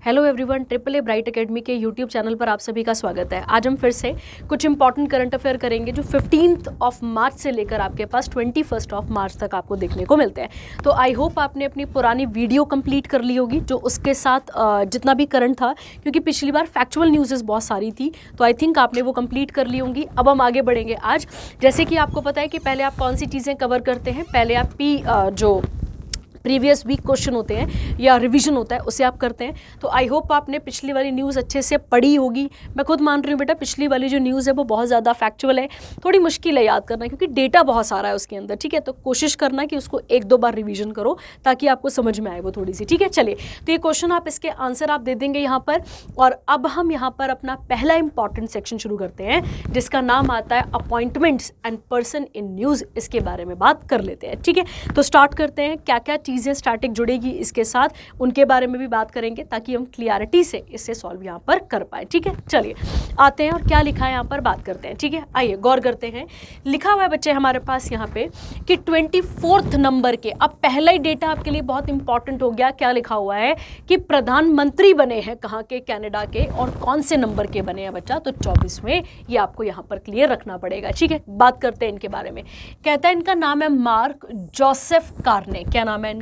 Hello everyone, triple a bright academy के YouTube channel पर आप सभी का स्वागत है। आज हम फिर से कुछ इंपॉर्टेंट करंट अफेयर करेंगे जो 15 मार्च से लेकर आपके पास 21 मार्च तक आपको देखने को मिलते हैं। तो आई होप आपने अपनी पुरानी वीडियो कंप्लीट कर ली होगी जो उसके साथ जितना भी करंट था, क्योंकि पिछली बार फैक्चुअल न्यूज़ बहुत सारी थी, तो आई थिंक आपने वो कंप्लीट कर ली होंगी। अब हम आगे बढ़ेंगे आज। जैसे कि आपको पता है कि पहले आप कौन सी चीज़ें कवर करते हैं, पहले आप जो प्रीवियस वीक क्वेश्चन होते हैं या रिवीजन होता है उसे आप करते हैं। तो आई होप आपने पिछली वाली न्यूज़ अच्छे से पढ़ी होगी। मैं खुद मान रही हूँ बेटा, पिछली वाली जो न्यूज़ है वो बहुत ज़्यादा फैक्चुअल है, थोड़ी मुश्किल है याद करना क्योंकि डेटा बहुत सारा है उसके अंदर। ठीक है, तो कोशिश करना कि उसको एक दो बार रिवीजन करो ताकि आपको समझ में आए वो थोड़ी सी। ठीक है, चलिए, तो ये क्वेश्चन आप इसके आंसर आप दे देंगे यहाँ पर। और अब हम यहाँ पर अपना पहला इंपॉर्टेंट सेक्शन शुरू करते हैं जिसका नाम आता है appointments and person in news. इसके बारे में बात कर लेते हैं। ठीक है, तो स्टार्ट करते हैं। क्या क्या चीज़ें स्टैटिक जुड़ेगी इसके साथ, उनके बारे में भी बात करेंगे ताकि हम क्लियरिटी से इसे सॉल्व यहाँ पर कर पाए। ठीक है, चलिए आते हैं और क्या लिखा है यहाँ पर बात करते हैं। ठीक है, आइए गौर करते हैं। लिखा हुआ है बच्चे हमारे पास यहाँ पे कि 24 नंबर के, अब पहला ही डेटा आपके लिए बहुत इंपॉर्टेंट हो गया। क्या लिखा हुआ है कि प्रधानमंत्री बने हैं कहाँ के, कनाडा के, और कौन से नंबर के बने हैं बच्चा, तो 24वें। ये आपको यहाँ पर क्लियर रखना पड़ेगा। ठीक है, बात करते हैं इनके बारे में। कहता है इनका नाम है मार्क जोसेफ कार्ने। क्या नाम है इनका?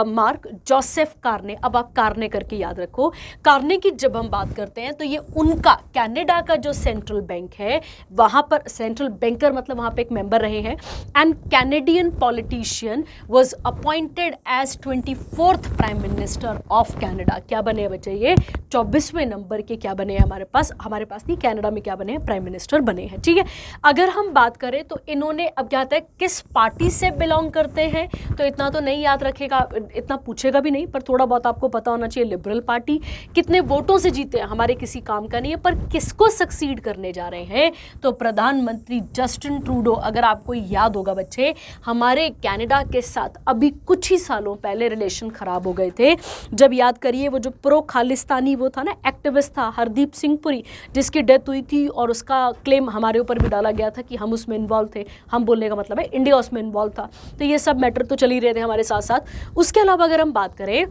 Mark Joseph Carney. अब आप कार्ने करके याद रखो। कार्ने की जब हम बात करते हैं तो ये उनका कनाडा का जो सेंट्रल बैंक है वहां पर, सेंट्रल बैंकर मतलब वहां पे एक मेंबर रहे हैं। And Canadian politician was appointed as 24th prime minister of Canada. क्या बने हैं बच्चे? ये 24वें नंबर के क्या बने हैं हमारे पास नहीं, कनाडा में क्या बने हैं? प्राइम मिनिस्टर बने हैं। ठीक है, अगर हम बात करें तो इन्होंने, अब क्या होता है, किस पार्टी से बिलोंग करते हैं तो इतना तो नहीं याद रखेगा, इतना पूछेगा भी नहीं, पर थोड़ा बहुत आपको पता होना चाहिए। Liberal party. कितने वोटों से जीते हैं हमारे किसी काम का नहीं है, पर किसको सक्सीड करने जा रहे हैं तो प्रधानमंत्री जस्टिन ट्रूडो। अगर आपको याद होगा बच्चे, हमारे कनाडा के साथ अभी कुछ ही सालों पहले रिलेशन खराब हो गए थे। जब याद करिए, वो जो प्रो खालिस्तानी वो था ना, एक्टिविस्ट था हरदीप सिंह पुरी, जिसकी डेथ हुई थी और उसका क्लेम हमारे ऊपर भी डाला गया था कि हम उसमें इन्वॉल्व थे। हम बोलने का मतलब है इंडिया उसमें इन्वॉल्व था। तो ये सब मैटर तो चल ही रहे थे हमारे साथ साथ। उसके अलावा अगर हम बात करें,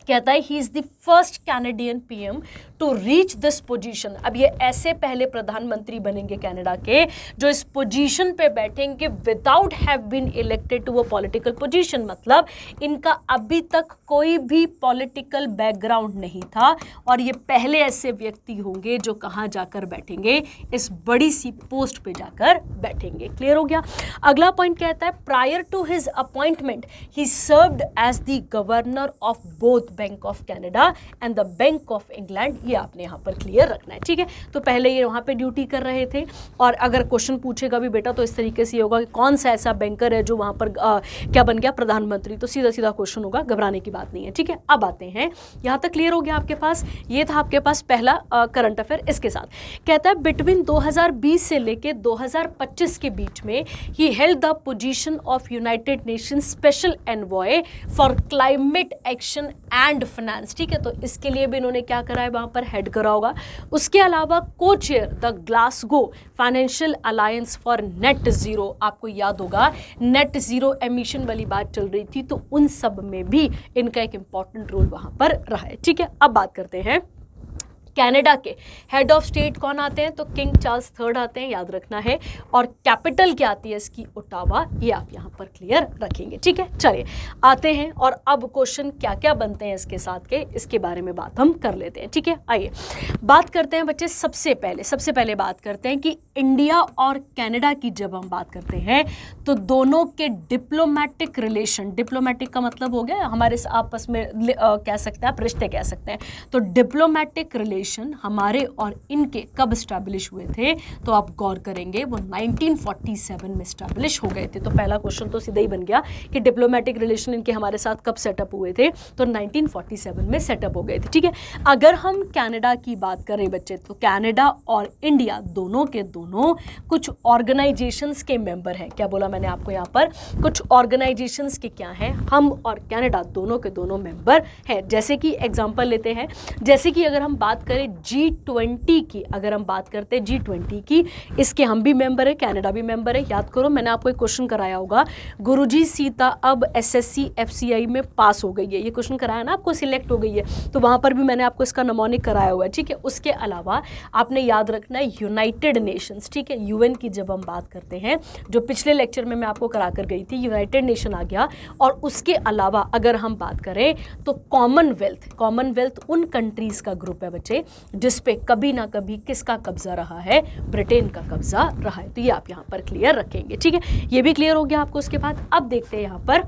कहता है he is the first Canadian PM to reach this position. अब ये ऐसे पहले प्रधानमंत्री बनेंगे कनाडा के जो इस पोजीशन पे बैठेंगे without have been elected to a political position. मतलब इनका अभी तक कोई भी पॉलिटिकल बैकग्राउंड नहीं था और ये पहले ऐसे व्यक्ति होंगे जो कहाँ जाकर बैठेंगे, इस बड़ी सी पोस्ट पे जाकर बैठेंगे। क्लियर हो गया? अगला पॉइंट कहता है prior to his appointment he served as the governor of both Bank of Canada and the Bank of England. ये आपने यहाँ पर क्लियर रखना है। ठीक है, तो पहले ये वहाँ पे ड्यूटी कर रहे थे और अगर क्वेश्चन पूछेगा भी बेटा तो इस तरीके से होगा कि कौन सा ऐसा बैंकर है जो वहाँ पर क्या बन गया, प्रधानमंत्री। तो सीधा सीधा क्वेश्चन होगा, घबराने की बात नहीं है। ठीक है, अब आते हैं, यहाँ तक क्लियर हो गया आपके पास। ये था आपके पास पहला करंट अफेयर। इसके साथ कहता है बिटवीन 2020 से लेके 2025 के बीच में he held the position of United nation special envoy for climate action and finance. ठीक है, तो इसके लिए भी इन्होंने क्या करा है, वहां पर हेड करा होगा। उसके अलावा को chair the Glasgow financial alliance for net zero. आपको याद होगा नेट जीरो एमिशन वाली बात चल रही थी, तो उन सब में भी इनका एक इंपॉर्टेंट रोल वहां पर रहा है। ठीक है, अब बात करते हैं कनाडा के हेड ऑफ स्टेट कौन आते हैं तो किंग चार्ल्स III आते हैं, याद रखना है। और कैपिटल क्या आती है इसकी, ओटावा। ये आप यहाँ पर क्लियर रखेंगे। ठीक है, चलिए आते हैं और अब क्वेश्चन क्या क्या बनते हैं इसके साथ के, इसके बारे में बात हम कर लेते हैं। ठीक है, आइए बात करते हैं बच्चे। सबसे पहले बात करते हैं कि इंडिया और कनाडा की जब हम बात करते हैं तो दोनों के डिप्लोमेटिक रिलेशन, डिप्लोमेटिक का मतलब हो गया हमारे आपस में कह सकते हैं आप, रिश्ते कह सकते हैं। तो डिप्लोमेटिक रिलेशन हमारे और इनके कब स्टैब्लिश हुए थे तो आप गौर करेंगे वो 1947 में स्टैब्लिश हो गए थे। तो पहला क्वेश्चन तो सीधा ही बन गया कि डिप्लोमेटिक रिलेशन इनके हमारे साथ कब सेटअप हुए थे तो 1947 में सेटअप हो गए थे। ठीक है, अगर हम कनाडा की बात करें बच्चे तो कनाडा और इंडिया दोनों के दोनों कुछ ऑर्गेनाइजेशंस के मेंबर हैं। क्या बोला मैंने आपको यहाँ पर, कुछ ऑर्गेनाइजेशंस के क्या हैं, हम और कनाडा दोनों के दोनों मेंबर हैं। जैसे कि एग्जांपल लेते हैं, जैसे कि अगर हम बात करें G20 की, अगर हम बात करते हैं G20 की, इसके हम भी मेंबर है, कनाडा भी मेंबर है। याद करो मैंने आपको एक क्वेश्चन कराया होगा, गुरुजी सीता अब SSC FCI में पास हो गई है, ये क्वेश्चन कराया ना आपको, सिलेक्ट हो गई है, तो वहाँ पर भी मैंने आपको इसका नमोनिक कराया हुआ है, ठीक है। उसके अलावा आपने याद रखना है यूनाइटेड नेशंस, ठीक है, UN की जब हम बात करते हैं, जो पिछले लेक्चर में मैं आपको करा कर गई थी, यूनाइटेड नेशन आ गया। और उसके अलावा अगर हम बात करें तो कॉमनवेल्थ उन कंट्रीज़ का ग्रुप है बच्चे जिस पे कभी ना कभी किसका कब्जा रहा है, ब्रिटेन का कब्जा रहा है। तो ये आप यहाँ पर क्लियर रखेंगे, ठीक है, ये भी क्लियर हो गया आपको। उसके बाद अब देखते हैं यहाँ पर,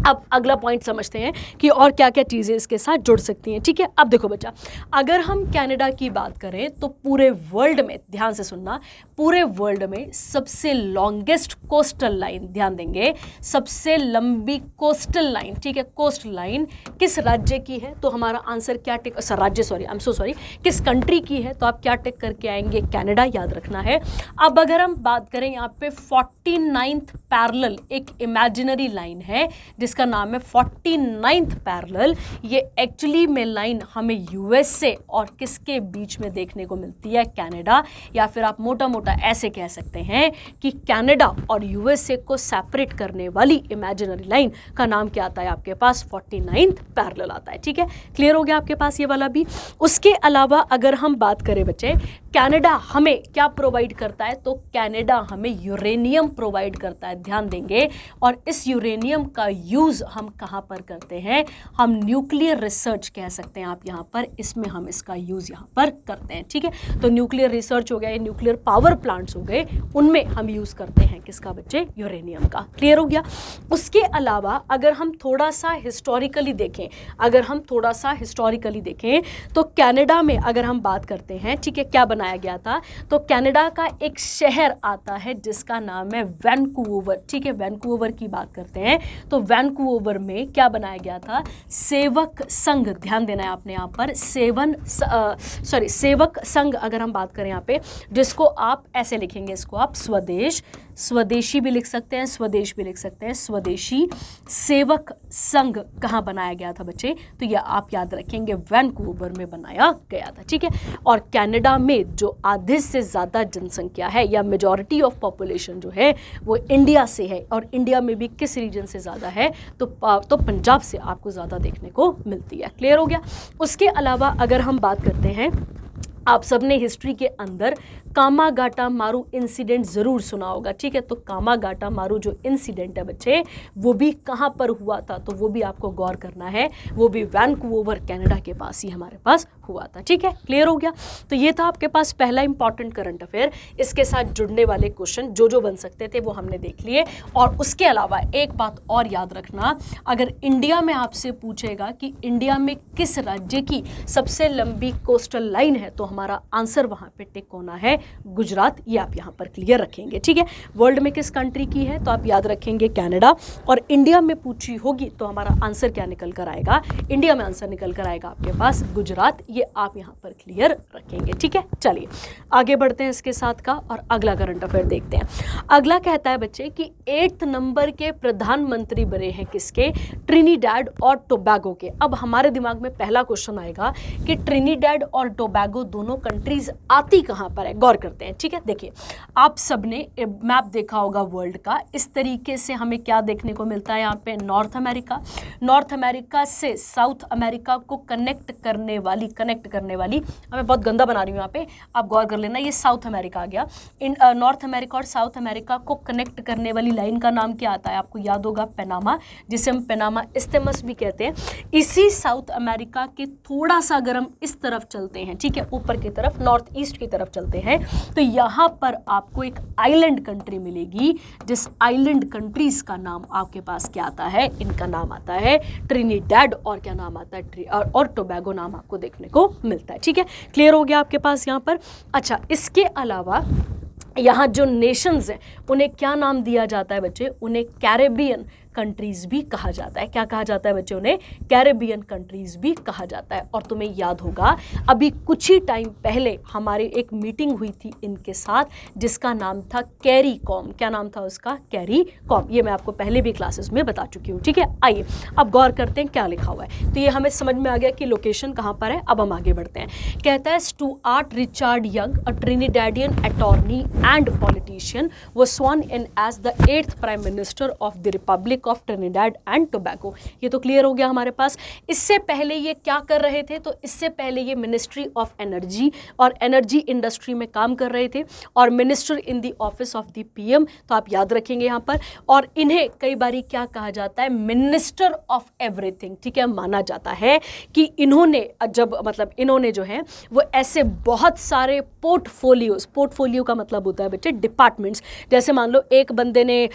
अब अगला पॉइंट समझते हैं कि और क्या क्या चीज़ें इसके साथ जुड़ सकती हैं, ठीक है। अब देखो बच्चा, अगर हम कनाडा की बात करें तो पूरे वर्ल्ड में, ध्यान से सुनना, पूरे वर्ल्ड में सबसे लॉन्गेस्ट कोस्टल लाइन, ध्यान देंगे, सबसे लंबी कोस्टल लाइन, ठीक है, कोस्ट लाइन किस राज्य की है? तो हमारा आंसर क्या टिक, राज्य sorry, I am so sorry, किस कंट्री की है? तो आप क्या टिक करके आएंगे? कनाडा, याद रखना है। अब अगर हम बात करें यहाँ पे 49th पैरेलल, एक इमेजिनरी लाइन है जिसका नाम है 49th पैरेलल, ये एक्चुअली में लाइन हमें USA और किसके बीच में देखने को मिलती है? कनाडा, या फिर आप मोटा मोटा ऐसे कह सकते हैं कि कनाडा और USA को सेपरेट करने वाली इमेजिनरी लाइन का नाम क्या आता है आपके पास? 49th पैरेलल आता है, ठीक है। क्लियर हो गया आपके पास ये वाला भी। उसके अलावा अगर हम बात करें बच्चे, कनाडा हमें क्या प्रोवाइड करता है? तो कनाडा हमें यूरेनियम प्रोवाइड करता है, ध्यान देंगे। और इस यूरेनियम का यूज़ हम कहाँ पर करते हैं? हम न्यूक्लियर रिसर्च कह सकते हैं आप यहाँ पर, इसमें हम इसका यूज़ यहाँ पर करते हैं, ठीक है। तो न्यूक्लियर रिसर्च हो गया, ये न्यूक्लियर पावर प्लांट्स हो गए, उनमें हम यूज़ करते हैं किसका बच्चे? यूरेनियम का। क्लियर हो गया। उसके अलावा अगर हम थोड़ा सा हिस्टोरिकली देखें, तो कनाडा में अगर हम बात करते हैं, ठीक है, क्या बनाया गया था? तो कनाडा का एक शहर आता है जिसका नाम है वैंकूवर, ठीक है, वैंकूवर की बात करते हैं। तो वैंकूवर में क्या बनाया गया था? सेवक संघ, ध्यान देना है आपने यहाँ पर, सेवक संघ अगर हम बात करें यहाँ पे, जिसको आप ऐसे लिखेंगे, इसको आप स्वदेशी भी लिख सकते हैं, स्वदेश भी लिख सकते हैं, स्वदेशी सेवक संघ कहाँ बनाया गया था बच्चे? तो यह आप याद रखेंगे, वैंकूवर में बनाया गया था, ठीक है। और कनाडा में जो आधे से ज़्यादा जनसंख्या है या मेजॉरिटी ऑफ पॉपुलेशन जो है वो इंडिया से है, और इंडिया में भी किस रीजन से ज़्यादा है? तो पंजाब से आपको ज़्यादा देखने को मिलती है। क्लियर हो गया। उसके अलावा अगर हम बात करते हैं, आप सबने हिस्ट्री के अंदर कामागाटा मारू इंसिडेंट ज़रूर सुना होगा, ठीक है। तो कामागाटा मारू जो इंसिडेंट है बच्चे, वो भी कहाँ पर हुआ था? तो वो भी आपको गौर करना है, वो भी वैंकूवर कनाडा के पास ही हमारे पास हुआ था, ठीक है। क्लियर हो गया। तो ये था आपके पास पहला इंपॉर्टेंट करंट अफेयर, इसके साथ जुड़ने वाले क्वेश्चन जो बन सकते थे वो हमने देख लिए। और उसके अलावा एक बात और याद रखना, अगर इंडिया में आपसे पूछेगा कि इंडिया में किस राज्य की सबसे लंबी कोस्टल लाइन है, तो हमारा आंसर वहाँ पे टिक होना है गुजरात, ये आप यहाँ पर क्लियर रखेंगे, ठीक है। वर्ल्ड में किस कंट्री की है? तो आप याद रखेंगे कनाडा। और इंडिया में पूछी होगी तो हमारा आंसर क्या निकल कर आएगा? इंडिया में आंसर निकल कर आएगा आपके पास गुजरात, ये आप यहाँ पर क्लियर रखेंगे, ठीक है। चलिए आगे बढ़ते हैं इसके साथ का, और अगला करंट अफेयर देखते हैं। अगला कहता है बच्चे कि 8th नंबर के प्रधानमंत्री बने हैं किसके? ट्रिनिडैड और टोबैगो के। अब हमारे दिमाग में पहला क्वेश्चन आएगा कि ट्रिनिडैड और टोबैगो दोनों कंट्रीज आती कहाँ पर है? गौर करते हैं, ठीक है। देखिए, आप सबने मैप देखा होगा वर्ल्ड का, इस तरीके से हमें क्या देखने को मिलता है यहाँ पे? नॉर्थ अमेरिका से साउथ अमेरिका को कनेक्ट करने वाली, मैं बहुत गंदा बना रही हूँ यहाँ पे, आप गौर कर लेना, ये साउथ अमेरिका आ गया। नॉर्थ अमेरिका और साउथ अमेरिका को कनेक्ट करने वाली लाइन का नाम क्या आता है? आपको याद होगा, पनामा, जिसे हम पनामा इस्तेमस भी कहते हैं। इसी साउथ अमेरिका के थोड़ा सा अगर हम इस तरफ चलते हैं, ठीक है, ऊपर की तरफ, नॉर्थ ईस्ट की तरफ चलते हैं, तो यहाँ पर आपको एक आइलैंड कंट्री मिलेगी, जिस आइलैंड कंट्रीज का नाम आपके पास क्या आता है? इनका नाम आता है ट्रिनिडैड, और क्या नाम आता है? और टोबैगो नाम आपको देखने को मिलता है, ठीक है। क्लियर हो गया आपके पास यहाँ पर। अच्छा, इसके अलावा यहाँ जो नेशंस हैं उन्हें क्या नाम दिया जाता है बच्चे? उन्हें कैरेबियन कंट्रीज भी कहा जाता है। क्या कहा जाता है बच्चों ने? कैरेबियन कंट्रीज भी कहा जाता है। और तुम्हें याद होगा अभी कुछ ही टाइम पहले हमारी एक मीटिंग हुई थी इनके साथ जिसका नाम था कैरीकॉम। क्या नाम था उसका? कैरीकॉम। ये मैं आपको पहले भी क्लासेस में बता चुकी हूँ, ठीक है। आइए अब गौर करते हैं क्या लिखा हुआ है। तो ये हमें समझ में आ गया कि लोकेशन कहाँ पर है। अब हम आगे बढ़ते हैं। कहता है Stuart Richard Young, a Trinidadian attorney and politician, was sworn in as the 8th prime minister of the republic of Trinidad and Tobago. ये तो क्लियर हो गया हमारे पास। इससे पहले ये क्या कर रहे थे? तो इससे पहले ये मिनिस्ट्री ऑफ एनर्जी और एनर्जी इंडस्ट्री में काम कर रहे थे और minister in the office of the PM. तो आप याद रखेंगे यहाँ पर। और इन्हें कई बारी क्या कहा जाता है? मिनिस्टर ऑफ एवरीथिंग, ठीक है। माना जाता है कि इन्होंने इन्होंने जो है वो ऐसे बहुत सारे पोर्टफोलियो का मतलब होता है बच्चे डिपार्टमेंट्स। जैसे मान लो एक बंदे ने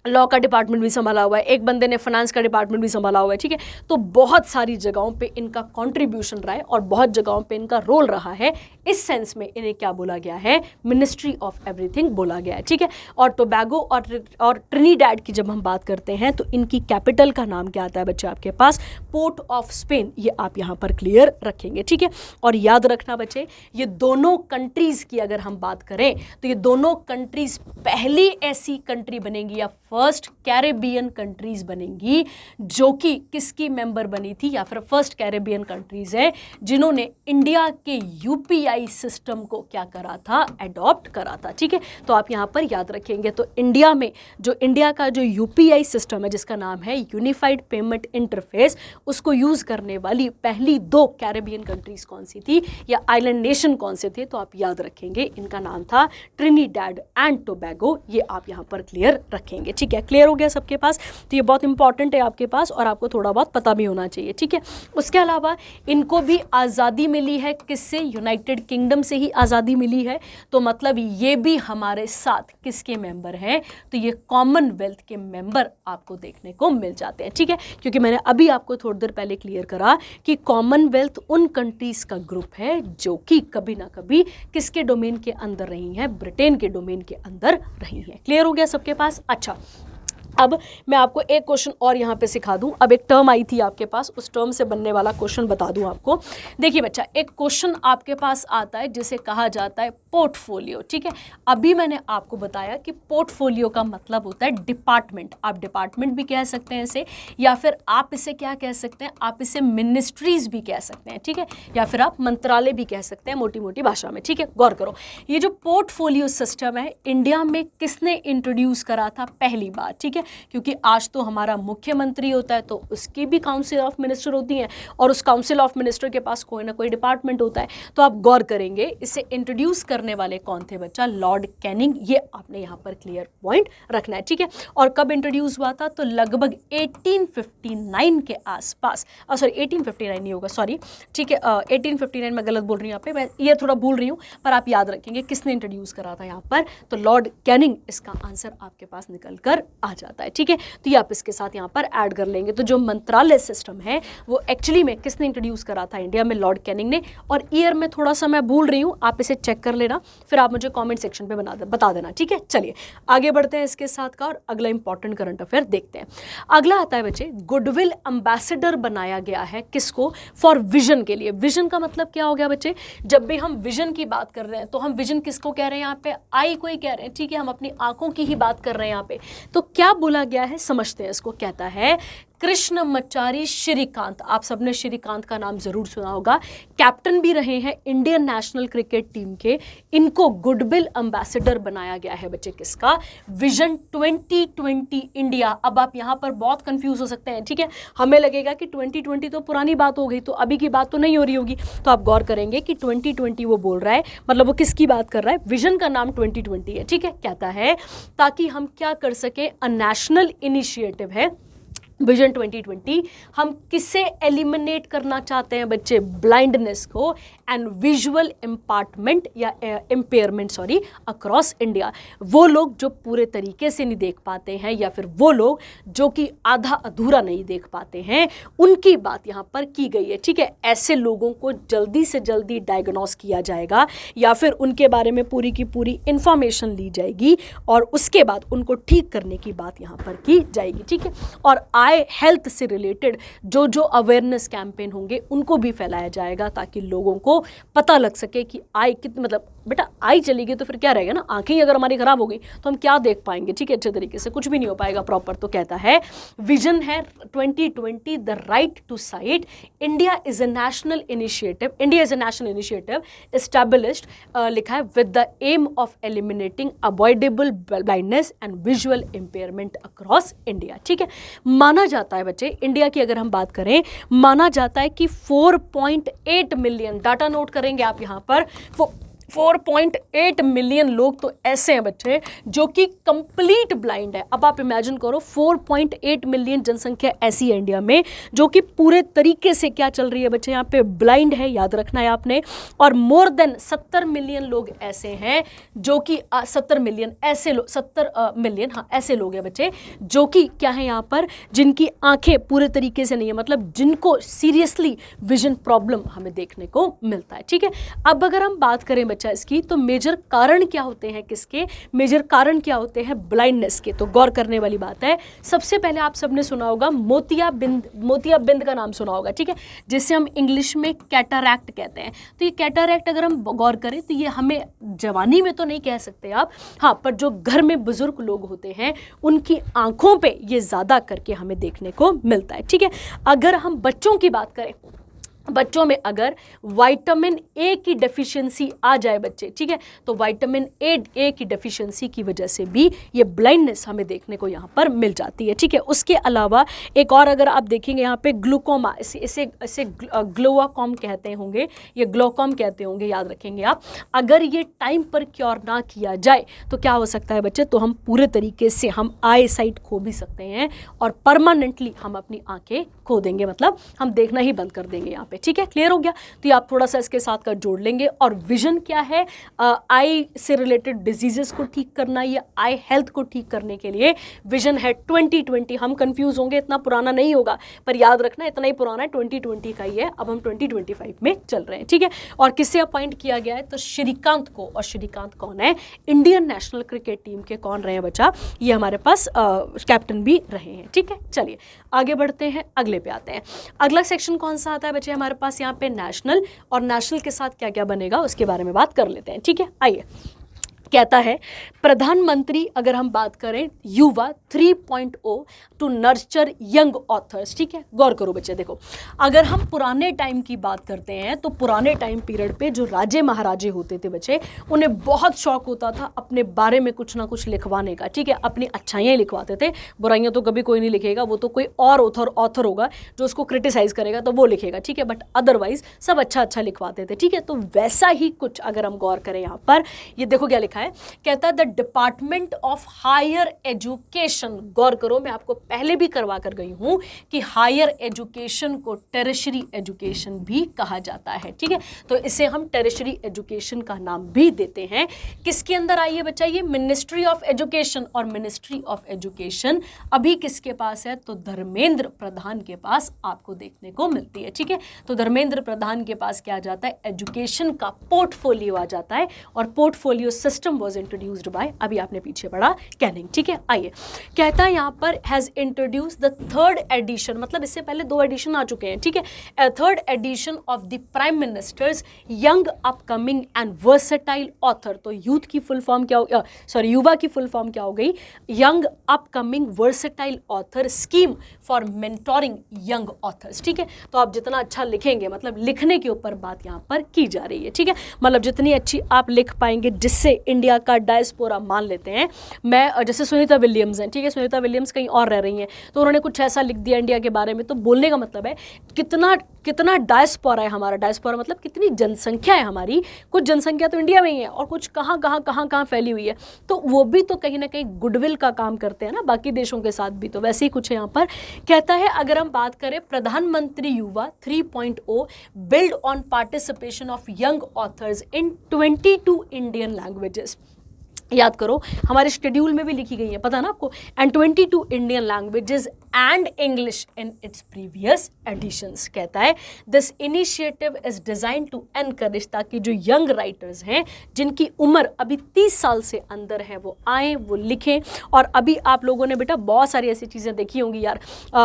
लॉ का डिपार्टमेंट भी संभाला हुआ है, एक बंदे ने फाइनेंस का डिपार्टमेंट भी संभाला हुआ है, ठीक है। तो बहुत सारी जगहों पे इनका कंट्रीब्यूशन रहा है और बहुत जगहों पे इनका रोल रहा है। इस सेंस में इन्हें क्या बोला गया है? मिनिस्ट्री ऑफ एवरीथिंग बोला गया है, ठीक है। और टोबैगो और ट्रिनिडेड की जब हम बात करते हैं तो इनकी कैपिटल का नाम क्या आता है बच्चे आपके पास? Port of Spain. ये आप यहाँ पर क्लियर रखेंगे, ठीक है। और याद रखना बच्चे, ये दोनों कंट्रीज की अगर हम बात करें तो ये दोनों कंट्रीज पहली ऐसी कंट्री बनेंगी या फर्स्ट कैरेबियन कंट्रीज बनेंगी जो कि किसकी मेंबर बनी थी, या फिर फर्स्ट कैरेबियन कंट्रीज है जिन्होंने इंडिया के यूपीआई सिस्टम को क्या करा था? एडॉप्ट करा था, ठीक है। तो आप यहाँ पर याद रखेंगे। तो इंडिया का जो यूपीआई सिस्टम है जिसका नाम है यूनिफाइड पेमेंट इंटरफेस, उसको यूज करने वाली पहली 2 कैरेबियन कंट्रीज कौन सी थी या आइलैंड नेशन कौन से थे? तो आप याद रखेंगे इनका नाम था ट्रिनिडेड एंड टोबैगो। ये आप यहाँ पर क्लियर रखेंगे, ठीक है। क्लियर हो गया सबके पास? तो ये बहुत इंपॉर्टेंट है आपके पास और आपको थोड़ा बहुत पता भी होना चाहिए, ठीक है। उसके अलावा इनको भी आज़ादी मिली है किससे? यूनाइटेड किंगडम से ही आज़ादी मिली है। तो मतलब ये भी हमारे साथ किसके मेंबर हैं? तो ये कॉमनवेल्थ के मेंबर आपको देखने को मिल जाते हैं, ठीक है। क्योंकि मैंने अभी आपको थोड़ी देर पहले क्लियर करा कि कॉमनवेल्थ उन कंट्रीज का ग्रुप है जो कि कभी ना कभी किसके डोमेन के अंदर रही हैं? ब्रिटेन के डोमेन के अंदर रही हैं। क्लियर हो गया सबके पास? अच्छा, अब मैं आपको एक क्वेश्चन और यहाँ पे सिखा दूँ। अब एक टर्म आई थी आपके पास, उस टर्म से बनने वाला क्वेश्चन बता दूँ आपको। देखिए बच्चा, एक क्वेश्चन आपके पास आता है जिसे कहा जाता है पोर्टफोलियो, ठीक है। अभी मैंने आपको बताया कि पोर्टफोलियो का मतलब होता है डिपार्टमेंट। आप डिपार्टमेंट भी कह सकते हैं इसे, या फिर आप इसे क्या कह सकते हैं? आप इसे मिनिस्ट्रीज भी कह सकते हैं, ठीक है। या फिर आप मंत्रालय भी कह सकते हैं मोटी मोटी भाषा में, ठीक है। गौर करो, ये जो पोर्टफोलियो सिस्टम है इंडिया में किसने इंट्रोड्यूस करा था? पहली बार, ठीक है। क्योंकि आज तो हमारा मुख्यमंत्री होता है तो उसकी भी काउंसिल ऑफ मिनिस्टर होती हैं और उस काउंसिल ऑफ मिनिस्टर के पास कोई ना कोई डिपार्टमेंट होता है। तो आप गौर करेंगे इसे इंट्रोड्यूस करने वाले कौन थे बच्चा? Lord Canning. ये आपने यहाँ पर क्लियर पॉइंट रखना है, ठीक है। और कब इंट्रोड्यूस हुआ था? तो लगभग 1859 के आसपास। 1859 नहीं होगा, सॉरी, ठीक है। 1859 में गलत बोल रही हूँ यहाँ पे, मैं ये थोड़ा भूल रही हूँ, पर आप याद रखेंगे किसने इंट्रोड्यूस करा था यहाँ पर? तो लॉर्ड कैनिंग। इसका आंसर आपके पास निकल कर आ जाता है, ठीक है। तो ये आप इसके साथ यहाँ पर ऐड कर लेंगे। तो जो मंत्रालय सिस्टम है वो एक्चुअली में किसने इंट्रोड्यूस करा था इंडिया में? लॉर्ड कैनिंग ने। और ईयर में थोड़ा सा मैं भूल रही हूँ, आप इसे चेक कर लेना, फिर आप मुझे कमेंट सेक्शन पे बता देना, ठीक है। चलिए आगे बढ़ते हैं इसके साथ का और अगला इंपॉर्टेंट करंट अफेयर देखते हैं। अगला आता है बच्चे, गुडविल एम्बेसडर बनाया गया है किसको? फॉर विजन के लिए। विजन का मतलब क्या हो गया बच्चे? जब भी हम विजन की बात कर रहे हैं तो हम विजन किसको कह रहे हैं यहाँ पे? आई को ही कह रहे हैं, ठीक है। हम अपनी आंखों की ही बात कर रहे हैं यहाँ पे। तो क्या बोला गया है समझते हैं इसको। कहता है कृष्णमचारी श्रीकांत, आप सबने श्रीकांत का नाम जरूर सुना होगा, कैप्टन भी रहे हैं इंडियन नेशनल क्रिकेट टीम के। इनको गुडविल एम्बेसडर बनाया गया है बच्चे किसका? Vision 2020 India. अब आप यहाँ पर बहुत कंफ्यूज हो सकते हैं, ठीक है। हमें लगेगा कि 2020 तो पुरानी बात हो गई, तो अभी की बात तो नहीं हो रही होगी। तो आप गौर करेंगे कि 2020 वो बोल रहा है, मतलब वो किसकी बात कर रहा है? विजन का नाम 2020 है, ठीक है। कहता है ताकि हम क्या कर सके, अ नेशनल इनिशिएटिव है विजन 2020 हम किसे एलिमिनेट करना चाहते हैं बच्चे? ब्लाइंडनेस को एंड विजुअल इम्पार्टमेंट या इम्पेयरमेंट सॉरी अक्रॉस इंडिया। वो लोग जो पूरे तरीके से नहीं देख पाते हैं या फिर वो लोग जो कि आधा अधूरा नहीं देख पाते हैं, उनकी बात यहाँ पर की गई है। ठीक है, ऐसे लोगों को जल्दी से जल्दी डायग्नोस किया जाएगा या फिर उनके बारे में पूरी की पूरी इंफॉर्मेशन ली जाएगी और उसके बाद उनको ठीक करने की बात यहाँ पर की जाएगी। ठीक है, और आई हेल्थ से रिलेटेड जो अवेयरनेस कैंपेन होंगे उनको भी फैलाया जाएगा ताकि लोगों को पता लग सके कि आई कितनी, मतलब बेटा आई चली गई तो फिर क्या रहेगा ना, आंखें ही अगर हमारी खराब हो गई तो हम क्या देख पाएंगे? ठीक है, अच्छे तरीके से कुछ भी नहीं हो पाएगा प्रॉपर। तो कहता है विजन है 2020 the right to sight, India is a national initiative, India is a national initiative established, लिखा है with the aim of eliminating avoidable blindness and visual impairment across India. ठीक है, माना जाता है बच्चे, इंडिया की अगर हम बात करें, माना जाता है कि 4.8 मिलियन, डाटा नोट करेंगे आप यहाँ पर, 4.8 मिलियन लोग तो ऐसे हैं बच्चे जो कि कंप्लीट ब्लाइंड है। अब आप इमेजिन करो 4.8 मिलियन जनसंख्या ऐसी है इंडिया में जो कि पूरे तरीके से क्या चल रही है बच्चे, यहाँ पे ब्लाइंड है, याद रखना है आपने। और मोर देन 70 मिलियन लोग ऐसे हैं जो कि 70 मिलियन ऐसे लोग, 70 मिलियन हाँ ऐसे लोग हैं बच्चे जो कि क्या है यहाँ पर, जिनकी आंखें पूरे तरीके से नहीं है, मतलब जिनको सीरियसली विजन प्रॉब्लम हमें देखने को मिलता है। ठीक है, अब अगर हम बात करें बच्चा इसकी, तो मेजर कारण क्या होते हैं, किसके मेजर कारण क्या होते हैं? ब्लाइंडनेस के। तो गौर करने वाली बात है, सबसे पहले आप सबने सुना होगा मोतियाबिंद का नाम सुना होगा। ठीक है, जिसे हम इंग्लिश में कैटरैक्ट कहते हैं। तो ये कैटरैक्ट अगर हम गौर करें तो ये हमें जवानी में तो नहीं कह सकते आप, हाँ, पर जो घर में बुजुर्ग लोग होते हैं उनकी आंखों पे ये ज़्यादा करके हमें देखने को मिलता है। ठीक है, अगर हम बच्चों की बात करें, बच्चों में अगर विटामिन ए की डेफिशिएंसी आ जाए बच्चे, ठीक है, तो विटामिन ए की डेफिशिएंसी की वजह से भी ये ब्लाइंडनेस हमें देखने को यहाँ पर मिल जाती है। ठीक है, उसके अलावा एक और अगर आप देखेंगे यहाँ पे ग्लूकोमा, इसे ग्लोआकॉम कहते होंगे, ये ग्लोकॉम कहते होंगे, याद रखेंगे आप। अगर ये टाइम पर क्योर ना किया जाए तो क्या हो सकता है बच्चे, तो हम पूरे तरीके से हम आई साइट खो भी सकते हैं और परमानेंटली हम अपनी आंखें खो देंगे, मतलब हम देखना ही बंद कर देंगे यहाँ पे। ठीक है, क्लियर हो गया? तो ये आप थोड़ा सा इसके साथ का जोड़ लेंगे। और विजन क्या है? आई से रिलेटेड डिजीजेस को ठीक करना या आई हेल्थ को ठीक करने के लिए विजन है 2020। हम कंफ्यूज होंगे, इतना पुराना नहीं होगा, पर याद रखना इतना ही पुराना है, 2020 का ही है। अब हम 2025 में चल रहे हैं। ठीक है, और किससे अपॉइंट किया गया है? तो श्रीकांत को। और श्रीकांत कौन है? इंडियन नेशनल क्रिकेट टीम के कौन रहे हैं बच्चा? ये हमारे पास कैप्टन भी रहे हैं। ठीक है, चलिए आगे बढ़ते हैं, अगले पे आते हैं। अगला सेक्शन कौन सा आता है बच्चे हमारे पास? यहाँ पे नेशनल, और नेशनल के साथ क्या क्या बनेगा उसके बारे में बात कर लेते हैं। ठीक है, आइए। कहता है प्रधानमंत्री, अगर हम बात करें युवा 3.0 टू नर्चर यंग ऑथर्स। ठीक है, गौर करो बच्चे, देखो अगर हम पुराने टाइम की बात करते हैं तो पुराने टाइम पीरियड पे जो राजे महाराजे होते थे बच्चे, उन्हें बहुत शौक होता था अपने बारे में कुछ ना कुछ लिखवाने का। ठीक है, अपनी अच्छाइयाँ ही लिखवाते थे, बुराइयाँ तो कभी कोई नहीं लिखेगा, वो तो कोई और ऑथर होगा जो उसको क्रिटिसाइज करेगा तो वो लिखेगा। ठीक है, बट अदरवाइज सब अच्छा लिखवाते थे। ठीक है, तो वैसा ही कुछ अगर हम गौर करें यहाँ पर, ये देखो क्या लिखा है, कहता है the department of higher education. गौर करो, मैं आपको पहले भी करवा कर गई हूं कि हायर एजुकेशन को टेरिशरी एजुकेशन भी कहा जाता है। ठीक है, तो इसे हम टेरिशरी एजुकेशन का नाम भी देते हैं। किसके अंदर आई है बच्चा? ये मिनिस्ट्री ऑफ एजुकेशन। और मिनिस्ट्री ऑफ एजुकेशन अभी किसके पास है? तो धर्मेंद्र प्रधान के पास आपको देखने को मिलती है। ठीक है, तो धर्मेंद्र प्रधान के पास क्या आ जाता है? एजुकेशन का पोर्टफोलियो आ जाता है, और portfolio system was introduced by, अभी आपने पीछे पढ़ा, कैनिंग। ठीक है, आइए। कहता है यहाँ पर has introduce the third edition, मतलब इससे पहले 2 एडिशन आ चुके हैं। ठीक है, third edition of the prime ministers young upcoming and versatile author. तो यूथ की फुल फॉर्म क्या हो, सॉरी युवा की फुल फॉर्म क्या हो गई? Young upcoming versatile author scheme for mentoring young authors. ठीक है, तो आप जितना अच्छा लिखेंगे, मतलब लिखने के ऊपर बात यहाँ पर की जा रही है। ठीक है, मतलब जितनी अच्छी आप लिख पाएंगे जिससे इंडिया का डायस्पोरा मान लेते हैं, मैं जैसे सुनीता विलियम्स हैं, ठीक है, सुनीता विलियम्स कहीं और रह रही हैं, तो उन्होंने कुछ ऐसा लिख दिया इंडिया के बारे में, तो बोलने का मतलब है कितना कितना डायस्पोरा है हमारा। डायस्पोरा मतलब कितनी जनसंख्या है हमारी, कुछ जनसंख्या तो इंडिया में ही है और कुछ कहाँ फैली हुई है, तो वो भी तो कहीं ना कहीं गुडविल का काम करते हैं ना बाकी देशों के साथ भी, तो वैसे ही कुछ है यहाँ पर। कहता है अगर हम बात करें प्रधानमंत्री युवा 3.0 build on participation of young authors in 22 Indian languages, याद करो हमारे शेड्यूल में भी लिखी गई है, पता ना आपको, and 22 Indian languages and English in its previous editions. कहता है this initiative is design to encourage, ताकि जो यंग राइटर्स हैं जिनकी उम्र अभी 30 साल से अंदर है वो आएँ, वो लिखें। और अभी आप लोगों ने बेटा बहुत सारी ऐसी चीज़ें देखी होंगी यार,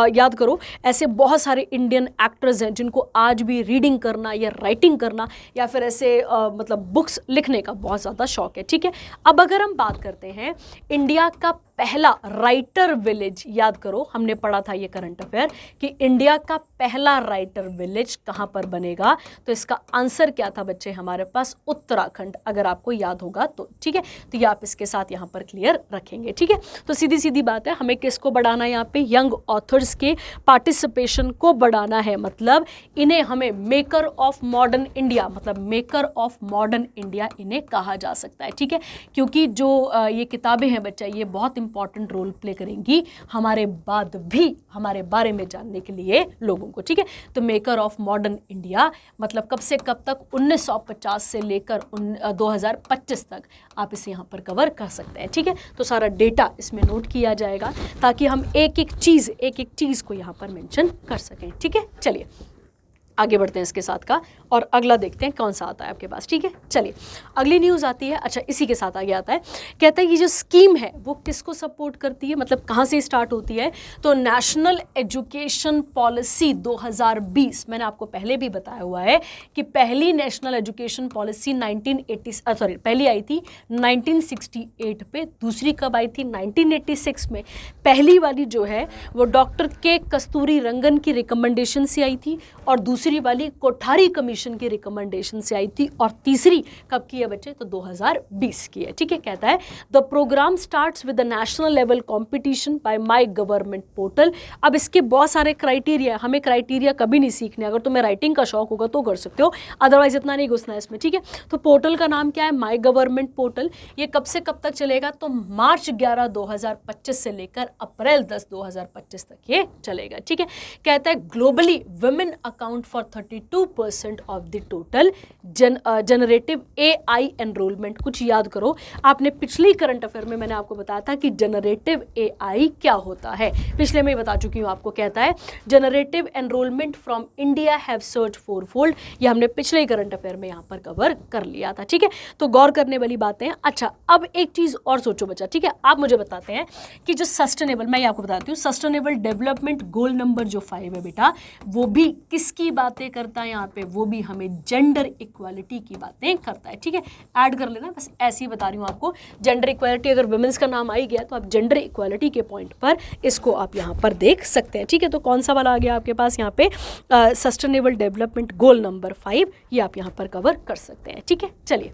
याद करो ऐसे बहुत सारे इंडियन एक्टर्स हैं जिनको आज भी रीडिंग करना या राइटिंग करना या फिर ऐसे मतलब बुक्स लिखने का बहुत ज़्यादा शौक है, ठीक है। अब अगर हम बात करते हैं इंडिया का पहला राइटर विलेज, याद करो हमने पढ़ा था ये करंट अफेयर कि इंडिया का पहला राइटर विलेज कहां पर बनेगा, तो इसका आंसर क्या था बच्चे हमारे पास, उत्तराखंड, अगर आपको याद होगा तो, ठीक है। तो ये आप इसके साथ यहां पर क्लियर रखेंगे, ठीक है। तो सीधी सीधी बात है, हमें किसको बढ़ाना है यहाँ पे, यंग ऑथर्स के पार्टिसिपेशन को बढ़ाना है, मतलब इन्हें हमें मेकर ऑफ मॉडर्न इंडिया, मतलब मेकर ऑफ मॉडर्न इंडिया इन्हें कहा जा सकता है, ठीक है। क्योंकि जो ये किताबें हैं बच्चा ये बहुत इंपॉर्टेंट रोल प्ले करेंगी हमारे बाद भी हमारे बारे में जानने के लिए लोगों को, ठीक है। तो मेकर ऑफ मॉडर्न इंडिया मतलब कब से कब तक, 1950 से लेकर 2025 तक आप इसे यहाँ पर कवर कर सकते हैं, ठीक है। तो सारा डेटा इसमें नोट किया जाएगा ताकि हम एक एक चीज़ को यहाँ पर मेंशन कर सकें, ठीक है। चलिए आगे बढ़ते हैं इसके साथ का और अगला देखते हैं कौन सा आता है आपके पास, ठीक है। चलिए अगली न्यूज़ आती है, अच्छा इसी के साथ आगे आता है, कहता है ये जो स्कीम है वो किसको सपोर्ट करती है, मतलब कहाँ से स्टार्ट होती है, तो नेशनल एजुकेशन पॉलिसी 2020, मैंने आपको पहले भी बताया हुआ है कि पहली नेशनल एजुकेशन पॉलिसी पहली आई थी 1968 पे, दूसरी कब आई थी 1986 में। पहली वाली जो है वो डॉक्टर के कस्तूरी रंगन की रिकमेंडेशन से आई थी और दूसरी वाली कोठारी कमीशन की रिकमेंडेशन से आई थी और तीसरी कब की है बच्चे, तो 2020 की है, ठीक है। कहता है the programme starts with the national level competition by my government portal. अब इसके बहुत सारे क्राइटेरिया, हमें क्राइटेरिया कभी नहीं सीखने, अगर तुम्हें राइटिंग का शौक होगा तो कर सकते हो, अदरवाइज इतना नहीं घुसना है इसमें, ठीक है। तो पोर्टल का नाम क्या है, माय गवर्नमेंट पोर्टल। ये कब से कब तक चलेगा, तो मार्च 11 2025 से लेकर अप्रैल 10 2025 तक ये चलेगा, ठीक है। कहता है globally women account for 32% of the total generative AI enrolment. कुछ याद करो, आपने पिछली करंट अफेयर में मैंने आपको बताया था कि जनरेटिव AI क्या होता है, पिछले में ही बता चुकी हूँ आपको। कहता है generative enrolment from India have search fourfold, ये हमने पिछले ही करंट अफेयर में यहाँ पर कवर कर लिया था, ठीक है। तो गौर करने वाली बातें हैं। अच्छा अब एक चीज़ और सोचो बच्चा, ठीक है, आप मुझे बताते हैं कि जो सस्टेनेबल, मैं आपको बताती हूँ, सस्टेनेबल डेवलपमेंट गोल नंबर जो 5 है बेटा, वो भी किसकी बातें करता है यहाँ पे, वो भी हमें जेंडर इक्वालिटी की बातें करता है, ठीक है। ऐड कर लेना, बस ऐसे ही बता रही हूँ आपको, जेंडर इक्वालिटी, अगर वुमेन्स का नाम आ ही गया तो आप जेंडर इक्वालिटी के पॉइंट पर इसको आप यहाँ पर देख सकते हैं, ठीक है। तो कौन सा वाला आ गया आपके पास यहाँ पे, सस्टेनेबल डेवलपमेंट गोल नंबर 5, ये आप यहाँ पर कवर कर सकते हैं, ठीक है। चलिए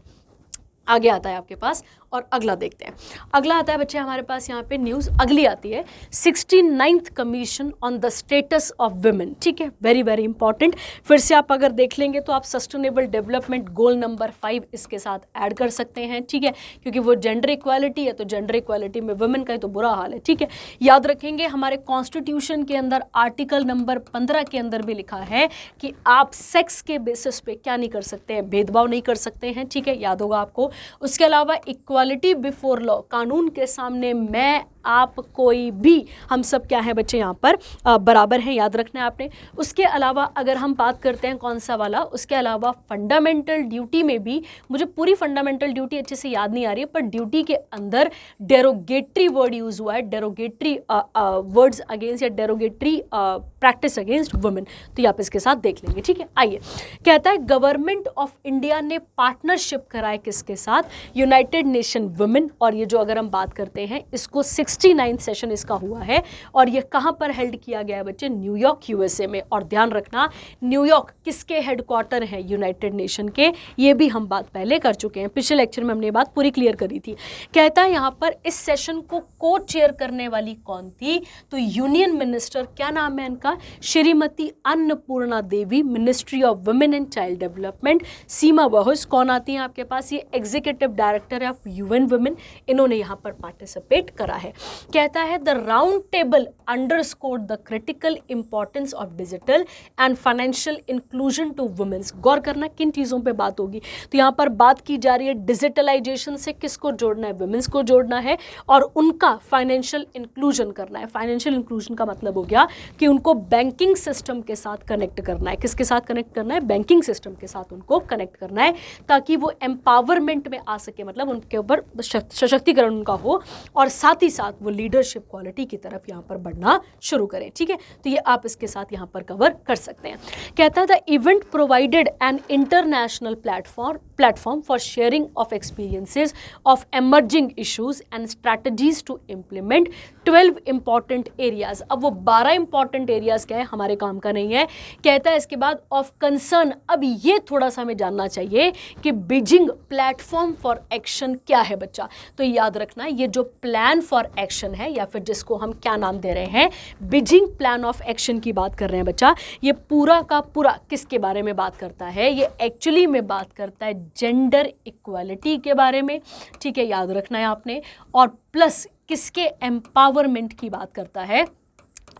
आगे आता है आपके पास और अगला देखते हैं। अगला आता है बच्चे हमारे पास यहाँ पे न्यूज़ अगली आती है 69th commission on the status of women, ठीक है, वेरी वेरी इंपॉर्टेंट। फिर से आप अगर देख लेंगे तो आप सस्टेनेबल डेवलपमेंट गोल नंबर 5 इसके साथ ऐड कर सकते हैं, ठीक है, क्योंकि वो जेंडर इक्वालिटी है, तो जेंडर इक्वालिटी में वुमेन का ही तो बुरा हाल है, ठीक है। याद रखेंगे हमारे कॉन्स्टिट्यूशन के अंदर आर्टिकल नंबर 15 के अंदर भी लिखा है कि आप सेक्स के बेसिस पे क्या नहीं कर सकते हैं, भेदभाव नहीं कर सकते हैं, ठीक है, याद होगा आपको। उसके अलावा इक्वालिटी बिफोर लॉ, कानून के सामने मैं आप कोई भी, हम सब क्या है बच्चे यहाँ पर बराबर हैं, याद रखना है आपने। उसके अलावा अगर हम बात करते हैं कौन सा वाला, उसके अलावा फंडामेंटल ड्यूटी में भी, मुझे पूरी फंडामेंटल ड्यूटी अच्छे से याद नहीं आ रही है, पर ड्यूटी के अंदर डेरोगेटरी वर्ड यूज हुआ है, डेरोगेटरी वर्ड्स अगेंस्ट या डेरोगेटरी प्रैक्टिस अगेंस्ट वुमेन, तो आप इसके साथ देख लेंगे, ठीक है। आइए, कहता है गवर्नमेंट ऑफ इंडिया ने पार्टनरशिप कराए किसके साथ, यूनाइटेड नेशन वुमेन, और ये जो अगर हम बात करते हैं इसको 69 सेशन इसका हुआ है और ये कहाँ पर हेल्ड किया गया है बच्चे? न्यूयॉर्क यूएसए में। और ध्यान रखना न्यूयॉर्क किसके हेडक्वार्टर है? यूनाइटेड नेशन के। ये भी हम बात पहले कर चुके हैं, पिछले लेक्चर में हमने ये बात पूरी क्लियर करी थी। कहता है यहाँ पर इस सेशन को को चेयर करने वाली कौन थी? तो यूनियन मिनिस्टर, क्या नाम है इनका? Shrimati Annapurna Devi, ministry of women and child development. Sima Bahous कौन आती हैं आपके पास? ये executive director of UN women, इन्होंने यहाँ पर पार्टिसिपेट करा है। कहता है the round table underscored the critical importance of digital and financial inclusion to women's. गौर करना किन चीज़ों पे बात होगी। तो यहाँ पर बात की जा रही है डिजिटलाइजेशन से किसको जोड़ना है? वुमेन्स को जोड़ना है और उनका फाइनेंशियल इंक्लूजन करना है। फाइनेंशियल इंक्लूजन का मतलब हो गया कि उनको बैंकिंग सिस्टम के साथ कनेक्ट करना है। किसके साथ कनेक्ट करना है? बैंकिंग सिस्टम के साथ उनको कनेक्ट करना है, ताकि वो एम्पावरमेंट में आ सके, मतलब उनके ऊपर सशक्तिकरण उनका हो और साथ ही साथ वो लीडरशिप क्वालिटी की तरफ यहाँ पर बढ़ना शुरू करें। ठीक है, तो ये आप इसके साथ यहाँ पर कवर कर सकते हैं। कहता है the event provided an international platform for sharing of experiences of emerging issues and strategies to implement 12 important areas। अब वो 12 important areas क्या है? हमारे काम का नहीं है। कहता है इसके बाद ऑफ कंसर्न। अब ये थोड़ा सा हमें जानना चाहिए कि बीजिंग प्लेटफॉर्म फॉर एक्शन क्या है बच्चा। तो याद रखना ये जो प्लान फॉर एक्शन है, या फिर जिसको हम क्या नाम दे रहे हैं, बीजिंग प्लान ऑफ एक्शन की बात कर रहे हैं बच्चा। ये पूरा का पूरा किसके बारे में बात करता है? ये एक्चुअली में बात करता है जेंडर इक्वालिटी के बारे में। ठीक है, याद रखना है आपने। और प्लस किसके? एम्पावरमेंट की बात करता है,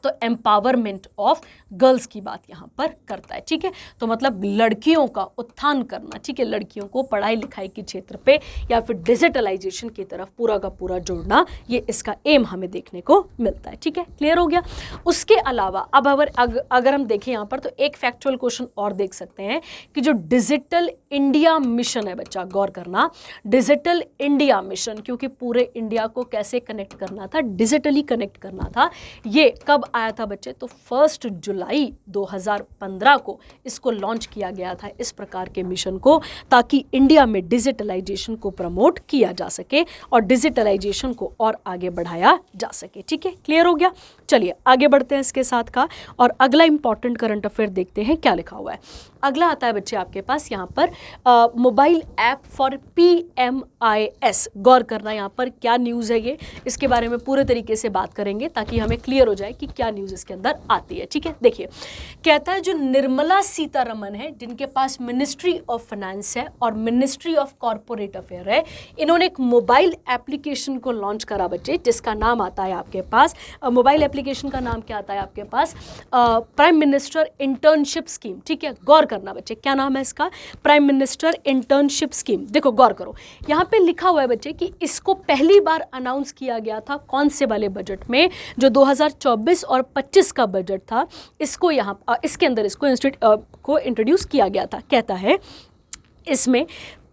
तो एम्पावरमेंट ऑफ गर्ल्स की बात यहाँ पर करता है। ठीक है, तो मतलब लड़कियों का उत्थान करना। ठीक है, लड़कियों को पढ़ाई लिखाई के क्षेत्र पे या फिर डिजिटलाइजेशन की तरफ पूरा का पूरा जोड़ना, ये इसका एम हमें देखने को मिलता है। ठीक है, क्लियर हो गया। उसके अलावा अब अगर हम देखें यहाँ पर, तो एक फैक्चुअल क्वेश्चन और देख सकते हैं कि जो डिजिटल इंडिया मिशन है बच्चा, गौर करना, डिजिटल इंडिया मिशन, क्योंकि पूरे इंडिया को कैसे कनेक्ट करना था? डिजिटली कनेक्ट करना था। ये कब आया था बच्चे? तो 1 जुलाई 2015 को इसको लॉन्च किया गया था, इस प्रकार के मिशन को, ताकि इंडिया में डिजिटलाइजेशन को प्रमोट किया जा सके और डिजिटलाइजेशन को और आगे बढ़ाया जा सके। ठीक है, क्लियर हो गया। चलिए आगे बढ़ते हैं इसके साथ का, और अगला इंपॉर्टेंट करंट अफेयर देखते हैं क्या लिखा हुआ है। अगला आता है बच्चे आपके पास यहाँ पर मोबाइल ऐप फॉर PMIS। गौर करना यहाँ पर क्या न्यूज़ है ये, इसके बारे में पूरे तरीके से बात करेंगे ताकि हमें क्लियर हो जाए कि क्या न्यूज़ इसके अंदर आती है। ठीक है, देखिए कहता है जो निर्मला सीतारमन है, जिनके पास मिनिस्ट्री ऑफ फाइनेंस है और मिनिस्ट्री ऑफ कॉरपोरेट अफेयर है, इन्होंने एक मोबाइल एप्लीकेशन को लॉन्च करा बच्चे, जिसका नाम आता है आपके पास, मोबाइल एप्लीकेशन का नाम क्या आता है आपके पास? Prime minister internship scheme. ठीक है, गौर करना बच्चे, क्या नाम है इसका? Prime minister internship scheme. देखो गौर करो, यहाँ पे लिखा हुआ है बच्चे कि इसको पहली बार अनाउंस किया गया था कौन से वाले बजट में? जो 2024 और 25 का बजट था, इसको यहाँ इसके अंदर इसको इंट्रोड्यूस किया गया था। कहता है इसमें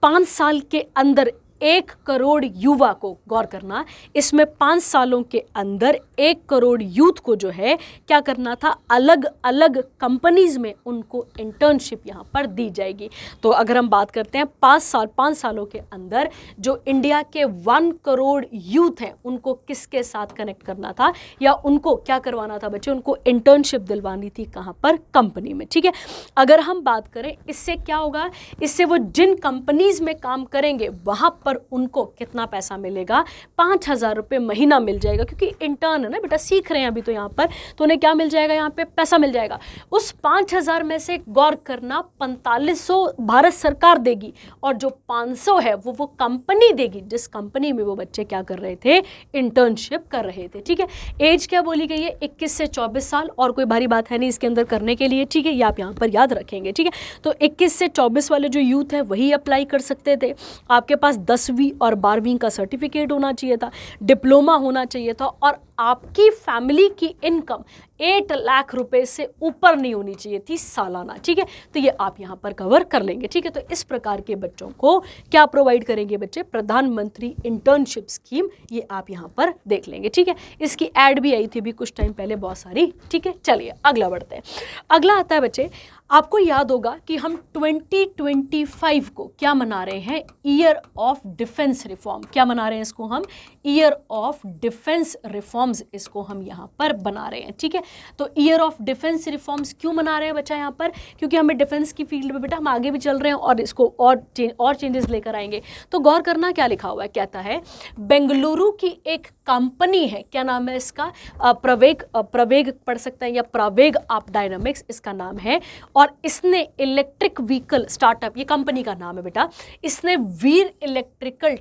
5 साल के अंदर 1 करोड़ युवा को, गौर करना, इसमें 5 सालों के अंदर 1 करोड़ यूथ को जो है क्या करना था? अलग अलग कंपनीज में उनको इंटर्नशिप यहाँ पर दी जाएगी। तो अगर हम बात करते हैं 5 सालों के अंदर जो इंडिया के 1 करोड़ यूथ हैं, उनको किसके साथ कनेक्ट करना था या उनको क्या करवाना था बच्चे? उनको इंटर्नशिप दिलवानी थी। कहाँ पर? कंपनी में। ठीक है, अगर हम बात करें इससे क्या होगा, इससे वो जिन कंपनीज में काम करेंगे वहाँ पर उनको कितना पैसा मिलेगा? 5,000 रुपये महीना मिल जाएगा, क्योंकि इंटर्न है ना बेटा, सीख रहे हैं अभी तो यहाँ पर, तो उन्हें क्या मिल जाएगा? यहाँ पे पैसा मिल जाएगा। उस 5,000 में से गौर करना 4500 भारत सरकार देगी और जो 500 है वो कंपनी देगी, जिस कंपनी में वो बच्चे क्या कर रहे थे? इंटर्नशिप कर रहे थे। ठीक है, एज क्या बोली गई है? 21 से 24 साल, और कोई भारी बात है नहीं इसके अंदर करने के लिए। ठीक है, ये आप यहाँ पर याद रखेंगे। ठीक है, तो 21 से 24 वाले जो यूथ है वही अप्लाई कर सकते थे। आपके पास 10वीं और 12वीं का सर्टिफिकेट होना चाहिए था, डिप्लोमा होना चाहिए था, और आपकी फैमिली की इनकम 8 लाख रुपए से ऊपर नहीं होनी चाहिए थी सालाना, ठीक है। तो ये आप यहाँ पर कवर कर लेंगे, ठीक है। तो इस प्रकार के बच्चों को क्या प्रोवाइड करेंगे बच्चे, प्रधानमंत्री इंटर्नशिप स्कीम, ये आप यहाँ पर देख लेंगे, ठीक है। इसकी एड भी आई थी अभी कुछ टाइम पहले बहुत सारी, ठीक है। चलिए अगला बढ़ते हैं। अगला आता है बच्चे, आपको याद होगा कि हम 2025 को क्या मना रहे हैं, ईयर ऑफ डिफेंस रिफॉर्म। क्या मना रहे हैं इसको हम, ईयर ऑफ डिफेंस रिफॉर्म्स, इसको हम यहाँ पर बना रहे हैं, ठीक है। तो ईयर ऑफ डिफेंस रिफॉर्म्स क्यों मना रहे हैं बच्चा यहाँ पर, क्योंकि हमें डिफेंस की फील्ड में बेटा हम आगे भी चल रहे हैं और इसको और चेंजेस लेकर आएंगे। तो गौर करना क्या लिखा हुआ है, कहता है बेंगलुरु की एक कंपनी है, क्या नाम है इसका, प्रवेग पढ़ सकते हैं या प्रवेग आप डायनामिक्स इसका नाम है, और इसने इलेक्ट्रिक व्हीकल स्टार्टअप, ये कंपनी का नाम है बेटा, इसने Veer electrical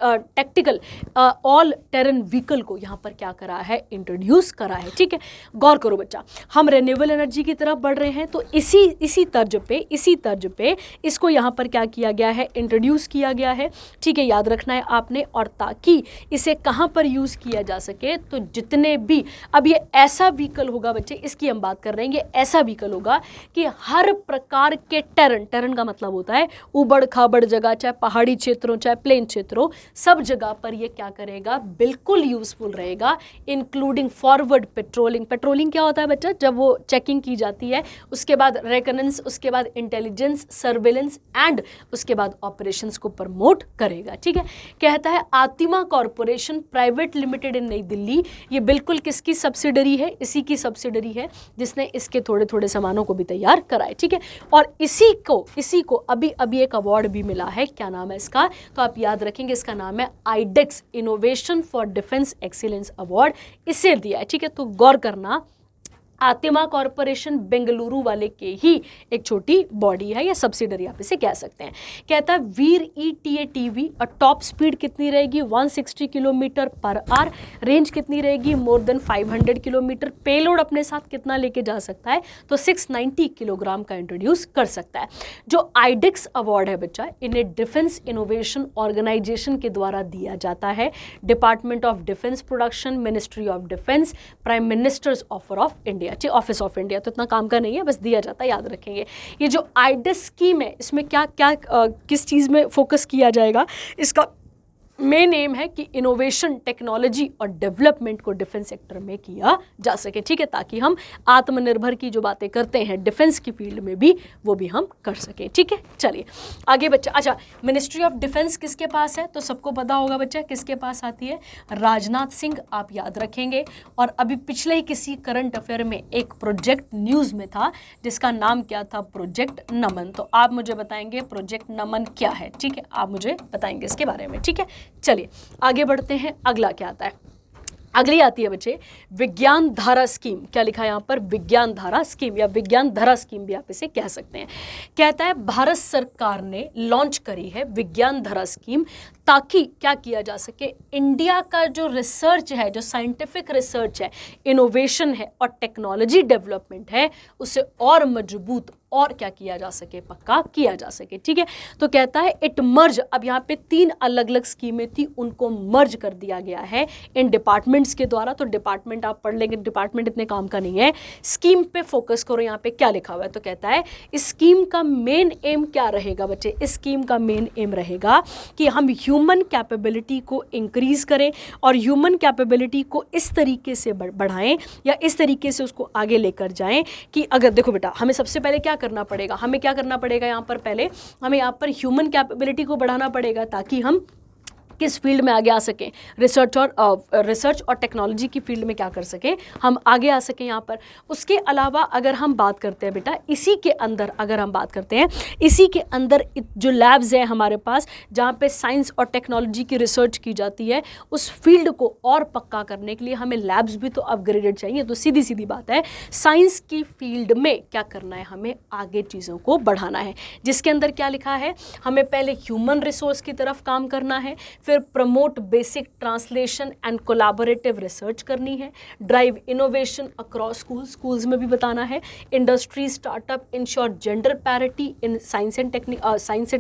tactical all terrain vehicle को यहाँ पर क्या करा है, इंट्रोड्यूस करा है, ठीक है। गौर करो बच्चा, हम रिन्यूएबल एनर्जी की तरफ बढ़ रहे हैं, तो इसी तर्ज पे इसको यहाँ पर क्या किया गया है, इंट्रोड्यूस किया गया है, ठीक है। याद रखना है आपने, और ताकि इसे कहाँ पर यूज किया जा सके, तो जितने भी, अब ये ऐसा व्हीकल होगा बच्चे, इसकी हम बात कर रहे हैं, ये ऐसा व्हीकल होगा कि हर प्रकार के टेरन का मतलब होता है उबड़ खाबड़ जगह, चाहे पहाड़ी क्षेत्रों चाहे प्लेन क्षेत्रों, सब जगह पर ये क्या करेगा, बिल्कुल यूजफुल रहेगा, इंक्लूडिंग फॉरवर्ड पेट्रोलिंग क्या होता है बच्चा, जब वो चेकिंग की जाती है, उसके बाद रेकनेंस, उसके बाद इंटेलिजेंस, सर्वेलेंस एंड उसके बाद ऑपरेशंस को प्रमोट करेगा, ठीक है। कहता है आतिमा कॉरपोरेशन प्राइवेट लिमिटेड इन नई दिल्ली, ये बिल्कुल किसकी सब्सिडरी है, इसी की सब्सिडरी है, जिसने इसके थोड़े थोड़े सामानों को भी तैयार कराए, ठीक है। और इसी को अभी एक अवार्ड भी मिला है, क्या नाम है इसका, तो आप याद रखेंगे, इसका नाम है iDEX innovation for defence excellence award, इसे दिया है, ठीक है। तो गौर करना, आतिमा कॉरपोरेशन बेंगलुरु वाले के ही एक छोटी बॉडी है या सब्सिडरी आप इसे कह सकते हैं। कहता है वीर ETATV और टॉप स्पीड कितनी रहेगी, 160 किलोमीटर पर आवर, रेंज कितनी रहेगी, मोर देन 500 किलोमीटर, पेलोड अपने साथ कितना लेके जा सकता है, तो 690 किलोग्राम का इंट्रोड्यूस कर सकता है। जो आईडेक्स अवार्ड है बच्चा, इन्हें डिफेंस इनोवेशन ऑर्गेनाइजेशन के द्वारा दिया जाता है, department of defence production, ministry of defence, prime minister's office of India, तो इतना काम का नहीं है, बस दिया जाता है, याद रखेंगे। ये जो आईडेस स्कीम है, इसमें क्या क्या किस चीज़ में फोकस किया जाएगा, इसका मेन एम है कि इनोवेशन, टेक्नोलॉजी और डेवलपमेंट को डिफेंस सेक्टर में किया जा सके, ठीक है, ताकि हम आत्मनिर्भर की जो बातें करते हैं डिफेंस की फील्ड में भी, वो भी हम कर सकें, ठीक है। चलिए आगे बच्चा, अच्छा मिनिस्ट्री ऑफ डिफेंस किसके पास है, तो सबको पता होगा बच्चा किसके पास आती है, राजनाथ सिंह, आप याद रखेंगे। और अभी पिछले ही किसी करंट अफेयर में एक प्रोजेक्ट न्यूज़ में था जिसका नाम क्या था, प्रोजेक्ट नमन, तो आप मुझे बताएंगे प्रोजेक्ट नमन क्या है, ठीक है, आप मुझे बताएंगे इसके बारे में, ठीक है। चलिए आगे बढ़ते हैं, अगला क्या आता है, अगली आती है बच्चे विज्ञान धारा स्कीम। क्या लिखा है यहाँ पर, विज्ञान धारा स्कीम या विज्ञान धारा स्कीम भी आप इसे कह सकते हैं। कहता है भारत सरकार ने लॉन्च करी है विज्ञान धारा स्कीम, ताकि क्या किया जा सके, इंडिया का जो रिसर्च है, जो साइंटिफिक रिसर्च है, इनोवेशन है और टेक्नोलॉजी डेवलपमेंट है, उसे और मजबूत और क्या किया जा सके, पक्का किया जा सके, ठीक है। तो कहता है इट मर्ज, अब यहाँ पे 3 अलग अलग स्कीमें थी, उनको मर्ज कर दिया गया है इन डिपार्टमेंट्स के द्वारा। तो डिपार्टमेंट आप पढ़ लेंगे, डिपार्टमेंट इतने काम का नहीं है, स्कीम पे फोकस करो। यहाँ पे क्या लिखा हुआ है, तो कहता है इस स्कीम का मेन एम क्या रहेगा बच्चे, इस स्कीम का मेन एम रहेगा कि हम ह्यूमन कैपेबिलिटी को इंक्रीज करें और ह्यूमन कैपेबिलिटी को इस तरीके से बढ़ाएं या इस तरीके से उसको आगे लेकर जाएं कि अगर देखो बेटा, हमें सबसे पहले क्या करना पड़ेगा, हमें क्या करना पड़ेगा, यहाँ पर पहले हमें यहाँ पर ह्यूमन कैपेबिलिटी को बढ़ाना पड़ेगा, ताकि हम किस फील्ड में आगे आ सकें, रिसर्च और टेक्नोलॉजी की फील्ड में क्या कर सकें, हम आगे आ सकें यहाँ पर। उसके अलावा अगर हम बात करते हैं बेटा, इसी के अंदर अगर हम बात करते हैं, इसी के अंदर जो लैब्स हैं हमारे पास, जहाँ पे साइंस और टेक्नोलॉजी की रिसर्च की जाती है, उस फील्ड को और पक्का करने के लिए हमें लैब्स भी तो अपग्रेडेड चाहिए। तो सीधी सीधी बात है, साइंस की फील्ड में क्या करना है, हमें आगे चीज़ों को बढ़ाना है, जिसके अंदर क्या लिखा है, हमें पहले ह्यूमन रिसोर्स की तरफ काम करना है, फिर promote basic translation and collaborative research करनी है, ड्राइव इनोवेशन अक्रॉस स्कूल्स में भी बताना है, industry startup ensure gender parity in science and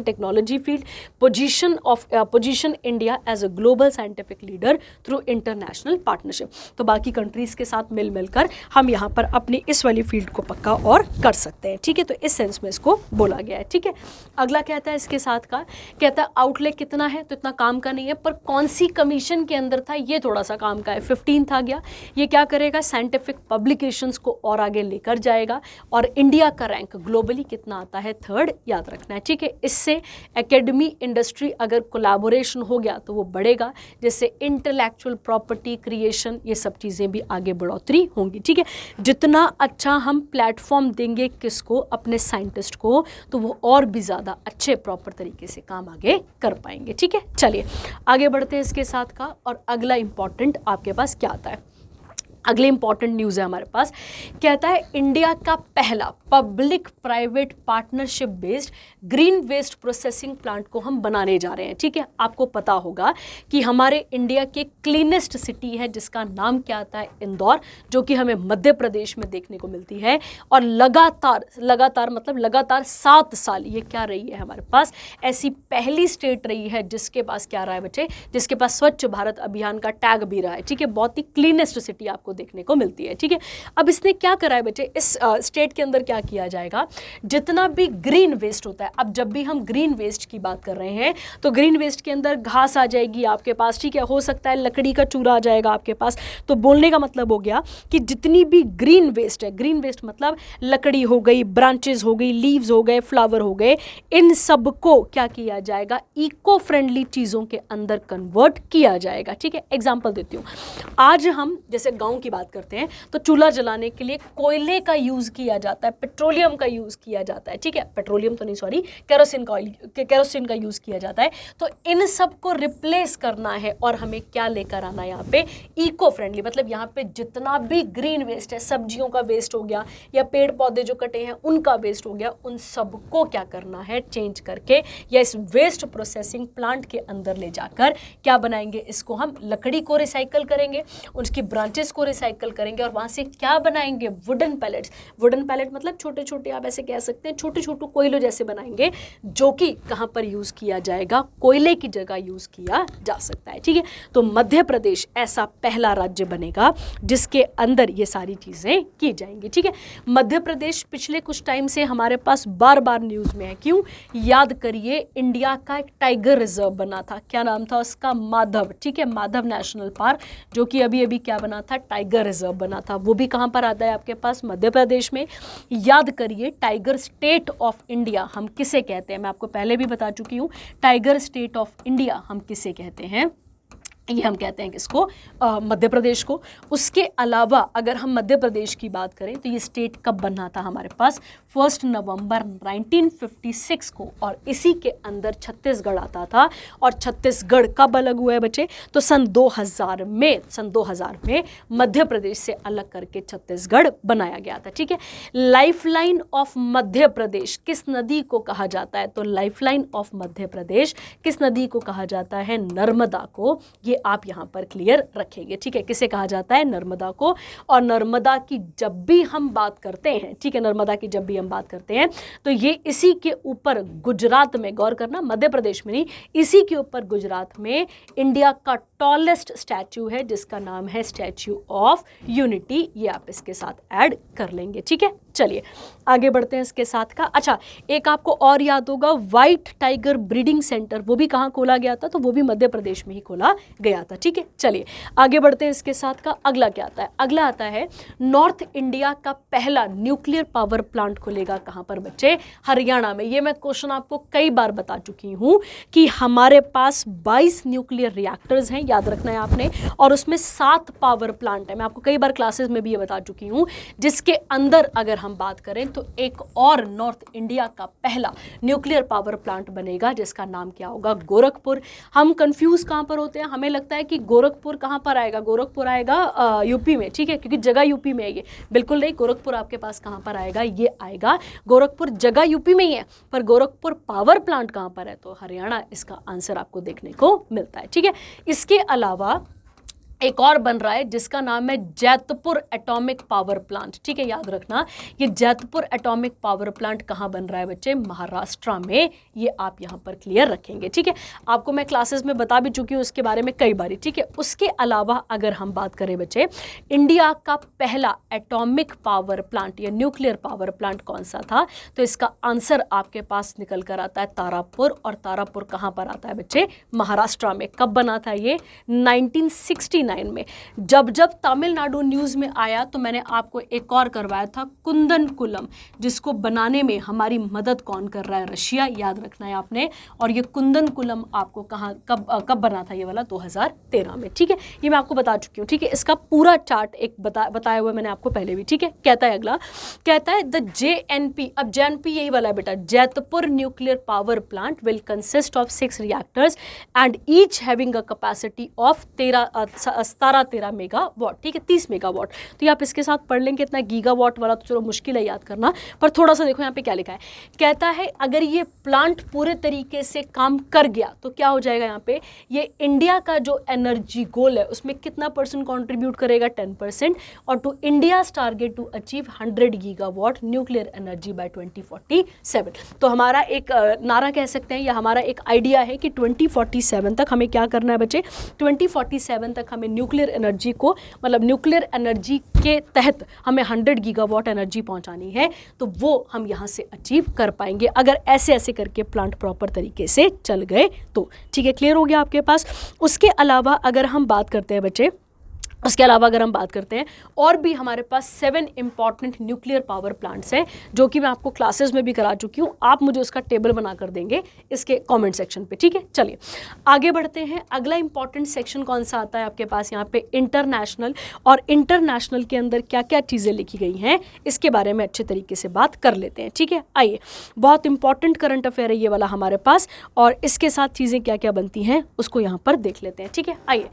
technology field, position India as a global scientific leader through international partnership. तो बाकी कंट्रीज के साथ मिलकर हम यहाँ पर अपनी इस वाली फील्ड को पक्का और कर सकते हैं, ठीक है। तो इस सेंस में इसको बोला गया है, ठीक है। अगला कहता है इसके साथ का, कहता है आउटले कितना है, तो इतना काम का नहीं है, पर कौन सी कमीशन के अंदर था ये थोड़ा सा काम का है। 15 आ गया, ये क्या करेगा, साइंटिफिक पब्लिकेशंस को और आगे लेकर जाएगा, और इंडिया का रैंक ग्लोबली कितना आता है, 3rd, याद रखना है, ठीक है। इससे एकेडमी इंडस्ट्री अगर कोलैबोरेशन हो गया तो वो बढ़ेगा, जिससे इंटेलेक्चुअल प्रॉपर्टी क्रिएशन ये सब चीज़ें भी आगे बढ़ोतरी होंगी, ठीक है। जितना अच्छा हम प्लेटफॉर्म देंगे किसको, अपने साइंटिस्ट को, तो वो और भी ज़्यादा अच्छे प्रॉपर तरीके से काम आगे कर पाएंगे, ठीक है। चलिए आगे बढ़ते हैं इसके साथ का, और अगला इंपॉर्टेंट आपके पास क्या आता है, अगले इंपॉर्टेंट न्यूज़ है हमारे पास। कहता है इंडिया का पहला public private partnership based green waste processing plant को हम बनाने जा रहे हैं, ठीक है। आपको पता होगा कि हमारे इंडिया के क्लीनेस्ट सिटी है जिसका नाम क्या आता है, इंदौर, जो कि हमें मध्य प्रदेश में देखने को मिलती है, और लगातार 7 साल ये क्या रही है हमारे पास, ऐसी पहली स्टेट रही है जिसके पास क्या रहा है बच्चे, जिसके पास स्वच्छ भारत अभियान का टैग भी रहा है, ठीक है। बहुत ही क्लीनेस्ट सिटी आपको देखने को मिलती है, ठीक है। अब इसने क्या करा है बच्चे, इस स्टेट के अंदर क्या किया जाएगा, जितना भी ग्रीन वेस्ट होता है, अब जब भी हम ग्रीन वेस्ट की बात कर रहे हैं तो ग्रीन वेस्ट के अंदर घास आ जाएगी आपके पास, ठीक है, हो सकता है लकड़ी का चूरा आ जाएगा आपके पास। तो बोलने का मतलब हो गया कि जितनी भी ग्रीन वेस्ट है, ग्रीन वेस्ट मतलब लकड़ी हो गई, ब्रांचेस हो गई, लीव्स हो गए, फ्लावर हो गए, इन सब को क्या किया जाएगा, इको फ्रेंडली चीज़ों के अंदर कन्वर्ट किया जाएगा, ठीक है। एग्जाम्पल देती हूँ, आज हम जैसे गाँव की बात करते हैं तो चूल्हा जलाने के लिए कोयले का यूज़ किया जाता है, पेट्रोलियम का यूज़ किया जाता है, ठीक है, पेट्रोलियम तो नहीं सॉरी, केरोसिन का यूज़ किया जाता है। तो इन सब को रिप्लेस करना है, और हमें क्या लेकर आना है यहाँ पे, इको फ्रेंडली, मतलब यहाँ पे जितना भी ग्रीन वेस्ट है, सब्जियों का वेस्ट हो गया या पेड़ पौधे जो कटे हैं उनका वेस्ट हो गया, उन सबको क्या करना है, चेंज करके या इस वेस्ट प्रोसेसिंग प्लांट के अंदर ले जाकर क्या बनाएंगे, इसको हम लकड़ी को रिसाइकल करेंगे, उसकी ब्रांचेस को रिसाइकल करेंगे, और वहाँ से क्या बनाएंगे, वुडन पैलेट्स। वुडन पैलेट मतलब छोटे छोटे, आप ऐसे कह सकते हैं, छोटे छोटे कोयलों जैसे बनाएंगे, जो कि कहाँ पर यूज़ किया जाएगा, कोयले की जगह यूज़ किया जा सकता है, ठीक है। तो मध्य प्रदेश ऐसा पहला राज्य बनेगा जिसके अंदर ये सारी चीज़ें की जाएंगी, ठीक है। मध्य प्रदेश पिछले कुछ टाइम से हमारे पास बार बार न्यूज़ में है, क्यों, याद करिए, इंडिया का एक टाइगर रिजर्व बना था, क्या नाम था उसका, माधव, ठीक है, माधव नेशनल पार्क, जो कि अभी अभी क्या बना था, टाइगर रिजर्व बना था। वो भी कहाँ पर आता है आपके पास, मध्य प्रदेश में। याद करिए, टाइगर स्टेट ऑफ इंडिया हम किसे कहते हैं, मैं आपको पहले भी बता चुकी हूँ, टाइगर स्टेट ऑफ इंडिया हम किसे कहते हैं, ये हम कहते हैं किसको, मध्य प्रदेश को। उसके अलावा अगर हम मध्य प्रदेश की बात करें तो ये स्टेट कब बना था हमारे पास, 1 नवंबर 1956 को, और इसी के अंदर छत्तीसगढ़ आता था। और छत्तीसगढ़ कब अलग हुआ है बच्चे, तो सन 2000 में मध्य प्रदेश से अलग करके छत्तीसगढ़ बनाया गया था, ठीक है। लाइफलाइन ऑफ मध्य प्रदेश किस नदी को कहा जाता है, तो लाइफलाइन ऑफ मध्य प्रदेश किस नदी को कहा जाता है, नर्मदा को। ये आप यहाँ पर क्लियर रखेंगे, ठीक है, किसे कहा जाता है, नर्मदा को। और नर्मदा की जब भी हम बात करते हैं, ठीक है, नर्मदा की जब भी हम बात करते हैं तो ये इसी के ऊपर गुजरात में, गौर करना, मध्य प्रदेश में नहीं, इसी के ऊपर गुजरात में इंडिया का टॉलेस्ट स्टैच्यू है जिसका नाम है स्टैच्यू ऑफ यूनिटी। ये आप इसके साथ ऐड कर लेंगे, ठीक है। चलिए आगे बढ़ते हैं इसके साथ का। अच्छा, एक आपको और याद होगा, व्हाइट टाइगर ब्रीडिंग सेंटर, वो भी कहाँ खोला गया था, तो वो भी मध्य प्रदेश में ही खोला गया था, ठीक है। चलिए आगे बढ़ते हैं इसके साथ का। अगला क्या आता है, अगला आता है नॉर्थ इंडिया का पहला न्यूक्लियर पावर प्लांट खुलेगा कहाँ पर बच्चे, हरियाणा में। ये मैं क्वेश्चन आपको कई बार बता चुकी हूँ कि हमारे पास 22 न्यूक्लियर रिएक्टर्स हैं, याद रखना है आपने, और उसमें 7 पावर प्लांट है। मैं आपको कई बार क्लासेस में भी ये बता चुकी हूँ, जिसके अंदर अगर हम बात करें तो एक और नॉर्थ इंडिया का पहला न्यूक्लियर पावर प्लांट बनेगा जिसका नाम क्या होगा, गोरखपुर। हम कंफ्यूज कहाँ पर होते हैं, हमें लगता है कि गोरखपुर कहाँ पर आएगा, गोरखपुर आएगा यूपी में, ठीक है, क्योंकि जगह यूपी में है ये। बिल्कुल नहीं, गोरखपुर आपके पास कहाँ पर आएगा, ये आएगा गोरखपुर, जगह यूपी में ही है, पर गोरखपुर पावर प्लांट कहाँ पर है, तो हरियाणा इसका आंसर आपको देखने को मिलता है, ठीक है। इसके अलावा एक और बन रहा है जिसका नाम है जैतपुर एटॉमिक पावर प्लांट, ठीक है, याद रखना ये जैतपुर एटॉमिक पावर प्लांट कहाँ बन रहा है बच्चे, महाराष्ट्र में। ये आप यहाँ पर क्लियर रखेंगे, ठीक है। आपको मैं क्लासेस में बता भी चुकी हूँ इसके बारे में कई बारी, ठीक है। उसके अलावा अगर हम बात करें बच्चे, इंडिया का पहला एटॉमिक पावर प्लांट या न्यूक्लियर पावर प्लांट कौन सा था, तो इसका आंसर आपके पास निकल कर आता है तारापुर। और तारापुर कहाँ पर आता है बच्चे, महाराष्ट्र में। कब बना था ये, 1969 में। जब जब तमिलनाडु न्यूज में आया तो मैंने आपको एक और करवाया था, कुंदनकुलम, जिसको बनाने में हमारी मदद कौन कर रहा है, रशिया, याद रखना है आपने। और ये कुंदनकुलम आपको कहाँ कब बना था, ये वाला 2013 में, ठीक है। ये मैं आपको बता चुकी हूँ, ठीक है। इसका पूरा चार्ट एक बताया हुआ मैंने आपको पहले भी, ठीक है। कहता है अगला, कहता है द JNP, अब JNP यही वाला है बेटा, Jaitpur nuclear power plant will consist of 6 reactors and each having a capacity of 13 megawatt, ठीक है, 30 मेगावाट। तो ये आप इसके साथ पढ़ लेंगे, इतना गीगावाट वाला तो चलो मुश्किल है याद करना, पर थोड़ा सा देखो यहाँ पे क्या लिखा है। कहता है अगर ये प्लांट पूरे तरीके से काम कर गया तो क्या हो जाएगा, यहाँ पे ये इंडिया का जो एनर्जी गोल है उसमें कितना % कॉन्ट्रीब्यूट करेगा, 10%। और to India's target to achieve 100 gigawatt nuclear energy by 2047। तो हमारा एक नारा कह सकते हैं या हमारा एक आइडिया है कि 2047 तक हमें क्या करना है बच्चे, 2047 तक हमें न्यूक्लियर एनर्जी को, मतलब न्यूक्लियर एनर्जी के तहत हमें 100 गीगावाट एनर्जी पहुंचानी है। तो वो हम यहाँ से अचीव कर पाएंगे अगर ऐसे ऐसे करके प्लांट प्रॉपर तरीके से चल गए तो, ठीक है। क्लियर हो गया आपके पास। उसके अलावा अगर हम बात करते हैं बच्चे, उसके अलावा अगर हम बात करते हैं, और भी हमारे पास 7 इंपॉर्टेंट न्यूक्लियर पावर प्लांट्स हैं जो कि मैं आपको क्लासेस में भी करा चुकी हूँ। आप मुझे उसका टेबल बना कर देंगे इसके कमेंट सेक्शन पे, ठीक है। चलिए आगे बढ़ते हैं। अगला इंपॉर्टेंट सेक्शन कौन सा आता है आपके पास यहाँ पे, इंटरनेशनल। और इंटरनेशनल के अंदर क्या क्या चीज़ें लिखी गई हैं इसके बारे में अच्छे तरीके से बात कर लेते हैं, ठीक है। आइए, बहुत इंपॉर्टेंट करंट अफेयर है ये वाला हमारे पास, और इसके साथ चीज़ें क्या क्या बनती हैं उसको यहाँ पर देख लेते हैं, ठीक है। आइए,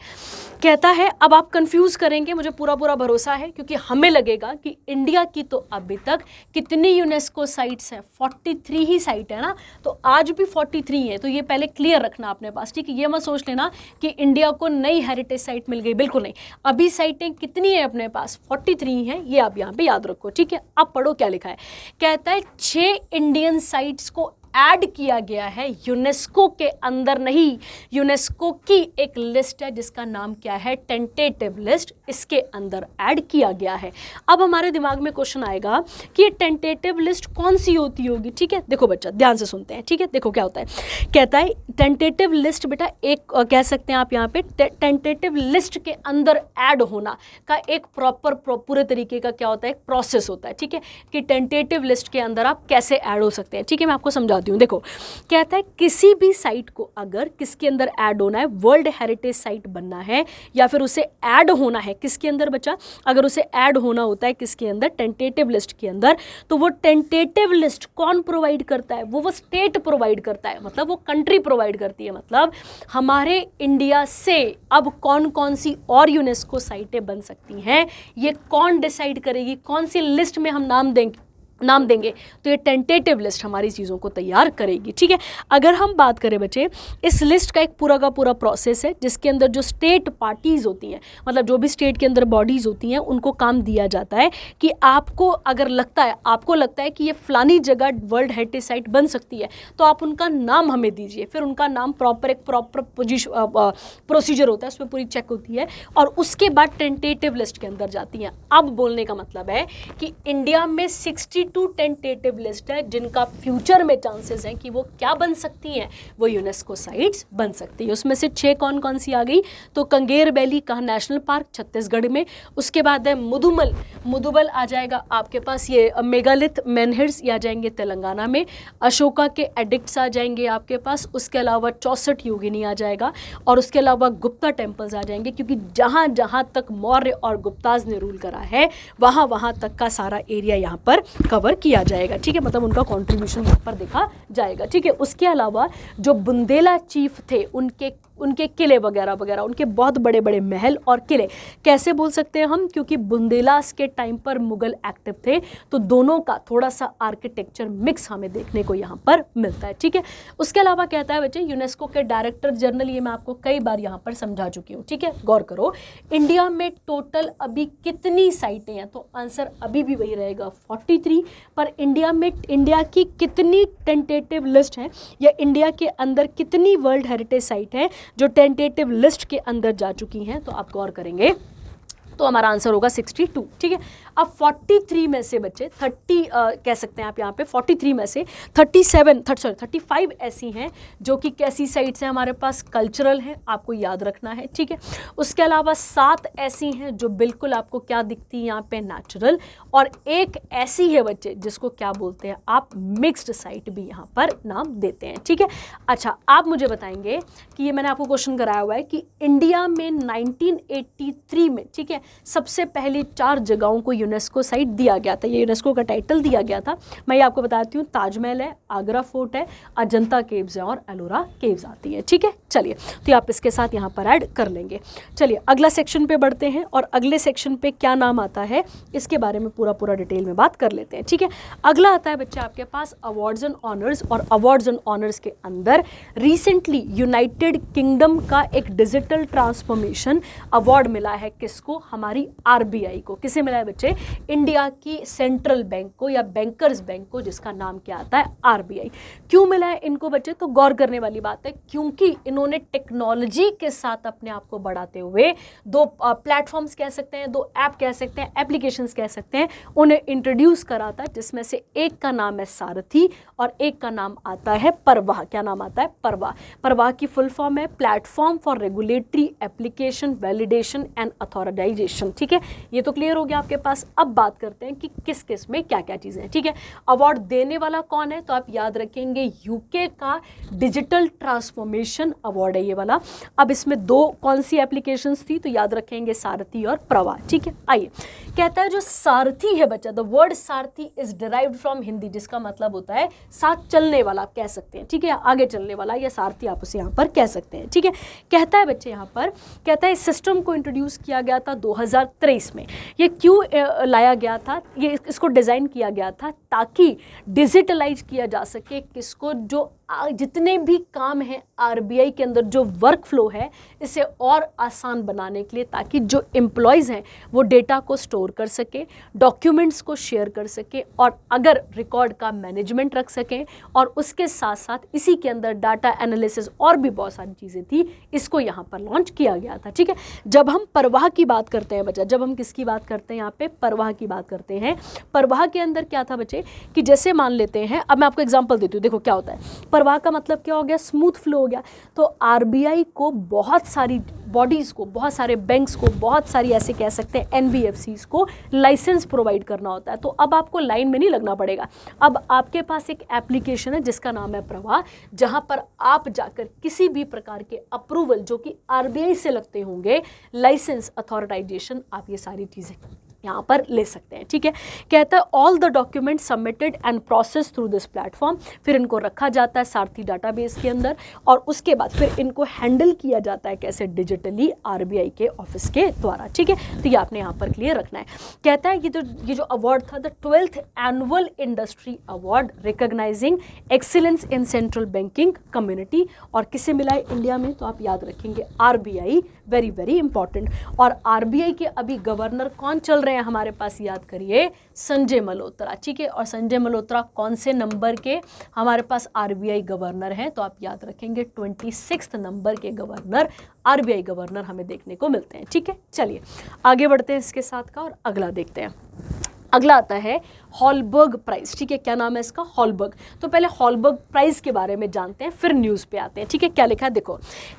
कहता है, अब आप कंफ्यूज करेंगे, मुझे पूरा भरोसा है, क्योंकि हमें लगेगा कि इंडिया की तो अभी तक कितनी यूनेस्को साइट्स हैं, 43 ही साइट है ना, तो आज भी 43 है। तो ये पहले क्लियर रखना अपने पास, ठीक है। ये मत सोच लेना कि इंडिया को नई हेरिटेज साइट मिल गई, बिल्कुल नहीं। अभी साइटें कितनी है अपने पास, 43 हैं, ये आप यहाँ पे याद रखो, ठीक है। अब पढ़ो क्या लिखा है। कहता है 6 इंडियन साइट्स को ऐड किया गया है यूनेस्को के अंदर, नहीं, यूनेस्को की एक लिस्ट है जिसका नाम क्या है, टेंटेटिव लिस्ट, इसके अंदर ऐड किया गया है। अब हमारे दिमाग में क्वेश्चन आएगा कि ये टेंटेटिव लिस्ट कौन सी होती होगी, ठीक है। देखो बच्चा ध्यान से सुनते हैं, ठीक है। देखो क्या होता है, कहता है टेंटेटिव लिस्ट बेटा एक कह सकते हैं आप यहाँ पे, टेंटेटिव लिस्ट के अंदर ऐड होना का एक प्रॉपर पूरे तरीके का क्या होता है, एक प्रोसेस होता है, ठीक है, कि टेंटेटिव लिस्ट के अंदर आप कैसे ऐड हो सकते हैं, ठीक है। मैं आपको समझा हूं, देखो कहता है किसी भी साइट को अगर किसके अंदर ऐड होना है, वर्ल्ड हेरिटेज साइट बनना है या फिर उसे ऐड होना है किसके अंदर बच्चा, अगर उसे ऐड होना होता है किसके अंदर, टेंटेटिव लिस्ट के अंदर, तो वो टेंटेटिव लिस्ट कौन प्रोवाइड करता है, वो स्टेट प्रोवाइड करता है, मतलब वो कंट्री प्रोवाइड करती है। मतलब हमारे इंडिया से अब कौन कौन सी और यूनेस्को साइटें बन सकती हैं, ये कौन डिसाइड करेगी, कौन सी लिस्ट में हम नाम देंगे, तो ये टेंटेटिव लिस्ट हमारी चीज़ों को तैयार करेगी, ठीक है। अगर हम बात करें बच्चे, इस लिस्ट का एक पूरा का पूरा प्रोसेस है जिसके अंदर जो स्टेट पार्टीज होती हैं, मतलब जो भी स्टेट के अंदर बॉडीज होती हैं, उनको काम दिया जाता है कि आपको अगर आपको लगता है कि ये फलानी जगह वर्ल्ड हेरिटेज साइट बन सकती है, तो आप उनका नाम हमें दीजिए। फिर उनका नाम एक प्रॉपर प्रोसीजर होता है, उसमें पूरी चेक होती है और उसके बाद टेंटेटिव लिस्ट के अंदर जाती हैं। अब बोलने का मतलब है कि इंडिया में 62 टेंटेटिव लिस्ट है जिनका फ्यूचर में चांसेस हैं कि वो क्या बन सकती हैं, वो यूनेस्को साइट्स बन सकती है। उसमें से 6 कौन कौन सी आ गई, तो कंगेर वैली का नेशनल पार्क छत्तीसगढ़ में, उसके बाद है मुदुमल आ जाएगा आपके पास, ये मेगालिथ मेनहिर्स आ जाएंगे तेलंगाना में, अशोका के एडिक्ट्स आ जाएंगे आपके पास, उसके अलावा 64 योगिनी आ जाएगा, और उसके अलावा गुप्ता टेम्पल्स आ जाएंगे, क्योंकि जहाँ जहाँ तक मौर्य और गुप्ताज ने रूल करा है वहाँ तक का सारा एरिया यहाँ पर कवर कवर किया जाएगा, ठीक है, मतलब उनका कॉन्ट्रीब्यूशन यहाँ पर देखा जाएगा, ठीक है। उसके अलावा जो बुंदेला चीफ थे उनके किले वगैरह वगैरह, उनके बहुत बड़े बड़े महल और किले, कैसे बोल सकते हैं हम, क्योंकि बुंदेलास के टाइम पर मुगल एक्टिव थे, तो दोनों का थोड़ा सा आर्किटेक्चर मिक्स हमें देखने को यहाँ पर मिलता है, ठीक है। उसके अलावा कहता है बच्चे यूनेस्को के डायरेक्टर जनरल, ये मैं आपको कई बार यहाँ पर समझा चुकी हूँ, ठीक है, गौर करो। इंडिया में टोटल अभी कितनी साइटें हैं, तो आंसर अभी भी वही रहेगा 43। पर इंडिया में इंडिया की कितनी टेंटेटिव लिस्ट है, या इंडिया के अंदर कितनी वर्ल्ड हेरिटेज साइट है जो टेंटेटिव लिस्ट के अंदर जा चुकी हैं, तो आप गौर करेंगे तो हमारा आंसर होगा 62, ठीक है। अब 43 में से बच्चे 30 कह सकते हैं आप यहाँ पे 43 में से 35 ऐसी हैं जो कि कैसी साइट्स हैं हमारे पास, कल्चरल हैं, आपको याद रखना है, ठीक है। उसके अलावा 7 ऐसी हैं जो बिल्कुल आपको क्या दिखती है यहाँ पे, नेचुरल, और एक ऐसी है बच्चे जिसको क्या बोलते हैं आप, मिक्स्ड साइट भी यहाँ पर नाम देते हैं, ठीक है। अच्छा, आप मुझे बताएंगे कि ये मैंने आपको क्वेश्चन कराया हुआ है कि इंडिया में 1983 में, ठीक है, सबसे पहली 4 जगहों को यूनेस्को साइट दिया गया था, ये यूनेस्को का टाइटल दिया गया था। मैं ये आपको बताती हूँ, ताजमहल है, आगरा फोर्ट है, अजंता केव्स है और एलोरा केव्स आती है, ठीक है। चलिए, तो आप इसके साथ यहाँ पर ऐड कर लेंगे। चलिए अगला सेक्शन पे बढ़ते हैं, और अगले सेक्शन पे क्या नाम आता है इसके बारे में पूरा डिटेल में बात कर लेते हैं, ठीक है। अगला आता है बच्चे आपके पास अवार्ड्स एंड ऑनर्स, और अवार्ड्स एंड ऑनर्स के अंदर रिसेंटली यूनाइटेड किंगडम का एक डिजिटल ट्रांसफॉर्मेशन अवार्ड मिला है, किसको, हमारी आरबीआई को। किसे मिला है बच्चे, इंडिया की सेंट्रल बैंक को या बैंकर्स बैंक को, जिसका नाम क्या आता है, आरबीआई। क्यों मिला है इनको बच्चे, तो गौर करने वाली बात है, क्योंकि इन्होंने टेक्नोलॉजी के साथ अपने आप को बढ़ाते हुए 2 प्लेटफॉर्म्स कह सकते हैं, 2 ऐप कह सकते हैं, एप्लीकेशंस कह सकते हैं, उन्हें इंट्रोड्यूस करा था, जिसमें से एक का नाम है सारथी और एक का नाम आता है परवाह। क्या नाम आता है, परवाह। परवाह की फुल फॉर्म है platform for regulatory application validation and authorisation, ठीक है। ये तो क्लियर हो गया आपके पास। अब बात करते हैं कि किस किस में क्या क्या चीज़ें हैं, ठीक है। अवार्ड देने वाला कौन है, तो आप याद रखेंगे यूके का डिजिटल ट्रांसफॉर्मेशन अवार्ड है ये वाला। अब इसमें 2 कौन सी एप्लीकेशंस थी, तो याद रखेंगे सारथी और प्रवाह, ठीक है। आइए, कहता है जो सारथी है बच्चा, the word Sarathi is derived from Hindi, जिसका मतलब होता है साथ चलने वाला, आप कह सकते हैं, ठीक है, आगे चलने वाला, या सारथी आप उसे यहाँ पर कह सकते हैं, ठीक है। कहता है बच्चे यहाँ पर, कहता है इस सिस्टम को इंट्रोड्यूस किया गया था 2023 में। ये क्यों लाया गया था, ये इसको डिज़ाइन किया गया था ताकि डिजिटलाइज किया जा सके किसको, जो जितने भी काम हैं आरबीआई के अंदर, जो वर्क फ्लो है, इसे और आसान बनाने के लिए, ताकि जो एम्प्लॉयज़ हैं वो डेटा को स्टोर कर सके, डॉक्यूमेंट्स को शेयर कर सके, और अगर रिकॉर्ड का मैनेजमेंट रख सकें, और उसके साथ साथ इसी के अंदर डाटा एनालिसिस और भी बहुत सारी चीज़ें थी, इसको यहाँ पर लॉन्च किया गया था, ठीक है। जब हम परवाह की बात करते हैं बच्चा, जब हम किसकी बात करते हैं यहाँ पे, परवाह की बात करते हैं। परवाह के अंदर क्या था बच्चे, कि जैसे मान लेते हैं, अब मैं आपको एग्जांपल देती हूँ, देखो क्या होता है, परवाह का मतलब क्या हो गया, स्मूथ फ्लो हो गया। तो आरबीआई को बहुत सारी बॉडीज़ को, बहुत सारे बैंक्स को, बहुत सारी ऐसे कह सकते हैं एनबीएफसीज को लाइसेंस प्रोवाइड करना होता है। तो अब आपको लाइन में नहीं लगना पड़ेगा, अब आपके पास एक एप्लीकेशन है जिसका नाम है प्रवाह, जहां पर आप जाकर किसी भी प्रकार के अप्रूवल जो कि आरबीआई से लगते होंगे, लाइसेंस, अथॉराइजेशन, आप ये सारी चीज़ें यहाँ पर ले सकते हैं, ठीक है। कहता है all the document submitted and process through this platform, फिर इनको रखा जाता है सारथी डाटाबेस के अंदर, और उसके बाद फिर इनको हैंडल किया जाता है कैसे, डिजिटली, आरबीआई के ऑफिस के द्वारा, ठीक है। तो ये आपने यहाँ पर क्लियर रखना है। कहता है ये जो अवार्ड था, the 12th annual industry award recognising excellence in central banking community, और किसे मिला है इंडिया में, तो आप याद रखेंगे आरबीआई, वेरी वेरी इंपॉर्टेंट। और आरबीआई के अभी गवर्नर कौन चल रहे हैं हमारे पास, याद करिए, संजय मल्होत्रा, ठीक है। और संजय मल्होत्रा कौन से नंबर के हमारे पास आरबीआई गवर्नर हैं, तो आप याद रखेंगे 26 नंबर के गवर्नर, आरबीआई गवर्नर हमें देखने को मिलते हैं, ठीक है। चलिए आगे बढ़ते हैं इसके साथ का, और अगला देखते हैं। अगला आता है हॉलबर्ग प्राइज़, ठीक है। क्या नाम है इसका, हॉलबर्ग। तो पहले हॉलबर्ग प्राइज़ के बारे में जानते हैं, फिर न्यूज़ पे आते हैं, ठीक है। क्या लिखा है देखो,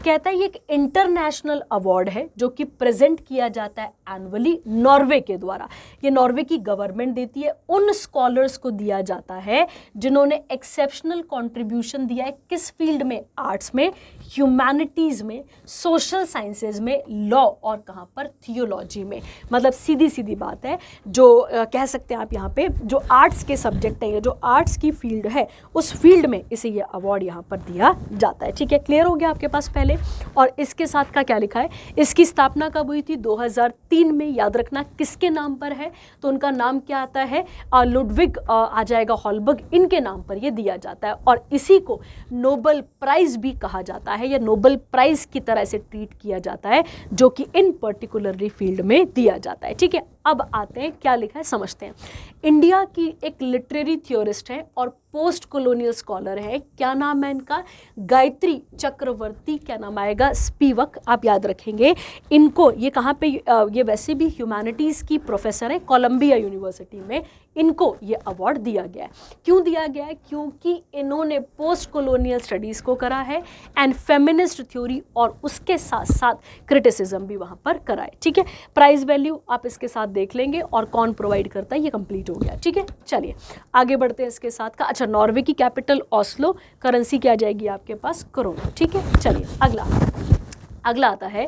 कहता है ये एक इंटरनेशनल अवार्ड है जो कि प्रेजेंट किया जाता है एनुअली नॉर्वे के द्वारा। ये नॉर्वे की गवर्नमेंट देती है, उन स्कॉलर्स को दिया जाता है जिन्होंने एक्सेप्शनल कॉन्ट्रीब्यूशन दिया है, किस फील्ड में, आर्ट्स में, ह्यूमैनिटीज़ में, सोशल साइंसेज में, लॉ, और कहाँ पर, थियोलॉजी में। मतलब सीधी सीधी बात है, जो कह सकते हैं आप यहाँ पे जो आर्ट्स के सब्जेक्ट है या जो आर्ट्स की फील्ड है उस फील्ड में इसे ये अवार्ड यहाँ पर दिया जाता है। ठीक है, क्लियर हो गया आपके पास पहले। और इसके साथ का क्या लिखा है, इसकी स्थापना कब हुई थी, 2003 में। याद रखना किसके नाम पर है, तो उनका नाम क्या आता है, लुडविग आ जाएगा हॉलबर्ग, इनके नाम पर ये दिया जाता है। और इसी को नोबेल प्राइज भी कहा जाता है या नोबेल प्राइज की तरह से ट्रीट किया जाता है, जो कि इन पर्टिकुलरली फील्ड में दिया जाता है। ठीक है, अब आते हैं क्या लिखा है समझते हैं। इंडिया की एक लिटरेरी थियोरिस्ट है और पोस्ट कॉलोनियल स्कॉलर है, क्या नाम है इनका, गायत्री चक्रवर्ती। क्या नाम आएगा, स्पीवक, आप याद रखेंगे इनको। ये कहाँ पे, ये वैसे भी ह्यूमैनिटीज़ की प्रोफेसर है कोलंबिया यूनिवर्सिटी में। इनको ये अवार्ड दिया गया है। क्यों दिया गया है, क्योंकि इन्होंने पोस्ट कॉलोनियल स्टडीज़ को करा है एंड फेमिनिस्ट थ्योरी और उसके साथ साथ क्रिटिसिज्म भी वहाँ पर करा है। ठीक है, प्राइज वैल्यू आप इसके साथ देख लेंगे और कौन प्रोवाइड करता है, ये कंप्लीट हो गया। ठीक है, चलिए आगे बढ़ते हैं इसके साथ का। अच्छा, नॉर्वे की कैपिटल ओस्लो, करेंसी क्या जाएगी आपके पास, करोना। ठीक है, चलिए अगला आता है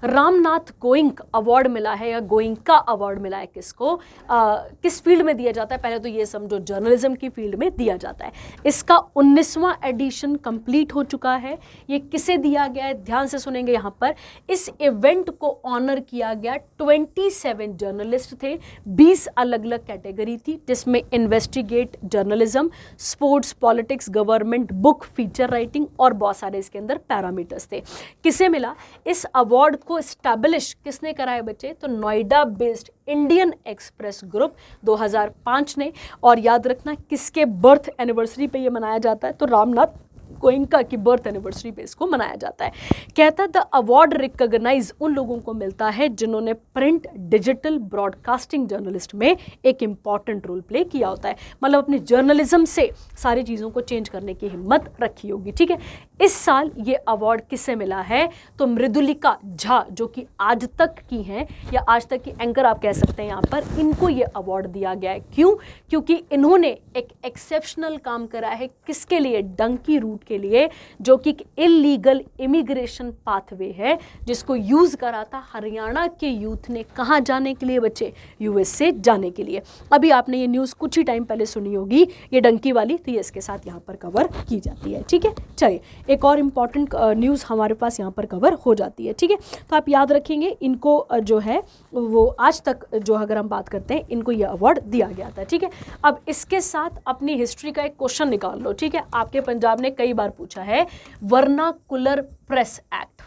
रामनाथ गोइंक अवार्ड मिला है या गोइंका अवार्ड मिला है किसको, किस फील्ड में दिया जाता है, पहले तो ये समझो जर्नलिज्म की फील्ड में दिया जाता है। इसका 19वां एडिशन कंप्लीट हो चुका है। ये किसे दिया गया है, ध्यान से सुनेंगे यहाँ पर। इस इवेंट को ऑनर किया गया, 27 जर्नलिस्ट थे, 20 अलग अलग कैटेगरी थी, जिसमें investigate journalism, sports, politics, government, book, feature writing और बहुत सारे इसके अंदर पैरामीटर्स थे। किसे मिला, इस अवार्ड को एस्टैब्लिश किसने करा है बच्चे, तो Noida based Indian express group 2005 ने। और याद रखना किसके बर्थ एनिवर्सरी पे ये मनाया जाता है, तो रामनाथ गोइंका की बर्थ एनिवर्सरी पे इसको मनाया जाता है। कहता है द अवार्ड रिकॉग्नाइज उन लोगों को मिलता है जिन्होंने प्रिंट, डिजिटल, ब्रॉडकास्टिंग जर्नलिस्ट में एक इंपॉर्टेंट रोल प्ले किया होता है, मतलब अपने जर्नलिज्म से सारी चीज़ों को चेंज करने की हिम्मत रखी होगी। ठीक है, इस साल ये अवार्ड किससे मिला है, तो मृदुलिका झा, जो कि आज तक की हैं या आज तक की एंकर आप कह सकते हैं यहाँ पर, इनको ये अवार्ड दिया गया है। क्यों, क्योंकि इन्होंने एक एक्सेप्शनल काम करा है किसके लिए, डंकी रूट के लिए, जो कि इलीगल इमिग्रेशन पाथवे है जिसको यूज करा था हरियाणा के यूथ ने, कहाँ जाने के लिए बच्चे, यूएसए जाने के लिए। अभी आपने ये न्यूज़ कुछ ही टाइम पहले सुनी होगी, ये डंकी वाली, तो ये इसके साथ यहाँ पर कवर की जाती है। ठीक है, चलिए एक और इम्पॉर्टेंट न्यूज़ हमारे पास यहाँ पर कवर हो जाती है। ठीक है, तो आप याद रखेंगे इनको जो है वो आज तक जो अगर हम बात करते हैं इनको ये अवार्ड दिया गया था। ठीक है, अब इसके साथ अपनी हिस्ट्री का एक क्वेश्चन निकाल लो। ठीक है, आपके पंजाब ने कई बार पूछा है, वर्नाकुलर प्रेस एक्ट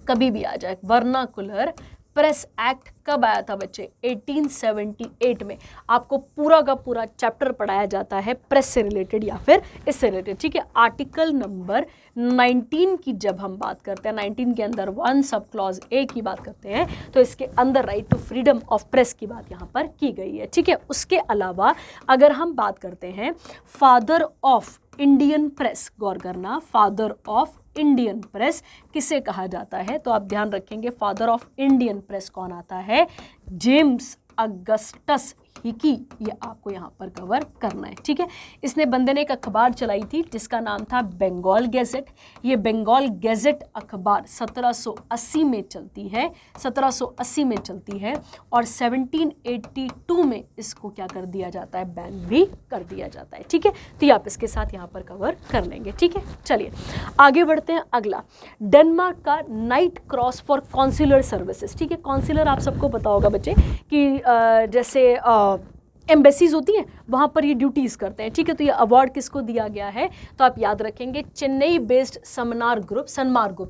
कभी भी आ जाए, वर्नाकुलर प्रेस एक्ट कब आया था बच्चे, 1878 में। आपको पूरा का पूरा चैप्टर पढ़ाया जाता है प्रेस से रिलेटेड या फिर इससे रिलेटेड। ठीक है, आर्टिकल नंबर 19 की जब हम बात करते हैं, 19 के अंदर 1 सब क्लॉज ए की बात करते हैं, तो इसके अंदर right to freedom of press की बात यहाँ पर की गई है। ठीक है, उसके अलावा अगर हम बात करते हैं फादर ऑफ इंडियन प्रेस, गौर करना, फादर ऑफ इंडियन प्रेस किसे कहा जाता है, तो आप ध्यान रखेंगे फादर ऑफ इंडियन प्रेस कौन आता है, जेम्स अगस्टस हिकी, ये आपको यहाँ पर कवर करना है। ठीक है, इसने बंदे ने एक अखबार चलाई थी जिसका नाम था बंगाल गैजेट। ये बंगाल गैजेट अखबार 1780 में चलती है, 1780 में चलती है और 1782 में इसको क्या कर दिया जाता है, बैन भी कर दिया जाता है। ठीक है, तो ये आप इसके साथ यहाँ पर कवर कर लेंगे। ठीक है, चलिए आगे बढ़ते हैं। अगला, डेनमार्क का night cross for consular services. ठीक है, कॉन्सुलर आप सबको पता होगा बच्चे कि जैसे एम्बेसीज होती हैं, वहाँ पर ये ड्यूटीज़ करते हैं। ठीक है, तो ये अवार्ड किसको दिया गया है, तो आप याद रखेंगे चेन्नई बेस्ड सनमार्ग ग्रुप,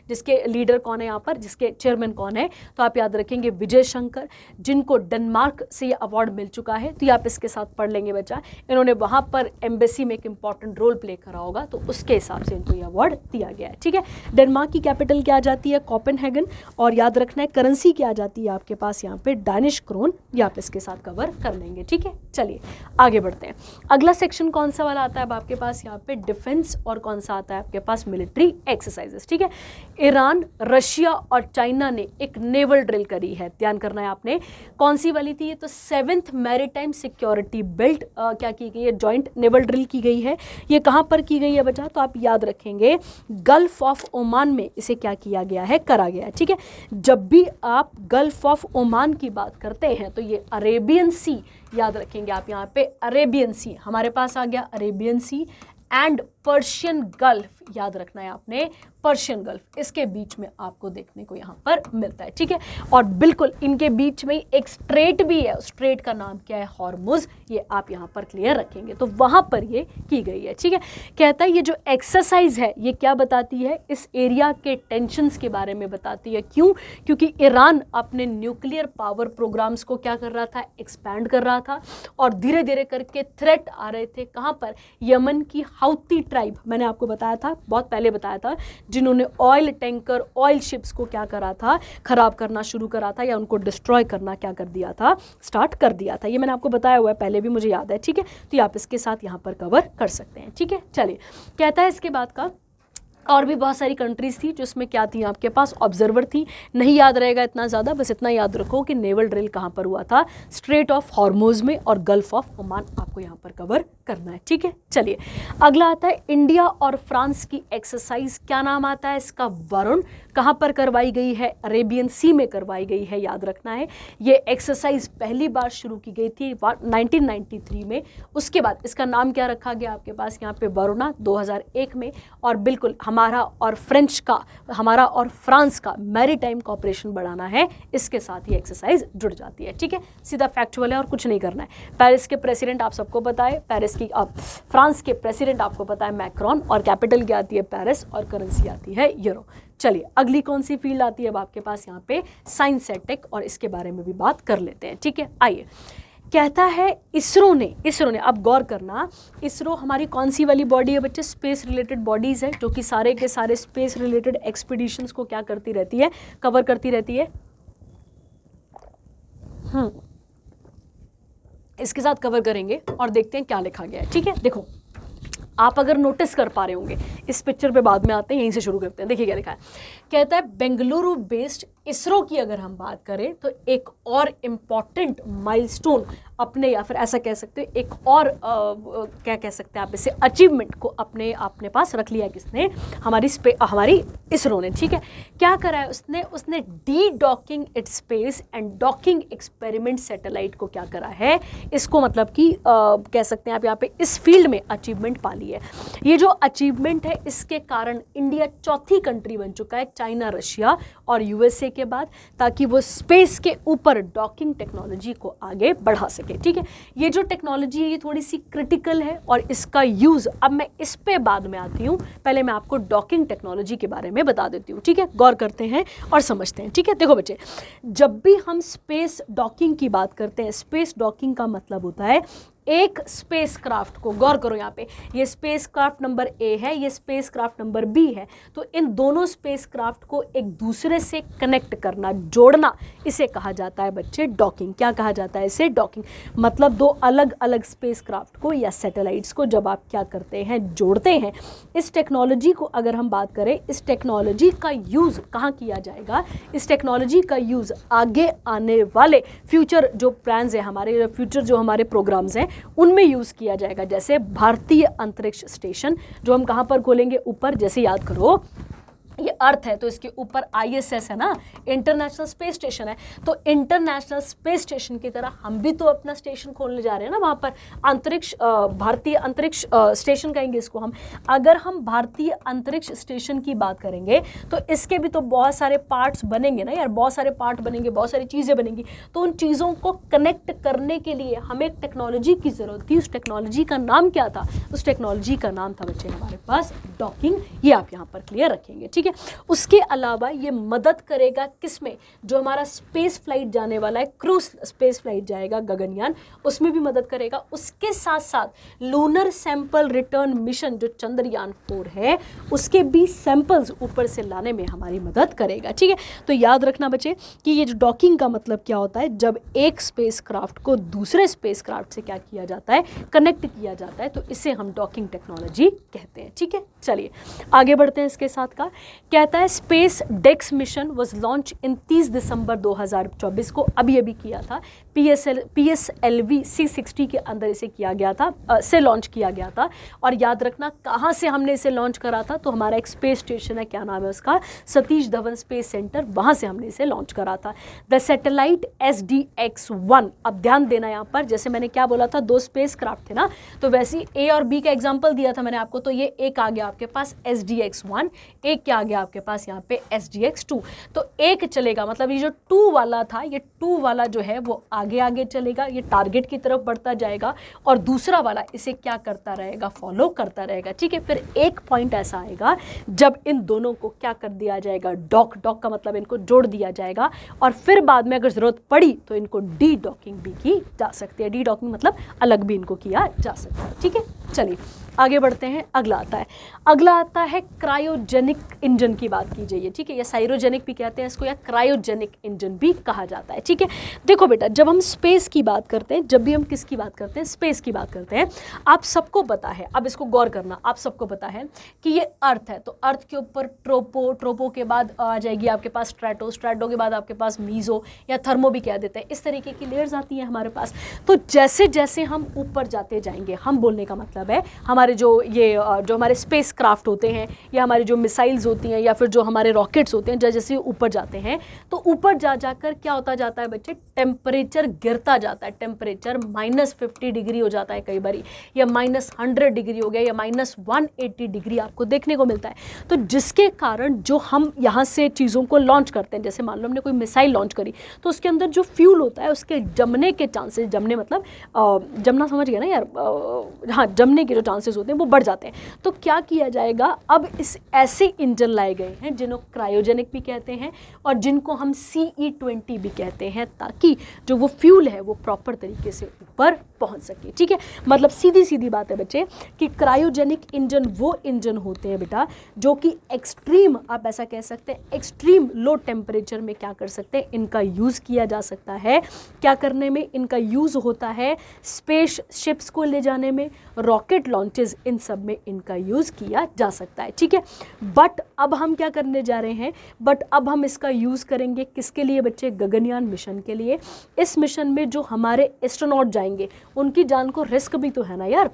जिसके लीडर कौन है यहाँ पर, जिसके चेयरमैन कौन है, तो आप याद रखेंगे विजय शंकर, जिनको डेनमार्क से ये अवार्ड मिल चुका है। तो ये आप इसके साथ पढ़ लेंगे बच्चा, इन्होंने वहाँ पर एम्बेसी में एक इंपॉर्टेंट रोल प्ले करा होगा, तो उसके हिसाब से इनको ये अवार्ड दिया गया है। ठीक है, डेनमार्क की कैपिटल क्या आ जाती है, कोपेनहेगन, और याद रखना है करेंसी क्या आ जाती है आपके पास यहाँ पे, डैनिश क्रोन, ये आप इसके साथ कवर कर लेंगे। ठीक है, चलिए आगे बढ़ते हैं। अगला सेक्शन कौन सा वाला आता है अब आपके पास यहाँ पे, डिफेंस, और कौन सा आता है आपके पास, मिलिट्री एक्सरसाइजेस। ठीक है, ईरान, रशिया और चाइना ने एक नेवल ड्रिल करी है, ध्यान करना है आपने। कौन सी वाली थी ये, तो 7th मैरीटाइम सिक्योरिटी बेल्ट क्या की गई है, जॉइंट नेवल ड्रिल की गई है। ये कहाँ पर की गई है बच्चा, तो आप याद रखेंगे गल्फ ऑफ ओमान में इसे क्या किया गया है, करा गया है। ठीक है, जब भी आप गल्फ ऑफ ओमान की बात करते हैं तो ये अरेबियन सी, याद रखेंगे आप यहाँ पे अरेबियन सी, हमारे पास आ गया Arabian sea and Persian gulf, याद रखना है आपने, पर्शियन गल्फ, इसके बीच में आपको देखने को यहाँ पर मिलता है। ठीक है, और बिल्कुल इनके बीच में एक स्ट्रेट भी है, स्ट्रेट का नाम क्या है, हॉर्मुज, ये आप यहाँ पर क्लियर रखेंगे, तो वहाँ पर ये की गई है। ठीक है, कहता है ये जो एक्सरसाइज है ये क्या बताती है, इस एरिया के टेंशंस के बारे में बताती है। क्यों, क्योंकि ईरान अपने न्यूक्लियर पावर प्रोग्राम्स को क्या कर रहा था, एक्सपैंड कर रहा था, और धीरे धीरे करके थ्रेट आ रहे थे कहाँ पर, यमन की हाउती ट्राइब, मैंने आपको बताया था, बहुत पहले बताया था, जिन्होंने ऑयल टैंकर, ऑयल शिप्स को क्या करा था, खराब करना शुरू करा था, या उनको डिस्ट्रॉय करना क्या कर दिया था, स्टार्ट कर दिया था। ये मैंने आपको बताया हुआ है पहले भी, मुझे याद है। ठीक है, तो आप इसके साथ यहाँ पर कवर कर सकते हैं। ठीक है, चलिए, कहता है इसके बाद का और भी बहुत सारी कंट्रीज़ थी जिसमें क्या थी आपके पास, ऑब्जर्वर थी, नहीं याद रहेगा इतना ज़्यादा, बस इतना याद रखो कि नेवल ड्रिल कहाँ पर हुआ था, स्ट्रेट ऑफ हॉर्मुज में और गल्फ ऑफ ओमान, आपको यहाँ पर कवर करना है। ठीक है, चलिए अगला आता है इंडिया और फ्रांस की एक्सरसाइज, क्या नाम आता है इसका, वरुण, कहाँ पर करवाई गई है, अरेबियन सी में करवाई गई है, याद रखना है। ये एक्सरसाइज पहली बार शुरू की गई थी 1993 में, उसके बाद इसका नाम क्या रखा गया आपके पास यहाँ पे, वरुणा, 2001 में, और बिल्कुल हमारा और हमारा और फ्रांस का मैरीटाइम कॉपरेशन बढ़ाना है, इसके साथ ये एक्सरसाइज जुड़ जाती है। ठीक है, सीधा फैक्चुअल है और कुछ नहीं करना है। पेरिस के प्रेसिडेंट आप सबको पता है, फ्रांस के प्रेसिडेंट आपको पता है मैक्रोन, और कैपिटल क्या आती है, पेरिस, और करेंसी आती है यूरो। चलिए अगली कौन सी फील्ड आती है अब आपके पास यहाँ पे, साइंस एंड टेक, और इसके बारे में भी बात कर लेते हैं। ठीक है, आइए, कहता है इसरो ने अब गौर करना, इसरो हमारी कौन सी वाली बॉडी है बच्चे, स्पेस रिलेटेड बॉडीज़ है, जो कि सारे के सारे स्पेस रिलेटेड एक्सपीडिशंस को क्या करती रहती है, कवर करती रहती है। इसके साथ कवर करेंगे और देखते हैं क्या लिखा गया है। ठीक है, देखो आप अगर नोटिस कर पा रहे होंगे, इस पिक्चर पे बाद में आते हैं, यहीं से शुरू करते हैं। देखिए क्या लिखा है, कहता है बेंगलुरु बेस्ड इसरो की अगर हम बात करें तो एक और इम्पॉर्टेंट माइलस्टोन अपने, या फिर ऐसा कह सकते हैं एक और क्या कह सकते हैं आप इसे, अचीवमेंट को अपने पास रख लिया किसने, हमारी इसरो ने। ठीक है, क्या करा है उसने D docking it space and docking experiment satellite को क्या करा है, इसको मतलब कि कह सकते हैं आप यहाँ पे इस फील्ड में अचीवमेंट पा ली है। ये जो अचीवमेंट है इसके कारण इंडिया चौथी कंट्री बन चुका है, चाइना, रशिया और यूएसए के बाद, ताकि वो स्पेस के ऊपर डॉकिंग टेक्नोलॉजी को आगे बढ़ा सके। ठीक है, ये जो टेक्नोलॉजी है ये थोड़ी सी क्रिटिकल है, और इसका यूज़ अब मैं इस पे बाद में आती हूँ, पहले मैं आपको डॉकिंग टेक्नोलॉजी के बारे में बता देती हूँ। ठीक है, गौर करते हैं और समझते हैं। ठीक है, देखो बच्चे, जब भी हम स्पेस डॉकिंग की बात करते हैं, स्पेस डॉकिंग का मतलब होता है एक स्पेसक्राफ्ट को, गौर करो यहाँ पे, ये स्पेसक्राफ्ट नंबर ए है, ये स्पेसक्राफ्ट नंबर बी है, तो इन दोनों स्पेसक्राफ्ट को एक दूसरे से कनेक्ट करना, जोड़ना, इसे कहा जाता है बच्चे डॉकिंग। क्या कहा जाता है इसे, डॉकिंग। मतलब दो अलग अलग स्पेसक्राफ्ट को या सैटेलाइट्स को जब आप क्या करते हैं, जोड़ते हैं। इस टेक्नोलॉजी को अगर हम बात करें, इस टेक्नोलॉजी का यूज़ कहाँ किया जाएगा, इस टेक्नोलॉजी का यूज़ आगे आने वाले फ्यूचर जो प्लान्स हैं हमारे, फ्यूचर जो हमारे प्रोग्राम्स हैं उनमें यूज़ किया जाएगा। जैसे भारतीय अंतरिक्ष स्टेशन जो हम कहाँ पर खोलेंगे, ऊपर, जैसे याद करो ये अर्थ है तो इसके ऊपर ISS है ना, इंटरनेशनल स्पेस स्टेशन है, तो इंटरनेशनल स्पेस स्टेशन की तरह हम भी तो अपना स्टेशन खोलने जा रहे हैं ना वहाँ पर, अंतरिक्ष, भारतीय अंतरिक्ष स्टेशन कहेंगे इसको हम। अगर हम भारतीय अंतरिक्ष स्टेशन की बात करेंगे तो इसके भी तो बहुत सारे पार्ट्स बनेंगे ना यार, बहुत सारे पार्ट बनेंगे, बहुत सारी चीज़ें बनेंगी, तो उन चीज़ों को कनेक्ट करने के लिए हमें एक टेक्नोलॉजी की ज़रूरत थी। उस टेक्नोलॉजी का नाम क्या था, उस टेक्नोलॉजी का नाम था बच्चे हमारे पास डॉकिंग। ये आप यहाँ पर क्लियर रखेंगे। ठीक है, उसके अलावा ये मदद करेगा किसमें, जो हमारा स्पेस फ्लाइट जाने वाला है, क्रूज स्पेस फ्लाइट जाएगा गगनयान, उसमें भी मदद करेगा। उसके साथ साथ लूनर सैंपल रिटर्न मिशन जो चंद्रयान 4 है उसके भी सैंपल्स ऊपर से लाने में हमारी मदद करेगा। ठीक है, तो याद रखना बच्चे कि ये जो डॉकिंग का मतलब क्या होता है, जब एक स्पेसक्राफ्ट को दूसरे स्पेसक्राफ्ट से क्या किया जाता है, कनेक्ट किया जाता है, तो इसे हम डॉकिंग टेक्नोलॉजी कहते हैं। ठीक है, चलिए आगे बढ़ते हैं। इसके साथ का कहता है SpaDeX mission was launch in 30 December 2024 को, अभी किया था। PSLV C60 के अंदर इसे किया गया था, से लॉन्च किया गया था। और याद रखना कहाँ से हमने इसे लॉन्च करा था, तो हमारा एक स्पेस स्टेशन है, क्या नाम है उसका, सतीश धवन स्पेस सेंटर, वहाँ से हमने इसे लॉन्च करा था। द सैटेलाइट SDX-1, अब ध्यान देना यहाँ पर, जैसे मैंने क्या बोला था, 2 स्पेस क्राफ्ट थे ना, तो वैसे ही A और B का एग्जाम्पल दिया था मैंने आपको, तो ये एक आ गया आपके पास SDX-1, एक क्या आ गया आपके पास यहाँ पे SDX-2। तो एक चलेगा, मतलब ये जो 2 वाला था, ये 2 वाला जो है वो आगे आगे चलेगा, ये टारगेट की तरफ बढ़ता जाएगा, और दूसरा वाला इसे क्या करता रहेगा, फॉलो करता रहेगा। ठीक है, फिर एक पॉइंट ऐसा आएगा जब इन दोनों को क्या कर दिया जाएगा, डॉक का मतलब इनको जोड़ दिया जाएगा, और फिर बाद में अगर जरूरत पड़ी तो इनको डी डॉकिंग भी की जा सकती है। डी डॉकिंग मतलब अलग भी इनको किया जा सकता है। ठीक है, चलिए आगे बढ़ते हैं। अगला आता है क्रायोजेनिक इंजन की बात की जाइए। ठीक है, या साइरोजेनिक भी कहते हैं इसको, या क्रायोजेनिक इंजन भी कहा जाता है। ठीक है, देखो बेटा, जब हम स्पेस की बात करते हैं, जब भी हम किसकी बात करते हैं, स्पेस की बात करते हैं, आप सबको पता है, अब इसको गौर करना, आप सबको पता है कि ये अर्थ है, तो अर्थ के ऊपर ट्रोपो के बाद आ जाएगी आपके पास स्ट्रैटो के बाद आपके पास मीजो या थर्मो भी कह देते हैं, इस तरीके की लेयर्स आती हैं हमारे पास। तो जैसे जैसे हम ऊपर जाते जाएंगे, हम बोलने का मतलब है हमारे जो हमारे स्पेस क्राफ्ट होते हैं, या हमारी जो मिसाइल्स होती हैं, या फिर जो हमारे रॉकेट्स होते हैं, जैसे जैसे ऊपर जाते हैं, तो ऊपर जा जाकर क्या होता जाता है बच्चे, टेम्परेचर गिरता जाता है। टेम्परेचर -50 डिग्री हो जाता है कई बार, या -100 डिग्री हो गया, या -180 डिग्री आपको देखने को मिलता है। तो जिसके कारण जो हम यहाँ से चीज़ों को लॉन्च करते हैं, जैसे मान लो हमने कोई मिसाइल लॉन्च करी, तो उसके अंदर जो फ्यूल होता है उसके जमने के चांसेस, जमने मतलब जमना समझ गया ना यार, हाँ, जमने के जो चांसेस होते हैं वो बढ़ जाते हैं। तो क्या किया जाएगा, अब इस ऐसे इंजन लाए गए हैं जिन्हों क्रायोजेनिक भी कहते हैं और जिनको हम CE-20 भी कहते हैं, ताकि जो वो फ्यूल है वो प्रॉपर तरीके से ऊपर पहुंच सके। ठीक है, मतलब सीधी सीधी बात है बच्चे कि क्रायोजेनिक इंजन वो इंजन होते हैं बेटा जो कि एक्सट्रीम, आप ऐसा कह सकते हैं, एक्सट्रीम लो टेम्परेचर में क्या कर सकते हैं, इनका यूज़ किया जा सकता है। क्या करने में इनका यूज़ होता है, स्पेस शिप्स को ले जाने में, रॉकेट लॉन्चेस, इन सब में इनका यूज़ किया जा सकता है। ठीक है, बट अब हम क्या करने जा रहे हैं, अब हम इसका यूज़ करेंगे किसके लिए बच्चे, गगनयान मिशन के लिए। इस मिशन में जो हमारे एस्ट्रोनॉट जाएंगे उनकी जान को रिस्क भी तो है ना यार,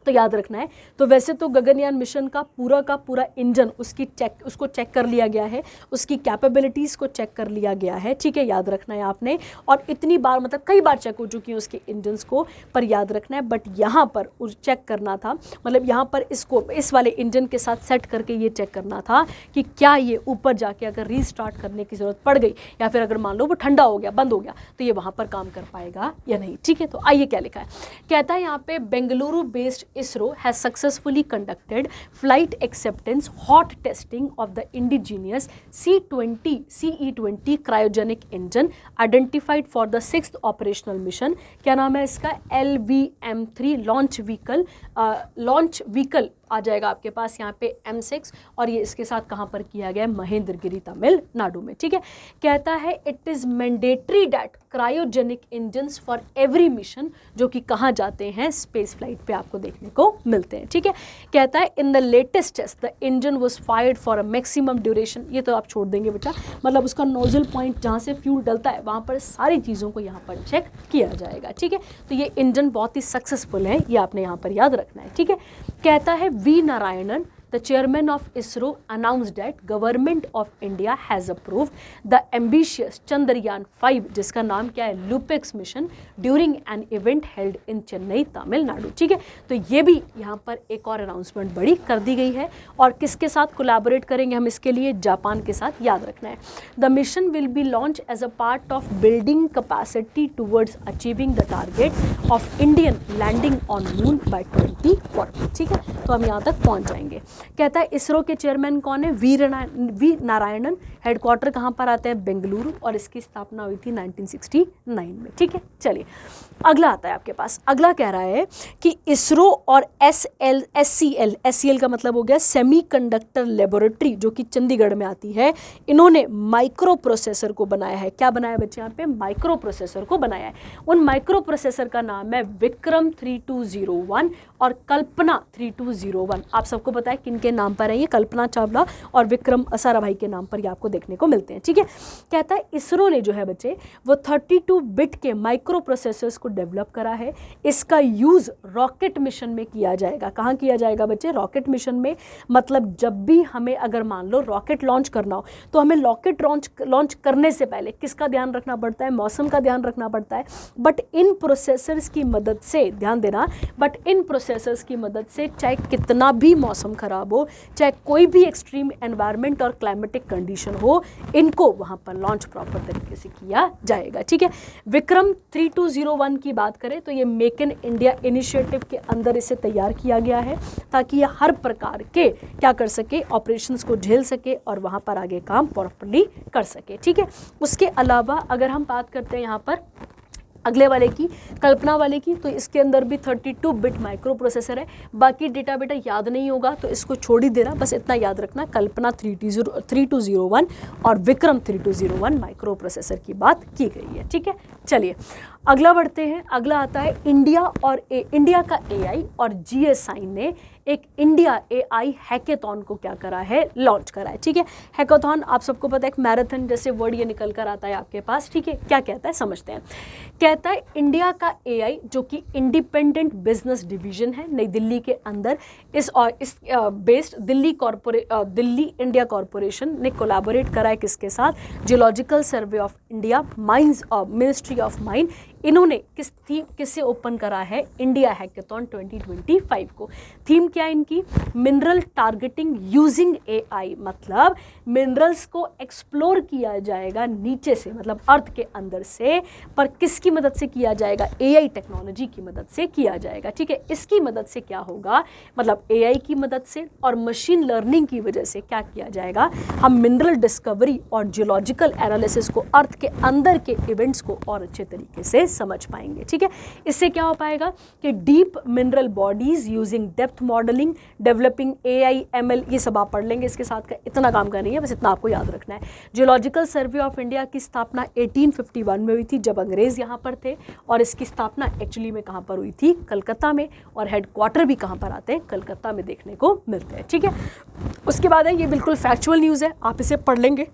तो याद रखना है। तो वैसे तो गगनयान मिशन का पूरा इंजन उसको चेक कर लिया गया है, उसकी कैपेबिलिटीज़ को चेक कर लिया गया है। ठीक है, याद रखना है आपने, और इतनी बार मतलब कई बार चेक हो चुकी है उसके इंजन्स को, पर याद रखना है, बट यहाँ पर चेक करना था, मतलब यहाँ पर इसको इस वाले इंजन के साथ सेट करके ये चेक करना था कि क्या ये ऊपर जाके अगर रीस्टार्ट करने की ज़रूरत पड़ गई, या फिर अगर मान लो वो ठंडा हो गया, बंद हो गया, तो ये वहाँ पर काम कर पाएगा या नहीं। ठीक है, तो आइए क्या लिखा है, कहता है यहाँ पे Bengaluru based ISRO has successfully conducted flight acceptance hot testing of the indigenous CE-20 cryogenic engine identified for the 6th operational mission। क्या नाम है इसका, LVM-3 लॉन्च व्हीकल आ जाएगा आपके पास यहाँ पे M6, और ये इसके साथ कहाँ पर किया गया है, महेंद्रगिरी तमिलनाडु में। ठीक है, कहता है it is mandatory that cryogenic engines for every mission, जो कि कहाँ जाते हैं, स्पेस फ्लाइट पे आपको देखने को मिलते हैं। ठीक है, कहता है in the latest test the engine was fired for a maximum duration, ये तो आप छोड़ देंगे बेटा, मतलब उसका नोजल पॉइंट जहाँ से फ्यूल डलता है वहाँ पर सारी चीज़ों को यहाँ पर चेक किया जाएगा। ठीक है, तो ये इंजन बहुत ही सक्सेसफुल है, ये आपने यहाँ पर याद रखना है। ठीक है, कहता है V. Narayanan, the chairman of ISRO, announced that government of India has approved the ambitious Chandrayaan 5, जिसका नाम क्या है, LUPEX mission, during an event held in Chennai Tamil Nadu. ठीक है, तो ये भी यहाँ पर एक और अनाउंसमेंट बड़ी कर दी गई है, और किसके साथ कोलैबोरेट करेंगे हम इसके लिए, जापान के साथ, याद रखना है। The mission will be launch as a part of building capacity towards achieving the target of Indian landing on moon by 2040। ठीक है, तो हम यहाँ तक पहुँच जाएंगे। कहता है इसरो के चेयरमैन कौन है, वी नारायणन। हेडक्वार्टर कहाँ पर आते हैं, बेंगलुरु, और इसकी स्थापना हुई थी 1969 में। ठीक है, चलिए अगला आता है आपके पास। अगला कह रहा है कि इसरो और SCL का मतलब हो गया सेमीकंडक्टर लेबोरेटरी, जो कि चंडीगढ़ में आती है, इन्होंने माइक्रो प्रोसेसर को बनाया है। क्या बनाया बच्चे, यहाँ पे माइक्रो प्रोसेसर को बनाया है। उन माइक्रो प्रोसेसर का नाम है विक्रम 3201 और कल्पना 3201। आप सबको पता है किन के नाम पर है ये, कल्पना चावला और विक्रम साराभाई के नाम पर ये आपको देखने को मिलते हैं। ठीक है, कहता है इसरो ने जो है बच्चे वो 32 बिट के माइक्रो प्रोसेसर्स को डेवलप करा है। इसका यूज रॉकेट मिशन में किया जाएगा। कहाँ किया जाएगा बच्चे, रॉकेट मिशन में। मतलब जब भी हमें अगर मान लो रॉकेट लॉन्च करना हो तो हमें रॉकेट लॉन्च करने से पहले किसका ध्यान रखना पड़ता है, मौसम का ध्यान रखना पड़ता है। बट इन प्रोसेसर्स की मदद से, ध्यान देना, बट इन प्रोसेसर्स की मदद से चाहे कितना भी मौसम खराब हो, चाहे कोई भी एक्सट्रीम एनवायरनमेंट और क्लाइमेटिक कंडीशन हो, इनको वहाँ पर लॉन्च प्रॉपर तरीके से किया जाएगा। ठीक है, विक्रम 3201 की बात करें तो ये मेक इन इंडिया इनिशिएटिव के अंदर इसे तैयार किया गया है ताकि ये हर प्रकार के क्या कर सके, ऑपरेशंस को झेल सके और वहाँ पर आगे काम प्रॉपर्ली कर सके। ठीक है, उसके अलावा अगर हम बात करते हैं यहाँ पर अगले वाले की, कल्पना वाले की, तो इसके अंदर भी 32 बिट माइक्रो प्रोसेसर है। बाकी डेटा बेटा याद नहीं होगा तो इसको छोड़ ही देना, बस इतना याद रखना, कल्पना 3201 और विक्रम 3201 माइक्रो प्रोसेसर की बात की गई है। ठीक है, चलिए अगला बढ़ते हैं। अगला आता है इंडिया का AI और GSI ने एक इंडिया AI हैकेथॉन को क्या करा है, लॉन्च करा है। ठीक है, हैकेथॉन आप सबको पता है एक मैराथन जैसे वर्ड ये निकल कर आता है आपके पास। ठीक है, क्या कहता है समझते हैं। कहता है इंडिया का AI जो कि इंडिपेंडेंट बिजनेस डिवीजन है नई दिल्ली के अंदर, इस बेस्ड दिल्ली इंडिया कॉरपोरेशन ने कोलैबोरेट करा है किसके साथ, geological survey of India, mines ministry of mine. इन्होंने किससे ओपन करा है, इंडिया हैकेथॉन 2025 को। थीम क्या है इनकी, मिनरल टारगेटिंग यूजिंग AI, मतलब मिनरल्स को एक्सप्लोर किया जाएगा नीचे से, मतलब अर्थ के अंदर से, पर किसकी मदद से किया जाएगा, AI टेक्नोलॉजी की मदद से किया जाएगा। ठीक है, इसकी मदद से क्या होगा, मतलब AI की मदद से और मशीन लर्निंग की वजह से क्या किया जाएगा, हम मिनरल डिस्कवरी और जियोलॉजिकल एनालिसिस को, अर्थ के अंदर के इवेंट्स को और अच्छे तरीके से समझ पाएंगे। ठीक है, इससे क्या हो पाएगा कि deep mineral bodies using depth modelling, developing AI ML, ये सब आप पढ़ लेंगे, इसके साथ का इतना काम का नहीं है, बस इतना आपको याद रखना है। जियोलॉजिकल सर्वे ऑफ इंडिया की स्थापना 1851 में हुई थी जब अंग्रेज यहाँ पर थे, और इसकी स्थापना एक्चुअली में कहाँ पर हुई थी, कलकत्ता में, और हेडक्वार्टर भी कहाँ पर आते हैं, कलकत्ता में देखने को मिलते हैं। ठीक है, उसके बाद है ये बिल्कुल फैक्चुअल न्यूज़ है, आप इसे पढ़ लेंगे,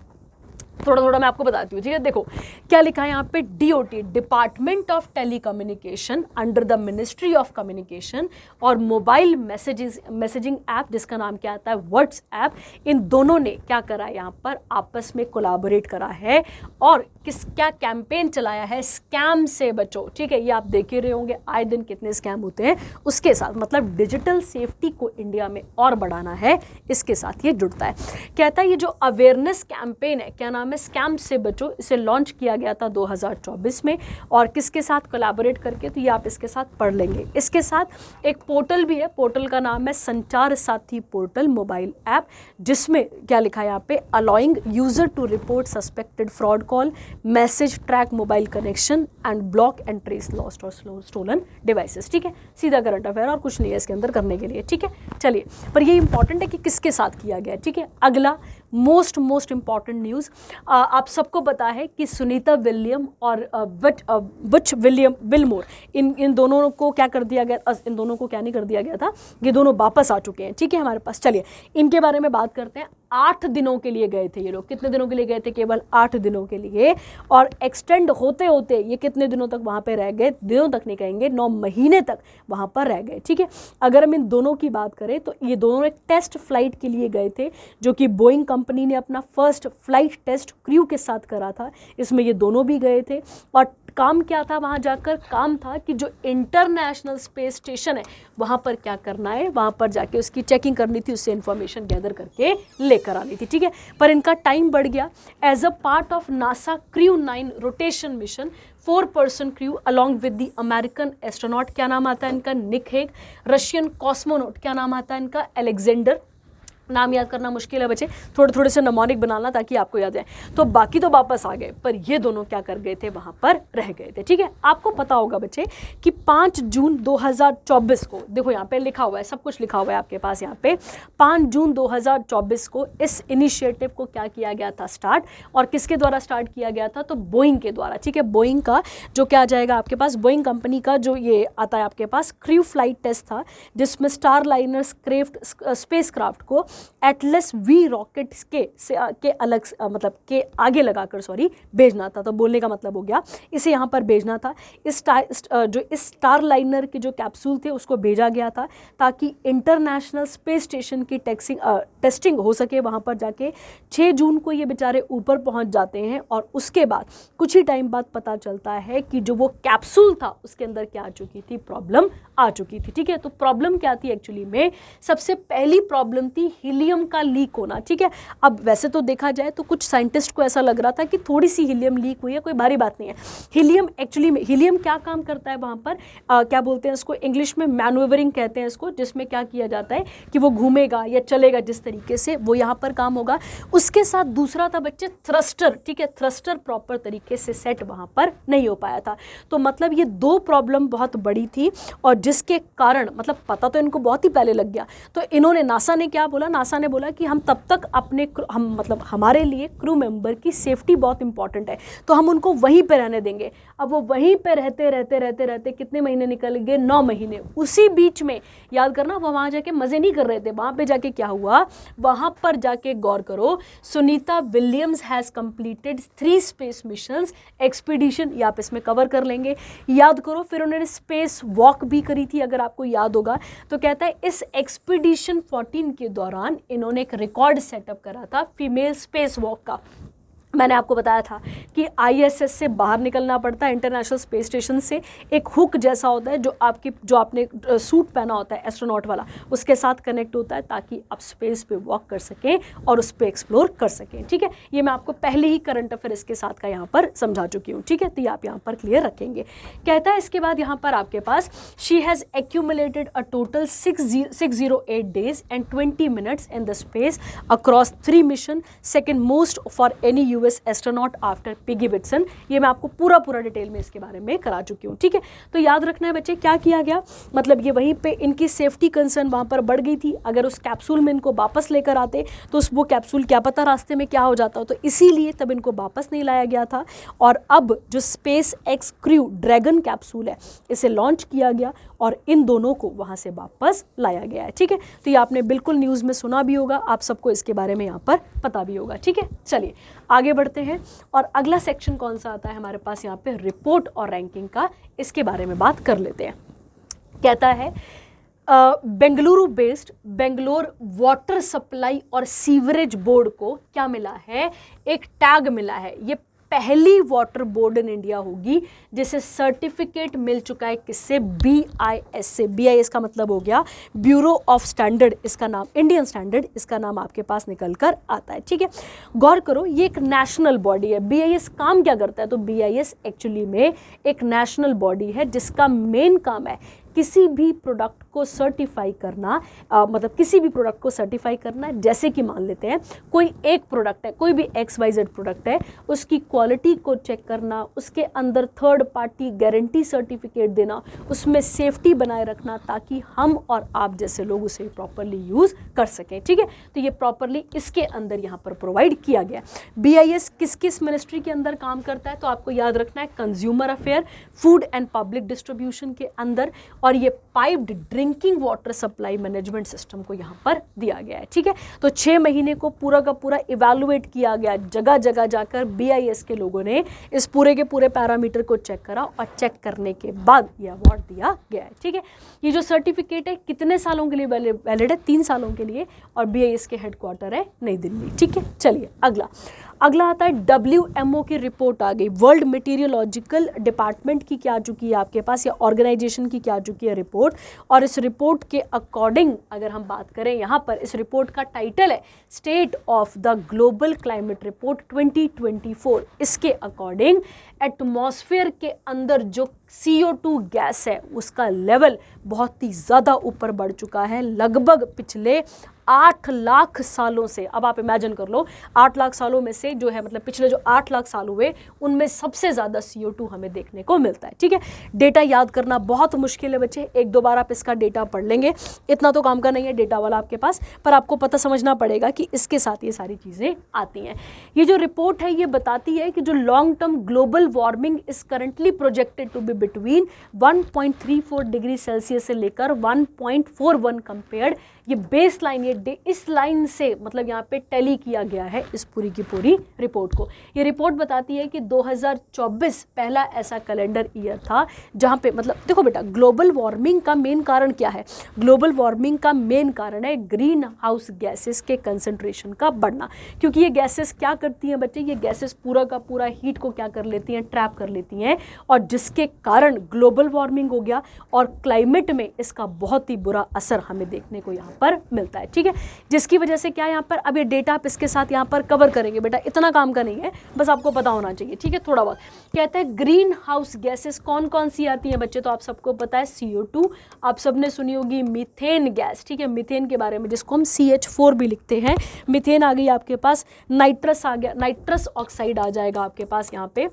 थोड़ा थोड़ा मैं आपको बताती हूँ। ठीक है, देखो क्या लिखा है यहाँ पे, DOT department of telecommunication under the ministry of communication और मोबाइल मैसेजिंग ऐप जिसका नाम क्या आता है, व्हाट्सएप, इन दोनों ने क्या करा है, यहाँ पर आपस में कोलैबोरेट करा है और क्या कैंपेन चलाया है, स्कैम से बचो। ठीक है, ये आप देख ही रहे होंगे आए दिन कितने स्कैम होते हैं, उसके साथ मतलब डिजिटल सेफ्टी को इंडिया में और बढ़ाना है, इसके साथ ये जुड़ता है। कहता है ये जो अवेयरनेस कैंपेन है, क्या नाम है, स्कैम से बचो, इसे लॉन्च किया गया था 2024 में, और किसके साथ कोलैबोरेट करके, तो ये आप इसके साथ पढ़ लेंगे। इसके साथ एक पोर्टल भी है, पोर्टल का नाम है संचार साथी पोर्टल मोबाइल ऐप, जिसमें क्या लिखा है यहाँ पे, allowing user to report suspected fraud call, message track mobile connection and block and trace lost और स्टोलन डिवाइसेस। ठीक है, सीधा करंट अफेयर और कुछ नहीं है इसके अंदर करने के लिए। ठीक है, चलिए, पर ये इंपॉर्टेंट है कि किसके साथ किया गया है। ठीक है, अगला मोस्ट इंपॉर्टेंट न्यूज़, आप सबको पता है कि सुनीता विलियम और बुच विलमोर, इन दोनों को क्या कर दिया गया, इन दोनों को क्या नहीं कर दिया गया था, ये दोनों वापस आ चुके हैं। ठीक है, हमारे पास, चलिए इनके बारे में बात करते हैं। 8 दिनों के लिए गए थे ये लोग, कितने दिनों के लिए गए थे, केवल 8 दिनों के लिए, और एक्सटेंड होते होते ये कितने दिनों तक वहाँ पे रह गए, दिनों तक नहीं कहेंगे, 9 महीने तक वहाँ पर रह गए। ठीक है, अगर हम इन दोनों की बात करें तो ये दोनों एक टेस्ट फ्लाइट के लिए गए थे, जो कि बोइंग कंपनी ने अपना फर्स्ट फ्लाइट टेस्ट क्रू के साथ करा था, इसमें ये दोनों भी गए थे। और काम क्या था वहाँ जाकर, काम था कि जो इंटरनेशनल स्पेस स्टेशन है वहाँ पर क्या करना है, वहाँ पर जाके उसकी चेकिंग करनी थी, उससे इन्फॉर्मेशन गैदर करके लेकर आनी थी। ठीक है, पर इनका टाइम बढ़ गया। As a part of NASA crew 9 rotation mission, 4-person crew along with the American astronaut, क्या नाम आता है इनका, निक हेग, रशियन कॉस्मोनॉट, क्या नाम आता है इनका, अलेक्जेंडर नाम याद करना मुश्किल है बच्चे, थोड़े थोड़े से नमोनिक बनाना ताकि आपको याद आए। तो बाकी तो वापस आ गए, पर ये दोनों क्या कर गए थे, वहाँ पर रह गए थे। ठीक है, आपको पता होगा बच्चे कि 5 जून 2024 को, देखो यहाँ पे लिखा हुआ है, सब कुछ लिखा हुआ है आपके पास यहाँ पे, 5 जून 2024 को इस इनिशिएटिव को क्या किया गया था स्टार्ट, और किसके द्वारा स्टार्ट किया गया था, तो बोइंग के द्वारा। ठीक है, बोइंग का जो क्या आ जाएगा आपके पास, बोइंग कंपनी का जो ये आता है आपके पास क्रू फ्लाइट टेस्ट था, जिसमें स्टारलाइनर स्पेस क्राफ्ट को एटलस वी रॉकेट के अलग मतलब के आगे लगाकर भेजना था। तो बोलने का मतलब हो गया इसे यहाँ पर भेजना था। इस स्टार लाइनर के जो कैप्सूल थे उसको भेजा गया था ताकि इंटरनेशनल स्पेस स्टेशन की टेस्टिंग हो सके। वहाँ पर जाके 6 जून को ये बेचारे ऊपर पहुँच जाते हैं और उसके बाद कुछ ही टाइम बाद पता चलता है कि जो वो कैप्सूल था उसके अंदर क्या आ चुकी थी, प्रॉब्लम आ चुकी थी। ठीक है, तो प्रॉब्लम क्या थी एक्चुअली में, सबसे पहली प्रॉब्लम थी हीलियम का लीक होना। ठीक है, अब वैसे तो देखा जाए तो कुछ साइंटिस्ट को ऐसा लग रहा था कि थोड़ी सी हीलियम लीक हुई है, कोई भारी बात नहीं है। हीलियम एक्चुअली में, हीलियम क्या काम करता है वहाँ पर, क्या बोलते हैं इसको, इंग्लिश में मैनूवरिंग कहते हैं इसको, जिसमें क्या किया जाता है कि वो घूमेगा या चलेगा जिस तरीके से, वो यहाँ पर काम होगा। उसके साथ दूसरा था बच्चे थ्रस्टर। ठीक है, थ्रस्टर प्रॉपर तरीके से सेट वहाँ पर नहीं हो पाया था। तो मतलब ये 2 प्रॉब्लम बहुत बड़ी थी और जिसके कारण मतलब पता तो इनको बहुत ही पहले लग गया। तो इन्होंने, नासा ने क्या बोला, नासा ने बोला कि हम तब तक अपने मतलब हमारे लिए क्रू मेंबर की सेफ्टी बहुत इंपॉर्टेंट है, तो हम उनको वहीं पे रहने देंगे। अब वो वहीं पे रहते कितने महीने निकल गए, 9 महीने। उसी बीच में याद करना, वो वहाँ जाके मज़े नहीं कर रहे थे, वहाँ पे जाके क्या हुआ, वहाँ पर जाके गौर करो, Sunita Williams has completed 3 space missions expedition, ये आप इसमें कवर कर लेंगे, याद करो। फिर उन्होंने स्पेस वॉक भी करी थी, अगर आपको याद होगा तो कहता है इस एक्सपीडिशन 14 के दौरान इन्होंने एक रिकॉर्ड सेटअप करा था फीमेल स्पेस वॉक का। मैंने आपको बताया था कि आईएसएस से बाहर निकलना पड़ता है, इंटरनेशनल स्पेस स्टेशन से एक हुक जैसा होता है जो आपने सूट पहना होता है एस्ट्रोनॉट वाला, उसके साथ कनेक्ट होता है ताकि आप स्पेस पे वॉक कर सकें और उस पर एक्सप्लोर कर सकें। ठीक है, ये मैं आपको पहले ही करंट अफेयर इसके साथ का यहाँ पर समझा चुकी हूँ। ठीक है, तो ये आप यहाँ पर क्लियर रखेंगे। कहता है इसके बाद यहाँ पर आपके पास she has accumulated a total 608 days and 20 minutes in the space across 3 mission, second most for any US astronaut after piggy Whitson. ये मैं आपको पूरा डिटेल में इसके बारे में करा चुकी हूँ। ठीक है, तो याद रखना है बच्चे क्या किया गया, मतलब ये वहीं पे इनकी सेफ्टी कंसर्न वहाँ पर बढ़ गई थी। अगर उस कैप्सूल में इनको वापस लेकर आते तो वो कैप्सूल क्या पता रास्ते में क्या हो जाता, तो इसीलिए तब इनको वापस नहीं लाया गया था। और अब जो space x crew dragon capsule है इसे लॉन्च किया गया और इन दोनों को वहाँ से वापस लाया गया है। ठीक है, तो ये आपने बिल्कुल न्यूज़ में सुना भी होगा, आप सबको इसके बारे में यहाँ पर पता भी होगा। ठीक है, चलिए आगे बढ़ते हैं और अगला सेक्शन कौन सा आता है हमारे पास यहाँ पे, रिपोर्ट और रैंकिंग का, इसके बारे में बात कर लेते हैं। कहता है Bengaluru based Bangalore water supply और सीवरेज बोर्ड को क्या मिला है, एक टैग मिला है। ये पहली वाटर बोर्ड इन इंडिया होगी जिसे सर्टिफिकेट मिल चुका है, किससे, BIS से। BIS का मतलब हो गया ब्यूरो ऑफ स्टैंडर्ड, इसका नाम इंडियन स्टैंडर्ड, इसका नाम आपके पास निकल कर आता है। ठीक है, गौर करो ये एक नेशनल बॉडी है। BIS काम क्या करता है, तो BIS एक्चुअली में एक नेशनल बॉडी है जिसका मेन काम है किसी भी प्रोडक्ट को सर्टिफाई करना, मतलब किसी भी प्रोडक्ट को सर्टिफाई करना। जैसे कि मान लेते हैं कोई एक प्रोडक्ट है, कोई भी XYZ प्रोडक्ट है, उसकी क्वालिटी को चेक करना, उसके अंदर थर्ड पार्टी गारंटी सर्टिफिकेट देना, उसमें सेफ्टी बनाए रखना ताकि हम और आप जैसे लोग उसे प्रॉपरली यूज़ कर सकें। ठीक है, तो ये प्रॉपरली इसके अंदर यहाँ पर प्रोवाइड किया गया। BIS किस किस मिनिस्ट्री के अंदर काम करता है, तो आपको याद रखना है consumer affair, food and public distribution के अंदर, और ये piped drinking water supply management system को यहाँ पर दिया गया है। ठीक है, तो 6 महीने को पूरा का पूरा इवैल्यूएट किया गया, जगह जगह जाकर BIS के लोगों ने इस पूरे के पूरे पैरामीटर को चेक करा और चेक करने के बाद ये अवार्ड दिया गया है। ठीक है, ये जो सर्टिफिकेट है कितने सालों के लिए वैलिड है, 3 सालों के लिए, और BIS के हेडक्वार्टर है नई दिल्ली। ठीक है, चलिए अगला आता है WMO की रिपोर्ट आ गई, वर्ल्ड मेटीरियोलॉजिकल डिपार्टमेंट की क्या आ चुकी है आपके पास, या ऑर्गेनाइजेशन की क्या आ चुकी है रिपोर्ट। और इस रिपोर्ट के अकॉर्डिंग अगर हम बात करें यहाँ पर, इस रिपोर्ट का टाइटल है state of the global climate report 2024। इसके अकॉर्डिंग एटमॉस्फेयर के अंदर जो CO2 गैस है उसका लेवल बहुत ही ज़्यादा ऊपर बढ़ चुका है, लगभग पिछले 8 लाख सालों से, अब आप इमेजिन कर लो 8 लाख सालों में से जो है मतलब पिछले जो 8 लाख साल हुए उनमें सबसे ज़्यादा CO2 हमें देखने को मिलता है। ठीक है, डेटा याद करना बहुत मुश्किल है बच्चे, एक दो बार आप इसका डेटा पढ़ लेंगे, इतना तो काम का नहीं है डेटा वाला आपके पास, पर आपको पता समझना पड़ेगा कि इसके साथ ये सारी चीज़ें आती हैं। ये जो रिपोर्ट है ये बताती है कि जो long term global warming is currently projected to be between 1.34 degree Celsius से लेकर 1.41 कंपेयर्ड, ये बेस लाइन, ये इस लाइन से मतलब यहाँ पे टैली किया गया है इस पूरी की पूरी रिपोर्ट को। ये रिपोर्ट बताती है कि 2024 पहला ऐसा कैलेंडर ईयर था जहाँ पे मतलब देखो बेटा, ग्लोबल वार्मिंग का मेन कारण क्या है? ग्लोबल वार्मिंग का मेन कारण है ग्रीन हाउस गैसेस के कंसंट्रेशन का बढ़ना, क्योंकि ये गैसेस क्या करती हैं बच्चे, ये गैसेस पूरा का पूरा हीट को क्या कर लेती हैं, ट्रैप कर लेती हैं, और जिसके कारण ग्लोबल वार्मिंग हो गया और क्लाइमेट में इसका बहुत ही बुरा असर हमें देखने को यहाँ पर मिलता है। ठीक है, जिसकी वजह से क्या यहाँ पर, अब ये डेटा आप इसके साथ यहाँ पर कवर करेंगे बेटा, इतना काम का नहीं है, बस आपको पता होना चाहिए। ठीक है, थोड़ा बहुत कहते हैं ग्रीन हाउस गैसेस कौन कौन सी आती हैं बच्चे, तो आप सबको पता है CO2, आप सबने सुनी होगी मीथेन गैस। ठीक है, मीथेन के बारे में जिसको हम CH4 भी लिखते हैं, मीथेन आ गई आपके पास, नाइट्रस आ गया, नाइट्रस ऑक्साइड आ जाएगा आपके पास यहाँ पे,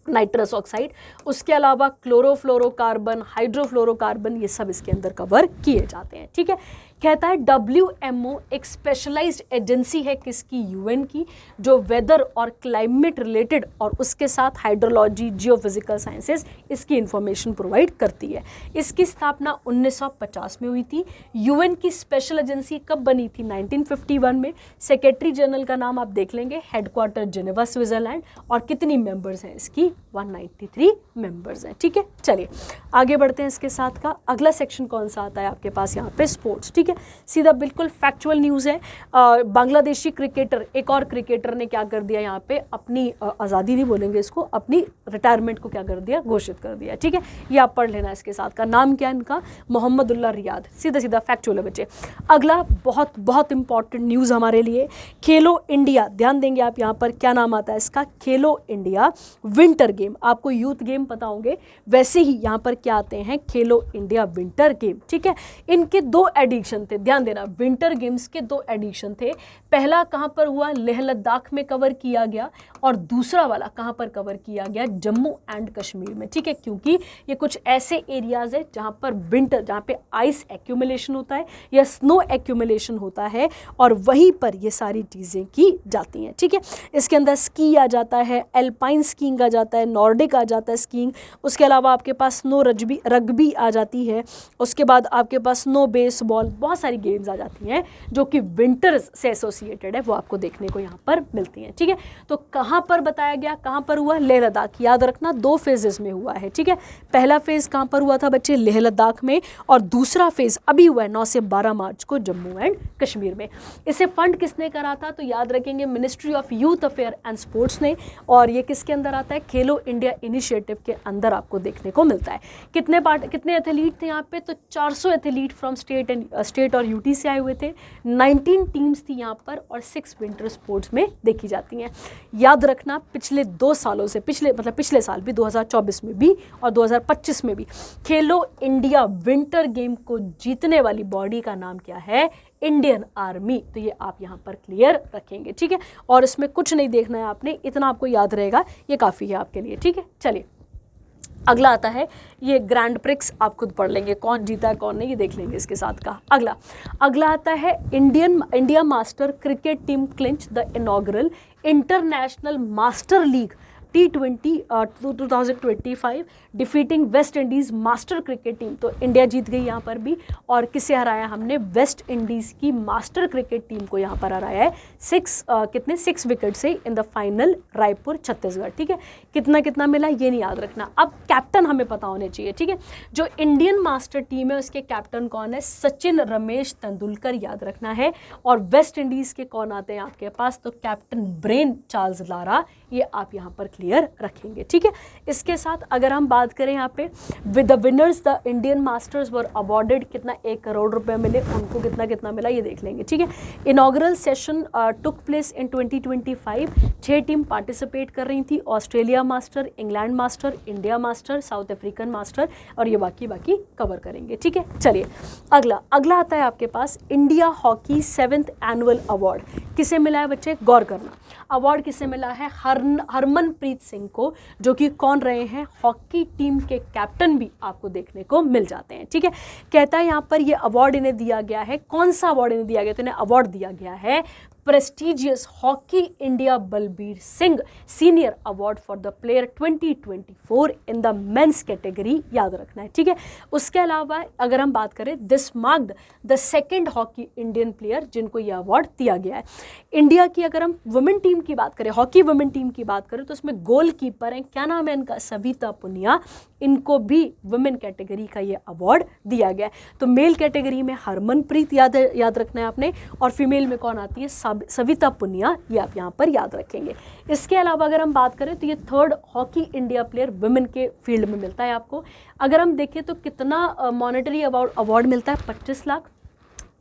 नाइट्रस ऑक्साइड, उसके अलावा क्लोरोफ्लोरोकार्बन, हाइड्रोफ्लोरोकार्बन, ये सब इसके अंदर कवर किए जाते हैं। ठीक है, कहता है WMO एक स्पेशलाइज्ड एजेंसी है किसकी, UN की, जो वेदर और क्लाइमेट रिलेटेड और उसके साथ हाइड्रोलॉजी, जियोफिजिकल साइंसेस इसकी इंफॉर्मेशन प्रोवाइड करती है। इसकी स्थापना 1950 में हुई थी। UN की स्पेशल एजेंसी कब बनी थी, 1951 में। सेक्रेटरी जनरल का नाम आप देख लेंगे, हेडक्वार्टर जिनेवा स्विट्जरलैंड, और कितनी मेंबर्स हैं इसकी, 193 मेंबर्स हैं। ठीक है, चलिए आगे बढ़ते हैं इसके साथ का अगला सेक्शन कौन सा आता है आपके पास यहाँ पे, स्पोर्ट्स। ठीक है, सीधा बिल्कुल फैक्चुअल न्यूज़ है। बांग्लादेशी क्रिकेटर, एक और क्रिकेटर ने क्या कर दिया यहाँ पे, अपनी आज़ादी नहीं बोलेंगे इसको, अपनी रिटायरमेंट को क्या कर दिया, घोषित कर दिया। ठीक है, ये आप पढ़ लेना इसके साथ का, नाम क्या है इनका, मोहम्मदुल्लाह रियाद। सीधा सीधा फैक्चुअल है बच्चे। अगला बहुत बहुत इंपॉर्टेंट न्यूज़ हमारे लिए, खेलो इंडिया, ध्यान देंगे आप यहाँ पर, क्या नाम आता है इसका, खेलो इंडिया विंटर गेम। आपको यूथ गेम पता होंगे, वैसे ही यहाँ पर क्या आते हैं, खेलो इंडिया विंटर गेम। ठीक है, इनके 2 एडिशन थे, ध्यान देना, विंटर गेम्स के 2 एडिशन थे। पहला कहाँ पर हुआ, लेह लद्दाख में कवर किया गया, और दूसरा वाला कहाँ पर कवर किया गया, जम्मू एंड कश्मीर में। ठीक है, क्योंकि ये कुछ ऐसे एरियाज है जहाँ पर विंटर, जहाँ पे आइस एक्यूमुलेशन होता है या स्नो एक्यूमुलेशन होता है, और वहीं पर ये सारी चीज़ें की जाती हैं। ठीक है, इसके अंदर स्की आ जाता है, एल्पाइन स्कीइंग आ जाता है, नॉर्डिक आ जाता है स्कीइंग, उसके अलावा आपके पास स्नो रग्बी आ जाती है, उसके बाद आपके पास स्नो बेसबॉल, बहुत सारी गेम्स आ जाती हैं जो कि विंटर्स से एसोसिएटेड है, वो आपको देखने को यहाँ पर मिलती हैं। ठीक है, तो कहाँ पर बताया गया, कहाँ पर हुआ, लेह लद्दाख। याद रखना 2 फेजेस में हुआ है। ठीक है, पहला फेज कहाँ पर हुआ था बच्चे, लेह लद्दाख में, और दूसरा फेज अभी हुआ है 9 से 12 मार्च को जम्मू एंड कश्मीर में। इसे फंड किसने करा था, तो याद रखेंगे ministry of youth affair and sports ने, और ये किसके अंदर आता है, खेलो इंडिया इनिशिएटिव के अंदर आपको देखने को मिलता है। कितने एथलीट थे यहाँ पे, तो 400 एथलीट फ्रॉम स्टेट और UT से आए हुए थे। 19 टीम्स थी यहाँ पर, और 6 विंटर स्पोर्ट्स में देखी जाती हैं। याद रखना पिछले 2 सालों से, पिछले साल भी 2024 में भी और 2025 में भी खेलो इंडिया विंटर गेम को जीतने वाली बॉडी का नाम क्या है, इंडियन आर्मी। तो ये आप यहाँ पर क्लियर रखेंगे। ठीक है, और इसमें कुछ नहीं देखना है आपने, इतना आपको याद रहेगा, ये काफ़ी है आपके लिए। ठीक है, चलिए अगला आता है, ये ग्रैंड प्रिक्स आप खुद पढ़ लेंगे, कौन जीता है कौन नहीं, ये देख लेंगे इसके साथ का। अगला आता है, India master cricket team clinch the inaugural international master league T20 2025 defeating West Indies master cricket team. तो इंडिया जीत गई यहाँ पर भी, और किसे हराया हमने, वेस्ट इंडीज़ की मास्टर क्रिकेट टीम को यहाँ पर हराया है 6 विकेट से in the final, Raipur Chhattisgarh. ठीक है, कितना मिला ये नहीं याद रखना, अब कैप्टन हमें पता होने चाहिए। ठीक है, जो इंडियन मास्टर टीम है उसके कैप्टन कौन है, सचिन रमेश तेंदुलकर, याद रखना है। और वेस्ट इंडीज़ के कौन आते हैं आपके पास, तो कैप्टन ब्रेन चार्ल्स लारा, ये आप यहाँ पर क्लियर रखेंगे, ठीक है। इसके साथ अगर हम बात करें यहाँ पे with the winners the Indian masters were awarded, कितना 1 करोड़ रुपए मिले, उनको कितना कितना मिला ये देख लेंगे, ठीक है। Inaugural session took place in 2025, 6 team participate कर रही थी, Australia master, England master, India master, south African master, और ये बाकी कवर करेंगे, ठीक है। चलिए अगला आता है आपके पास India hockey 7th annual award. किसे मिला है बच्चे, गौर करना, अवार्ड किसे मिला है, हरमनप्रीत सिंह को, जो कि कौन रहे हैं, हॉकी टीम के कैप्टन भी आपको देखने को मिल जाते हैं, ठीक है। कहता है यहाँ पर ये अवार्ड इन्हें दिया गया है, कौन सा अवार्ड इन्हें दिया गया, तो इन्हें अवार्ड दिया गया है prestigious hockey India Balbir Singh senior award for the player 2024 in the men's category, याद रखना है, ठीक है। उसके अलावा अगर हम बात करें, this marked the second hockey Indian player जिनको यह अवार्ड दिया गया है। इंडिया की अगर हम वुमेन टीम की बात करें, हॉकी वुमेन टीम की बात करें, तो उसमें गोलकीपर हैं, क्या नाम है इनका, सविता पुनिया, इनको भी वुमेन कैटेगरी का ये अवार्ड दिया गया है। तो मेल कैटेगरी में हरमनप्रीत याद रखना है आपने, और फीमेल में कौन आती है, सविता पुनिया, ये आप यहाँ पर याद रखेंगे। इसके अलावा अगर हम बात करें तो ये 3rd hockey India player women के फील्ड में मिलता है आपको। अगर हम देखें तो कितना मॉनेटरी अवार्ड मिलता है, 25 लाख।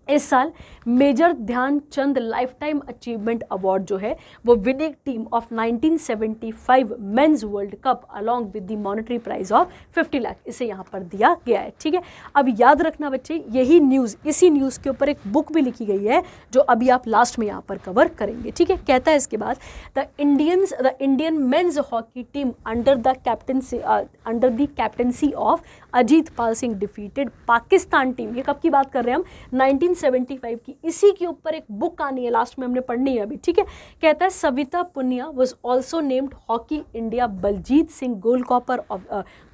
इस साल major Dhyanchand lifetime achievement award जो है वो winning team of 1975 men's world cup along with the monetary prize of 50 lakh, इसे यहाँ पर दिया गया है, ठीक है। अब याद रखना बच्चे, यही न्यूज़, इसी न्यूज़ के ऊपर एक बुक भी लिखी गई है जो अभी आप लास्ट में यहाँ पर कवर करेंगे, ठीक है। कहता है इसके बाद the Indian men's hockey team under the captaincy of Ajit Pal Singh defeated Pakistan team, ये कब की बात कर रहे हैं हम, 1975 की। इसी के ऊपर एक बुक आनी है, लास्ट में हमने पढ़नी है अभी, ठीक है। कहता है Savita Punia was also named Hockey India Baljit Singh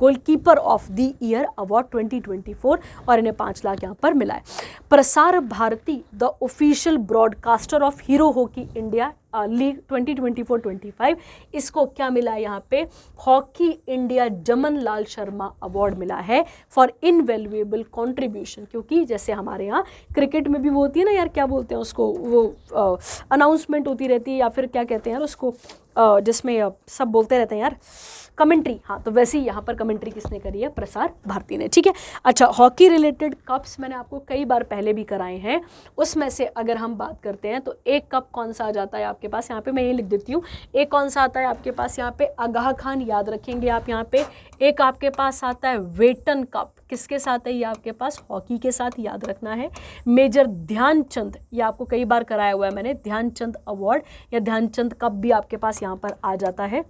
goalkeeper of the year award 2024, और इन्हें 5 लाख यहाँ पर मिला है। Prasar Bharati the official broadcaster of Hero Hockey India League 2024-25, इसको क्या मिला है यहाँ पे, हॉकी इंडिया जमन लाल शर्मा अवार्ड मिला है फॉर इनवैल्यूएबल कंट्रीब्यूशन, क्योंकि जैसे हमारे यहाँ क्रिकेट में भी वो होती है ना यार, क्या बोलते हैं उसको, वो अनाउंसमेंट होती रहती है, या फिर क्या कहते हैं यार उसको, जिसमें सब बोलते रहते हैं यार, कमेंट्री, हाँ, तो वैसे ही यहाँ पर कमेंट्री किसने करी है, प्रसार भारती ने, ठीक है। अच्छा, हॉकी रिलेटेड कप्स मैंने आपको कई बार पहले भी कराए हैं, उसमें से अगर हम बात करते हैं तो एक कप कौन सा आ जाता है आपके पास, यहाँ पे मैं ये लिख देती हूँ, एक कौन सा आता है आपके पास यहाँ पे, आगाह खान, याद रखेंगे आप यहाँ पे। एक आपके पास आता है वेटन कप, किसके साथ है ये आपके पास, हॉकी के साथ, याद रखना है। मेजर ध्यानचंद, ये आपको कई बार कराया हुआ है मैंने, ध्यानचंद अवार्ड या ध्यानचंद कप भी आपके पास यहाँ पर आ जाता है।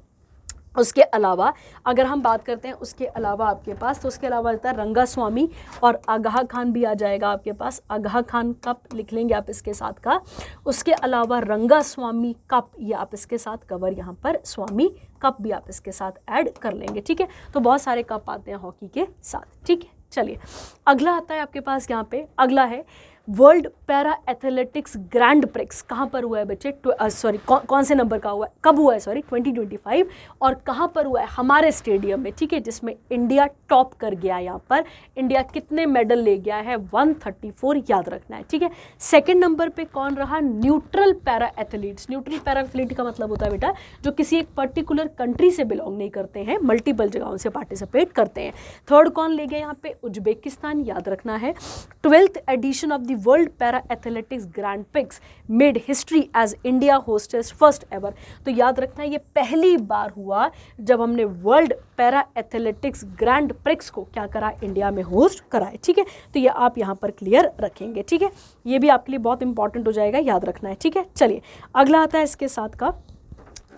उसके अलावा अगर हम बात करते हैं, उसके अलावा आपके पास, तो उसके अलावा आता है रंगा स्वामी और आगाह खान भी आ जाएगा आपके पास, आगाह खान कप लिख लेंगे आप इसके साथ का। उसके अलावा रंगा स्वामी कप, ये आप इसके साथ कवर यहाँ पर, स्वामी कप भी आप इसके साथ ऐड कर लेंगे, ठीक है। तो बहुत सारे कप आते हैं हॉकी के साथ, ठीक है। चलिए अगला आता है आपके पास यहाँ पे, अगला है world para athletics grand prix, कहाँ पर हुआ है बच्चे, कौन से नंबर का हुआ है, कब हुआ है, 2025, और कहाँ पर हुआ है, हमारे स्टेडियम में, ठीक है, जिसमें इंडिया टॉप कर गया। यहाँ पर इंडिया कितने मेडल ले गया है, 134, याद रखना है, ठीक है। सेकंड नंबर पे कौन रहा, neutral para athletes. Neutral para athlete का मतलब होता है बेटा जो किसी एक पर्टिकुलर कंट्री से बिलोंग नहीं करते हैं, मल्टीपल जगहों से पार्टिसिपेट करते हैं। थर्ड कौन ले गया यहाँ पे, उज्बेकिस्तान, याद रखना है। 12th edition of the world para athletics grand prix made history as India hostess first ever. तो याद रखना है ये पहली बार हुआ जब हमने world para athletics grand prix को क्या करा, इंडिया में होस्ट कराए, ठीक है। तो ये आप यहाँ पर क्लियर रखेंगे, ठीक है, ये भी आपके लिए बहुत इंपॉर्टेंट हो जाएगा, याद रखना है, ठीक है। चलिए अगला आता है इसके साथ का,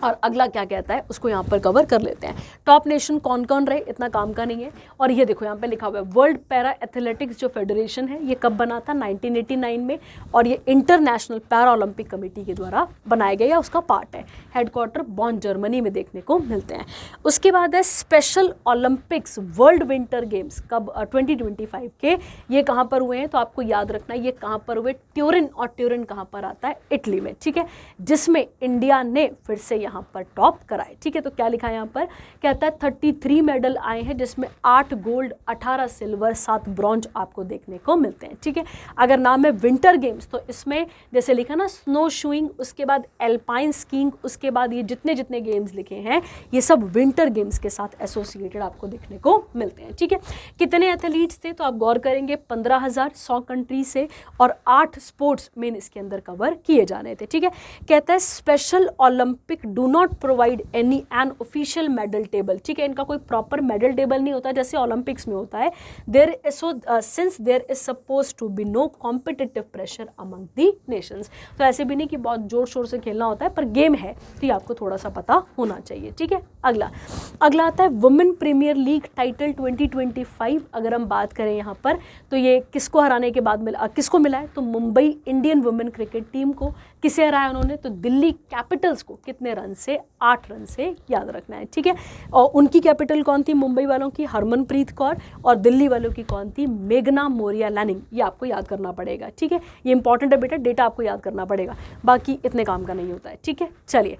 और अगला क्या कहता है उसको यहाँ पर कवर कर लेते हैं। टॉप नेशन कौन कौन रहे, इतना काम का नहीं है। और ये देखो यहाँ पे लिखा हुआ है वर्ल्ड पैरा एथलेटिक्स जो फेडरेशन है ये कब बना था, 1989 में, और ये इंटरनेशनल पैरा ओलंपिक कमेटी के द्वारा बनाया गया या उसका पार्ट है। हेडक्वार्टर बॉन जर्मनी में देखने को मिलते हैं। उसके बाद है special Olympics world winter games, कब, 2025 के, ये कहाँ पर हुए हैं, तो आपको याद रखना है ये कहाँ पर हुए, ट्यूरिन, और ट्यूरिन कहाँ पर आता है, इटली में, ठीक है, जिसमें इंडिया ने फिर से यहाँ पर टॉप कराए। ठीक है, तो क्या लिखा है यहाँ पर, कहता है 33 मेडल आए हैं जिसमें 8 गोल्ड, 18 सिल्वर, 7 ब्रॉन्ज आपको देखने को मिलते हैं। ठीक है, अगर नाम है विंटर गेम्स तो इसमें जैसे लिखा ना स्नो शूइंग, उसके बाद एल्पाइन स्कीइंग, उसके बाद ये जितने जितने गेम्स लिखे हैं ये सब विंटर गेम्स के साथ एसोसिएटेड आपको देखने को मिलते हैं। ठीक है, कितने एथलीट्स थे तो आप गौर करेंगे 15,000 100 कंट्री से, और 8 स्पोर्ट्स मेन इसके अंदर कवर किए जाने थे। ठीक है, कहता है special Olympic do not provide any an official medal table. ठीक है, इनका कोई प्रॉपर मेडल टेबल नहीं होता जैसे ओलंपिक्स में होता है। There since there is suppose to be no competitive pressure among the nations. तो ऐसे भी नहीं कि बहुत जोर शोर से खेलना होता है, पर गेम है तो ये आपको थोड़ा सा पता होना चाहिए। ठीक है, अगला आता है वुमेन प्रीमियर लीग टाइटल 2025। अगर हम बात करें यहाँ पर तो ये किसको हराने के बाद किसको मिला है, तो Mumbai Indian women cricket team को। किसे हराया उन्होंने, तो दिल्ली कैपिटल्स को। कितने रन से, 8 रन से, याद रखना है। ठीक है, और उनकी कैपिटल कौन थी, मुंबई वालों की हरमनप्रीत कौर, और दिल्ली वालों की कौन थी, मेघना मोरिया लैनिंग। ये आपको याद करना पड़ेगा। ठीक है, ये इंपॉर्टेंट है बेटा, डेटा आपको याद करना पड़ेगा, बाकी इतने काम का नहीं होता है। ठीक है, चलिए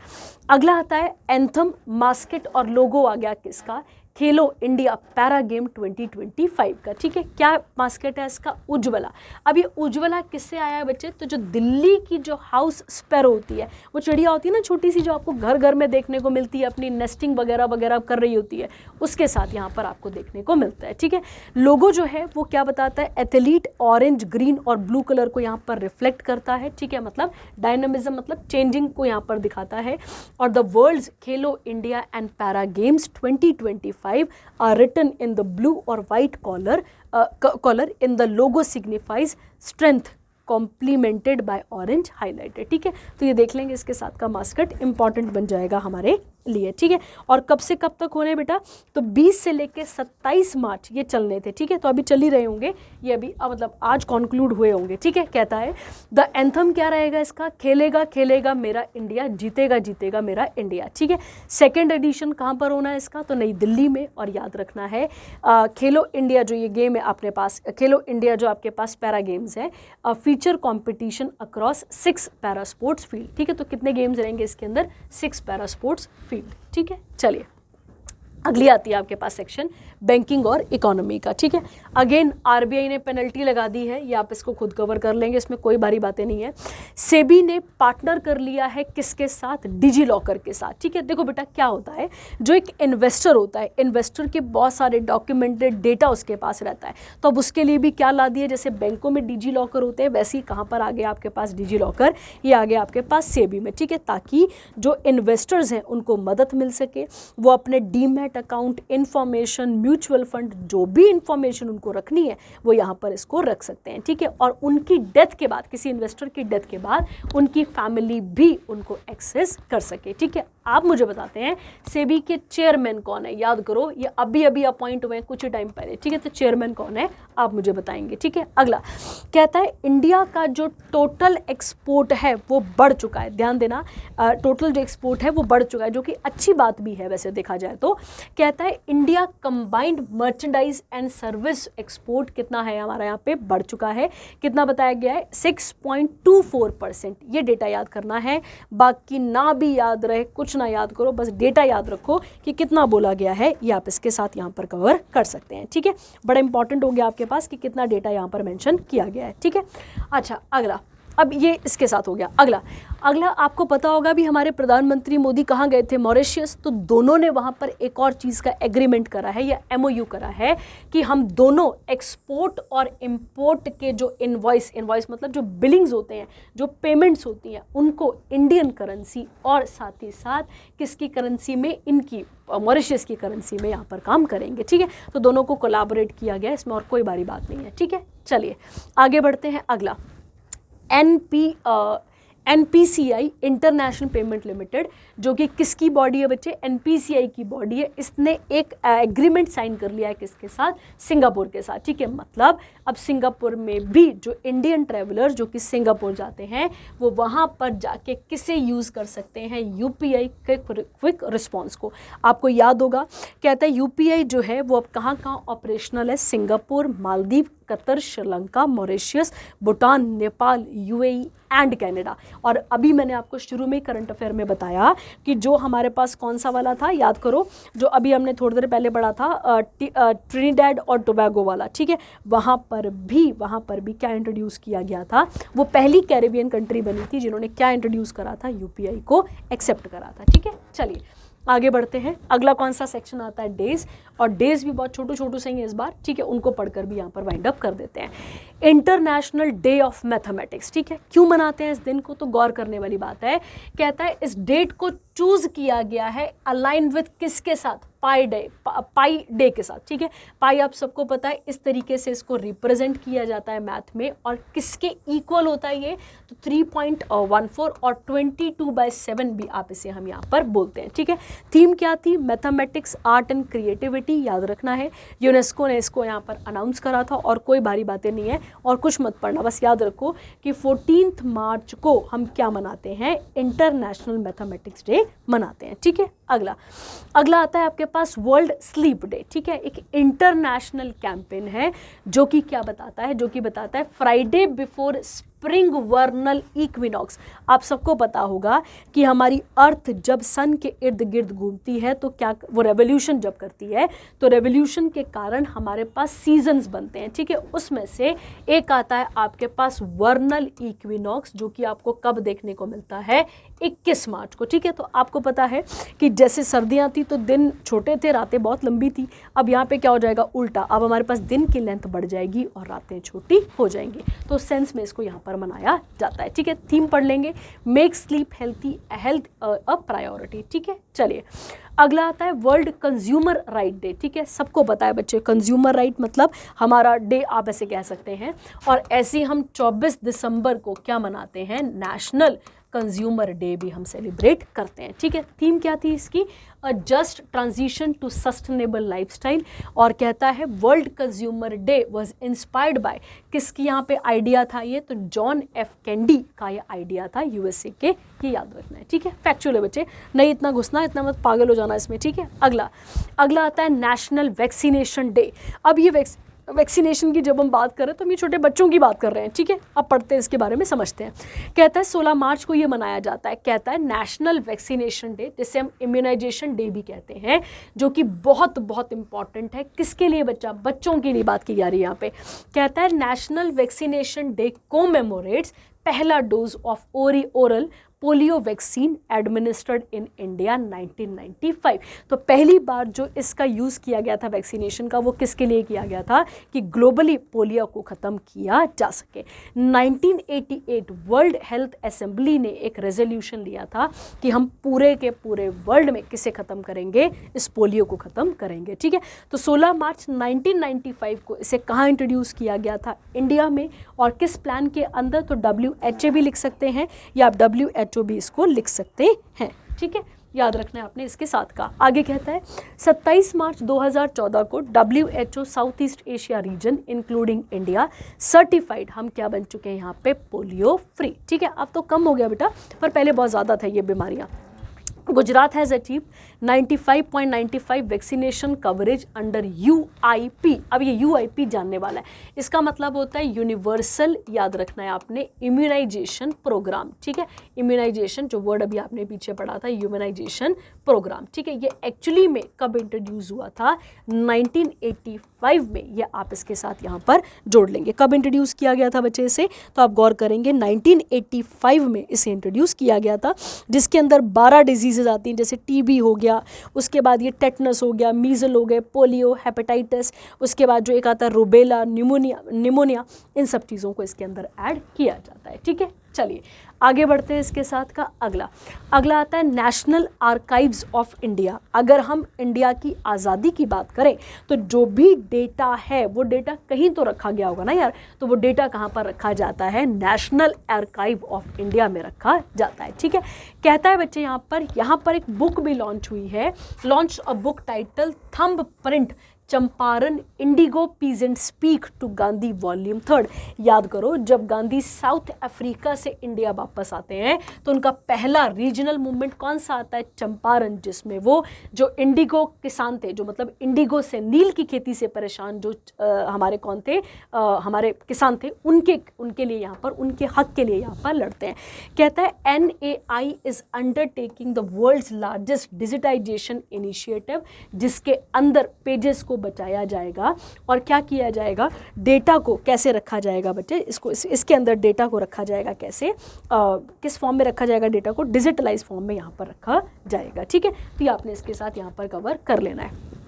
अगला आता है एंथम, मास्केट और लोगो आ गया किसका, खेलो इंडिया पैरा गेम 2025 का। ठीक है, क्या मास्केट है इसका, उज्ज्वला। अब ये उज्ज्वला किससे आया है बच्चे, तो जो दिल्ली की जो हाउस स्पैरो होती है, वो चिड़िया होती है ना छोटी सी, जो आपको घर घर में देखने को मिलती है, अपनी नेस्टिंग वगैरह वगैरह कर रही होती है, उसके साथ यहाँ पर आपको देखने को मिलता है। ठीक है, लोगो जो है वो क्या बताता है, एथलीट ऑरेंज, ग्रीन और ब्लू कलर को यहाँ पर रिफ्लेक्ट करता है। ठीक है, मतलब डायनामिज्म, मतलब चेंजिंग को यहाँ पर दिखाता है। और the world's Khelo India and para games 2025 are written in the blue or white color in the logo signifies strength complemented by orange highlighted। ठीक है, तो ये देख लेंगे, इसके साथ का मास्कट इंपॉर्टेंट बन जाएगा हमारे लिए। ठीक है, और कब से कब तक होने बेटा, तो 20 से लेके 27 मार्च ये चलने थे। ठीक है, तो अभी चल ही रहे होंगे ये, अभी मतलब आज कॉन्क्लूड हुए होंगे। ठीक है, कहता है द एंथम क्या रहेगा इसका, खेलेगा खेलेगा मेरा इंडिया, जीतेगा जीतेगा मेरा इंडिया। ठीक है, सेकेंड एडिशन कहाँ पर होना है इसका, तो नई दिल्ली में। और याद रखना है खेलो इंडिया जो ये गेम है अपने पास, खेलो इंडिया जो आपके पास पैरा गेम्स है, feature competition across 6 para sports field. ठीक है, तो कितने गेम्स रहेंगे इसके अंदर, 6 पैरा स्पोर्ट्स फील्ड। ठीक है, चलिए अगली आती है आपके पास सेक्शन बैंकिंग और इकोनॉमी का। ठीक है, अगेन आरबीआई ने पेनल्टी लगा दी है, ये आप इसको खुद कवर कर लेंगे, इसमें कोई भारी बातें नहीं है। सेबी ने पार्टनर कर लिया है किसके साथ, डिजी लॉकर के साथ। ठीक है, देखो बेटा क्या होता है, जो एक इन्वेस्टर होता है, इन्वेस्टर के बहुत सारे डॉक्यूमेंटेड डेटा उसके पास रहता है, तो अब उसके लिए भी क्या ला दिए, जैसे बैंकों में डिजी लॉकर होते हैं वैसे ही कहाँ पर आ गया आपके पास डिजी लॉकर, ये आ गया आपके पास सेबी में। ठीक है, ताकि जो इन्वेस्टर्स हैं उनको मदद मिल सके, वो अपने demat account, information, mutual fund, जो भी इंफॉर्मेशन उनको रखनी है वो यहाँ पर इसको रख सकते हैं। ठीक है, और उनकी डेथ के बाद, किसी इन्वेस्टर की डेथ के बाद उनकी फैमिली भी उनको एक्सेस कर सके। ठीक है, आप मुझे बताते हैं सेबी के चेयरमैन कौन है, याद करो ये अभी अभी अपॉइंट हुए हैं कुछ टाइम पहले। ठीक है, तो चेयरमैन कौन है आप मुझे बताएंगे। ठीक है, अगला कहता है इंडिया का जो टोटल एक्सपोर्ट है वो बढ़ चुका है। ध्यान देना, टोटल जो एक्सपोर्ट है वो बढ़ चुका है, जो कि अच्छी बात भी है वैसे देखा जाए तो। कहता है India combined merchandise and service export कितना है हमारा यहाँ पे, बढ़ चुका है। कितना बताया गया है, 6.24%। ये डेटा याद करना है, बाकी ना भी याद रहे कुछ ना याद करो, बस डेटा याद रखो कि कितना बोला गया है, ये आप इसके साथ यहाँ पर कवर कर सकते हैं। ठीक है, बड़ा इंपॉर्टेंट हो गया आपके पास कि कितना डेटा यहाँ पर मेंशन किया गया है। ठीक है, अच्छा अगला, अब ये इसके साथ हो गया। अगला आपको पता होगा भी हमारे प्रधानमंत्री मोदी कहाँ गए थे, मॉरिशस, तो दोनों ने वहाँ पर एक और चीज़ का एग्रीमेंट करा है या एमओयू करा है कि हम दोनों एक्सपोर्ट और इंपोर्ट के जो इनवॉइस मतलब जो बिलिंग्स होते हैं, जो पेमेंट्स होती हैं, उनको इंडियन करेंसी और साथ ही साथ किसकी करेंसी में, इनकी मॉरिशस की करेंसी में यहाँ पर काम करेंगे। ठीक है, तो दोनों को कोलैबोरेट किया गया, इसमें और कोई बड़ी बात नहीं है। ठीक है, चलिए आगे बढ़ते हैं। अगला एनपीसीआई इंटरनेशनल पेमेंट लिमिटेड, जो कि किसकी बॉडी है बच्चे, एनपीसीआई की बॉडी है। इसने एक एग्रीमेंट साइन कर लिया है किसके साथ, सिंगापुर के साथ। ठीक है, मतलब अब सिंगापुर में भी जो इंडियन ट्रैवलर जो कि सिंगापुर जाते हैं वो वहाँ पर जाके किसे यूज़ कर सकते हैं, यूपीआई के क्विक रिस्पॉन्स को। आपको याद होगा, कहता है यूपीआई जो है वो अब कहाँ ऑपरेशनल है, Singapore, Maldives, Qatar, Sri Lanka, Mauritius, Bhutan, Nepal, UAE and Canada. और अभी मैंने आपको शुरू में करंट अफेयर में बताया कि जो हमारे पास कौन सा वाला था, याद करो, जो अभी हमने थोड़ी देर पहले पढ़ा था, ट्रिनिडैड और टोबैगो वाला, ठीक है, वहाँ पर भी क्या इंट्रोड्यूस किया गया था, वो पहली कैरेबियन कंट्री बनी थी जिन्होंने क्या इंट्रोड्यूस करा था, यूपीआई को एक्सेप्ट करा था। ठीक है, चलिए आगे बढ़ते हैं। अगला कौन सा सेक्शन आता है, डेज, और डेज भी बहुत छोटू से ही है इस बार, ठीक है, उनको पढ़कर भी यहाँ पर वाइंड अप कर देते हैं। इंटरनेशनल डे ऑफ मैथमेटिक्स, ठीक है, क्यों मनाते हैं इस दिन को, तो गौर करने वाली बात है। कहता है इस डेट को चूज किया गया है अलाइन विथ किसके साथ, पाई डे के साथ, ठीक है। पाई आप सबको पता है, इस तरीके से इसको रिप्रेजेंट किया जाता है मैथ में, और किसके इक्वल होता है ये, तो 3.14 और 22/7 भी आप इसे हम यहाँ पर बोलते हैं। ठीक है, थीम क्या थी, मैथमेटिक्स, आर्ट एंड क्रिएटिविटी, याद रखना है। यूनेस्को ने इसको यहाँ पर अनाउंस करा था, और कोई भारी बातें नहीं है और कुछ मत पढ़ना, बस याद रखो कि 14 मार्च को हम क्या मनाते हैं, इंटरनेशनल मैथमेटिक्स डे मनाते हैं। ठीक है, अगला आता है आपके पास वर्ल्ड स्लीप डे। ठीक है, एक इंटरनेशनल कैंपेन है जो कि क्या बताता है, जो कि बताता है फ्राइडे बिफोर स्प्रिंग वर्नल इक्विनॉक्स। आप सबको पता होगा कि हमारी अर्थ जब सन के इर्द गिर्द घूमती है तो क्या, वो रेवोल्यूशन जब करती है तो रेवोल्यूशन के कारण हमारे पास सीजन्स बनते हैं। ठीक है, उसमें से एक आता है आपके पास वर्नल इक्विनॉक्स, जो कि आपको कब देखने को मिलता है, 21 मार्च को। ठीक है, तो आपको पता है कि जैसे सर्दियाँ थी तो दिन छोटे थे, रातें बहुत लंबी थी, अब यहाँ पे क्या हो जाएगा, उल्टा, अब हमारे पास दिन की लेंथ बढ़ जाएगी और रातें छोटी हो जाएंगी, तो सेंस में इसको यहाँ पर मनाया जाता है। ठीक है, थीम पढ़ लेंगे, make sleep health a priority. ठीक है, चलिए अगला आता है वर्ल्ड कंज्यूमर राइट डे। ठीक है, सबको पता है बच्चे, कंज्यूमर राइट मतलब हमारा डे आप ऐसे कह सकते हैं, और ऐसे हम 24 दिसंबर को क्या मनाते हैं, नेशनल कंज्यूमर डे भी हम सेलिब्रेट करते हैं। ठीक है, थीम क्या थी इसकी, a just transition to sustainable lifestyle, और कहता है world consumer day was inspired by, किसकी यहाँ पे आइडिया था ये, तो जॉन एफ कैंडी का ये आइडिया था, यूएसए के, ये याद रखना है। ठीक है, फैक्चुअल है बच्चे, नहीं इतना घुसना, इतना मत पागल हो जाना इसमें। ठीक है, अगला आता है नेशनल वैक्सीनेशन डे। अब ये वैक्सीनेशन की जब हम बात कर रहे हैं तो हम ये छोटे बच्चों की बात कर रहे हैं। ठीक है, अब पढ़ते हैं इसके बारे में, समझते हैं। कहता है 16 मार्च को ये मनाया जाता है, कहता है नेशनल वैक्सीनेशन डे, जिसे हम इम्यूनाइजेशन डे भी कहते हैं, जो कि बहुत बहुत इंपॉर्टेंट है। किसके लिए बच्चा, बच्चों के लिए बात की जा रही है यहाँ पे। कहता है नेशनल वैक्सीनेशन डे कोमेमोरेट्स पहला dose of oral polio vaccine administered in India 1995। तो पहली बार जो इसका यूज़ किया गया था वैक्सीनेशन का, वो किसके लिए किया गया था, कि ग्लोबली पोलियो को ख़त्म किया जा सके। 1988 वर्ल्ड हेल्थ असेंबली ने एक रेजोल्यूशन लिया था कि हम पूरे के पूरे वर्ल्ड में किसे ख़त्म करेंगे, इस पोलियो को ख़त्म करेंगे। ठीक है, तो 16 मार्च 1995 को इसे कहाँ इंट्रोड्यूस किया गया था, इंडिया में, और किस प्लान के अंदर, तो WHO भी लिख सकते हैं या आप WHO भी इसको लिख सकते हैं। ठीक है, याद रखना है आपने इसके साथ का। आगे कहता है 27 मार्च 2014 को WHO south east Asia region including India certified, हम क्या बन चुके हैं यहाँ पे, पोलियो फ्री। ठीक है, अब तो कम हो गया बेटा, पर पहले बहुत ज़्यादा था ये बीमारियाँ। Gujarat has achieve 95.95 vaccination coverage under UIP। अब ये UIP जानने वाला है, इसका मतलब होता है यूनिवर्सल, याद रखना है आपने, इम्यूनाइजेशन प्रोग्राम। ठीक है, इम्यूनाइजेशन जो वर्ड अभी आपने पीछे पढ़ा था, इम्यूनाइजेशन प्रोग्राम। ठीक है, ये एक्चुअली में कब इंट्रोड्यूस हुआ था, 1985 में। ये आप इसके साथ यहाँ पर जोड़ लेंगे, कब इंट्रोड्यूस किया गया था बच्चे इसे, तो आप गौर करेंगे 1985 में इसे इंट्रोड्यूस किया गया था, जिसके अंदर 12 डिजीजेज आती हैं, जैसे TB हो गया, उसके बाद ये टेटनस हो गया, मीजल हो गए, पोलियो, हेपेटाइटिस, उसके बाद जो एक आता है रूबेला, निमोनिया, इन सब चीज़ों को इसके अंदर ऐड किया जाता है। ठीक है, चलिए आगे बढ़ते हैं इसके साथ का। अगला आता है नेशनल आर्काइव्स ऑफ इंडिया। अगर हम इंडिया की आज़ादी की बात करें तो जो भी डेटा है वो डेटा कहीं तो रखा गया होगा ना यार, तो वो डेटा कहाँ पर रखा जाता है, नेशनल आर्काइव ऑफ इंडिया में रखा जाता है। ठीक है, कहता है बच्चे यहाँ पर एक बुक भी लॉन्च हुई है, launch a book title thumb print Champaran indigo peasant speak to Gandhi volume 3। याद करो, जब गांधी साउथ अफ्रीका से इंडिया वापस आते हैं तो उनका पहला रीजनल मूवमेंट कौन सा आता है? चंपारण, जिसमें वो जो इंडिगो किसान थे, जो मतलब इंडिगो से नील की खेती से परेशान जो हमारे कौन थे, हमारे किसान थे, उनके लिए यहाँ पर, उनके हक के लिए यहाँ पर लड़ते हैं। कहता है NAI is undertaking the world's largest digitisation initiative, जिसके अंदर पेजेस को बचाया जाएगा और क्या किया जाएगा, डेटा को कैसे रखा जाएगा बच्चे, इसके अंदर डेटा को रखा जाएगा कैसे, किस फॉर्म में रखा जाएगा, डेटा को डिजिटलाइज फॉर्म में यहाँ पर रखा जाएगा। ठीक है, तो ये आपने इसके साथ यहाँ पर कवर कर लेना है।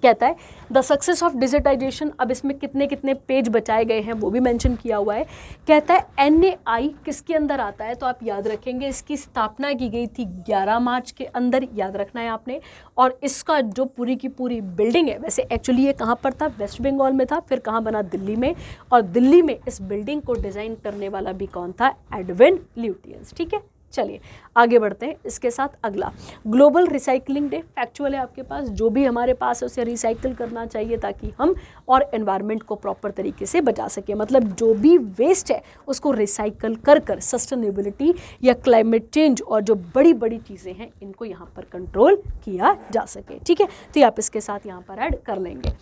कहता है द सक्सेस ऑफ डिजिटाइजेशन, अब इसमें कितने कितने पेज बचाए गए हैं वो भी मेंशन किया हुआ है। कहता है NAI किसके अंदर आता है, तो आप याद रखेंगे इसकी स्थापना की गई थी 11 मार्च के अंदर, याद रखना है आपने। और इसका जो पूरी की पूरी बिल्डिंग है, वैसे एक्चुअली ये कहाँ पर था, वेस्ट बंगाल में था, फिर कहाँ बना, दिल्ली में। और दिल्ली में इस बिल्डिंग को डिज़ाइन करने वाला भी कौन था, एडविन ल्यूटियंस। ठीक है, चलिए आगे बढ़ते हैं इसके साथ। अगला ग्लोबल रिसाइकलिंग डे, फैक्चुअल है आपके पास, जो भी हमारे पास है उसे रिसाइकिल करना चाहिए ताकि हम और एनवायरनमेंट को प्रॉपर तरीके से बचा सकें। मतलब जो भी वेस्ट है उसको रिसाइकल कर सस्टेनेबिलिटी या क्लाइमेट चेंज और जो बड़ी बड़ी चीज़ें हैं इनको यहाँ पर कंट्रोल किया जा सके। ठीक है, तो आप इसके साथ यहाँ पर ऐड कर लेंगे।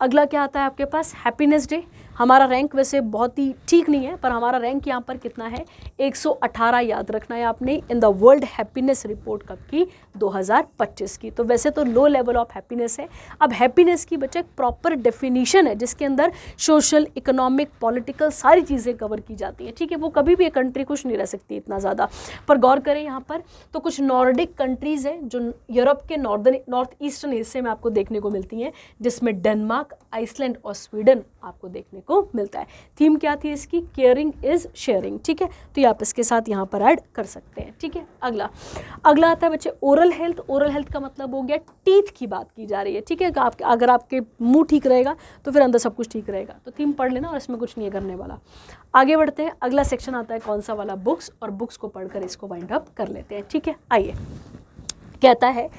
अगला क्या आता है आपके पास, हैप्पीनेस डे। हमारा रैंक वैसे बहुत ही ठीक नहीं है, पर हमारा रैंक यहाँ पर कितना है, 118 याद रखना है आपने, in the world happiness report कब की, 2025 की। तो वैसे तो लो लेवल ऑफ हैप्पीनेस है। अब हैप्पीनेस की बच्चे एक प्रॉपर डेफिनेशन है जिसके अंदर सोशल, इकोनॉमिक, पॉलिटिकल सारी चीज़ें कवर की जाती हैं। ठीक है, वो कभी भी एक कंट्री खुश नहीं रह सकती इतना ज़्यादा। पर गौर करें यहाँ पर तो कुछ नॉर्डिक कंट्रीज़ हैं जो यूरोप के नॉर्थ ईस्टर्न हिस्से में आपको देखने को मिलती हैं, जिसमें डेनमार्क, आइसलैंड और स्वीडन आपको देखने को मिलता है। थीम क्या थी इसकी, केयरिंग इज शेयरिंग। ठीक है, तो ये आप इसके साथ यहाँ पर ऐड कर सकते हैं। ठीक है, अगला आता है बच्चे ओरल हेल्थ। ओरल हेल्थ का मतलब हो गया टीथ की बात की जा रही है। ठीक है, अगर आपके मुंह ठीक रहेगा तो फिर अंदर सब कुछ ठीक रहेगा। तो थीम पढ़ लेना और इसमें कुछ नहीं करने वाला। आगे बढ़ते हैं, अगला सेक्शन आता है कौन सा वाला, बुक्स, और बुक्स को पढ़कर इसको वाइंड अप कर लेते हैं। ठीक है, आइए। कहता है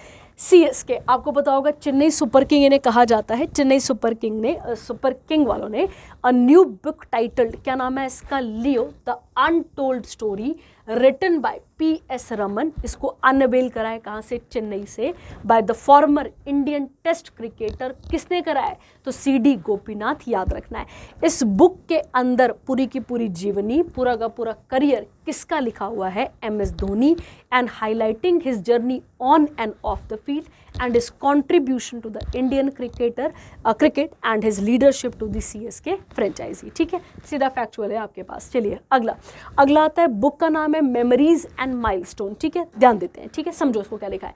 CSK, आपको पता होगा चेन्नई सुपर किंग इन्हें कहा जाता है। चेन्नई सुपर किंग वालों ने अ न्यू बुक टाइटल्ड, क्या नाम है इसका, Leo the untold story, written by PS Raman, इसको अनवेल कराए कहाँ से, चेन्नई से, by the former Indian test cricketer. किसने कराया, तो CD गोपीनाथ, याद रखना है। इस बुक के अंदर पूरी की पूरी जीवनी, पूरा का पूरा करियर किसका लिखा हुआ है, MS Dhoni, and highlighting his journey on end of the field and his contribution to the Indian cricket and his leadership to the CSK franchise। ठीक है, सीधा फैक्चुअल है आपके पास। चलिए अगला आता है, बुक का नाम है मेमोरीज एंड माइलस्टोन। ठीक है, ध्यान देते हैं। ठीक है, समझो उसको क्या लिखा है।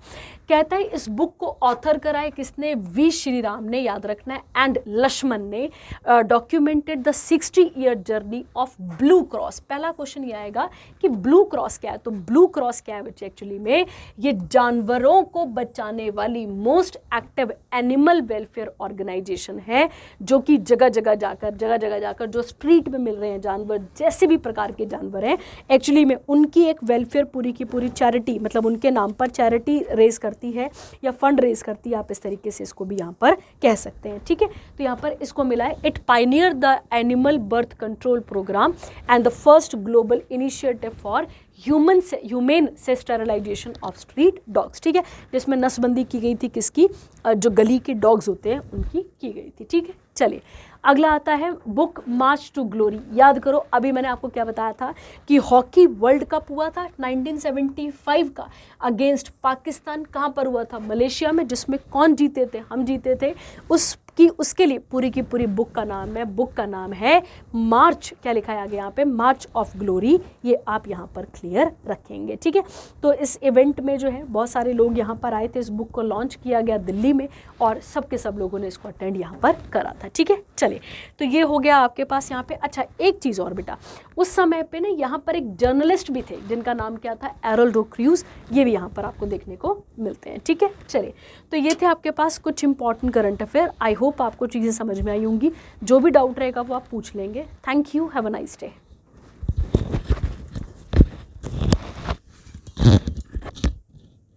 कहता है इस बुक को ऑथर कराए किसने, V श्री राम ने, याद रखना है, एंड लक्ष्मण ने। Documented the 60-year journey of blue cross. पहला क्वेश्चन ये आएगा कि ब्लू क्रॉस क्या है, तो ब्लू क्रॉस क्या है बच्चे, एक्चुअली में ये जानवरों को बचाने वाली most active animal welfare organisation है, जो कि जगह जगह जाकर जो स्ट्रीट में मिल रहे हैं जानवर, जैसे भी प्रकार के जानवर हैं, एक्चुअली में उनकी एक वेलफेयर पूरी की पूरी चैरिटी, मतलब उनके नाम पर चैरिटी रेज करती है या फंड रेज करती है, आप इस तरीके से इसको भी यहाँ पर कह सकते हैं। ठीक है, तो यहाँ पर इसको मिला है, it pioneer the animal birth control programme and the first global initiative for humane से स्टेरिलाइजेशन ऑफ स्ट्रीट डॉग्स। ठीक है, जिसमें नसबंदी की गई थी किसकी, जो गली के डॉग्स होते हैं उनकी की गई थी। ठीक है, चलिए अगला आता है बुक मार्च टू ग्लोरी। याद करो, अभी मैंने आपको क्या बताया था कि हॉकी वर्ल्ड कप हुआ था 1975 का अगेंस्ट पाकिस्तान। कहाँ पर हुआ था, मलेशिया में, जिसमें कौन जीते थे, हम जीते थे। उसके लिए पूरी की पूरी बुक का नाम है मार्च, क्या लिखा है आगे यहाँ पे, मार्च ऑफ ग्लोरी। ये आप यहाँ पर क्लियर रखेंगे। ठीक है, तो इस इवेंट में जो है बहुत सारे लोग यहाँ पर आए थे, इस बुक को लॉन्च किया गया दिल्ली में और सब लोगों ने इसको अटेंड यहाँ पर करा था। ठीक है, चलिए, तो ये हो गया आपके पास यहाँ पे। अच्छा, एक चीज़ और बेटा, उस समय पे ना यहाँ पर एक जर्नलिस्ट भी थे जिनका नाम क्या था, एरोल्डो क्रूज। ये भी यहाँ पर आपको देखने को मिलते हैं। ठीक है, चलिए, तो ये थे आपके पास कुछ important current affair. I hope आपको चीज़ें समझ में आई होंगी। जो भी डाउट रहेगा वो आप पूछ लेंगे। Thank you, have a nice day.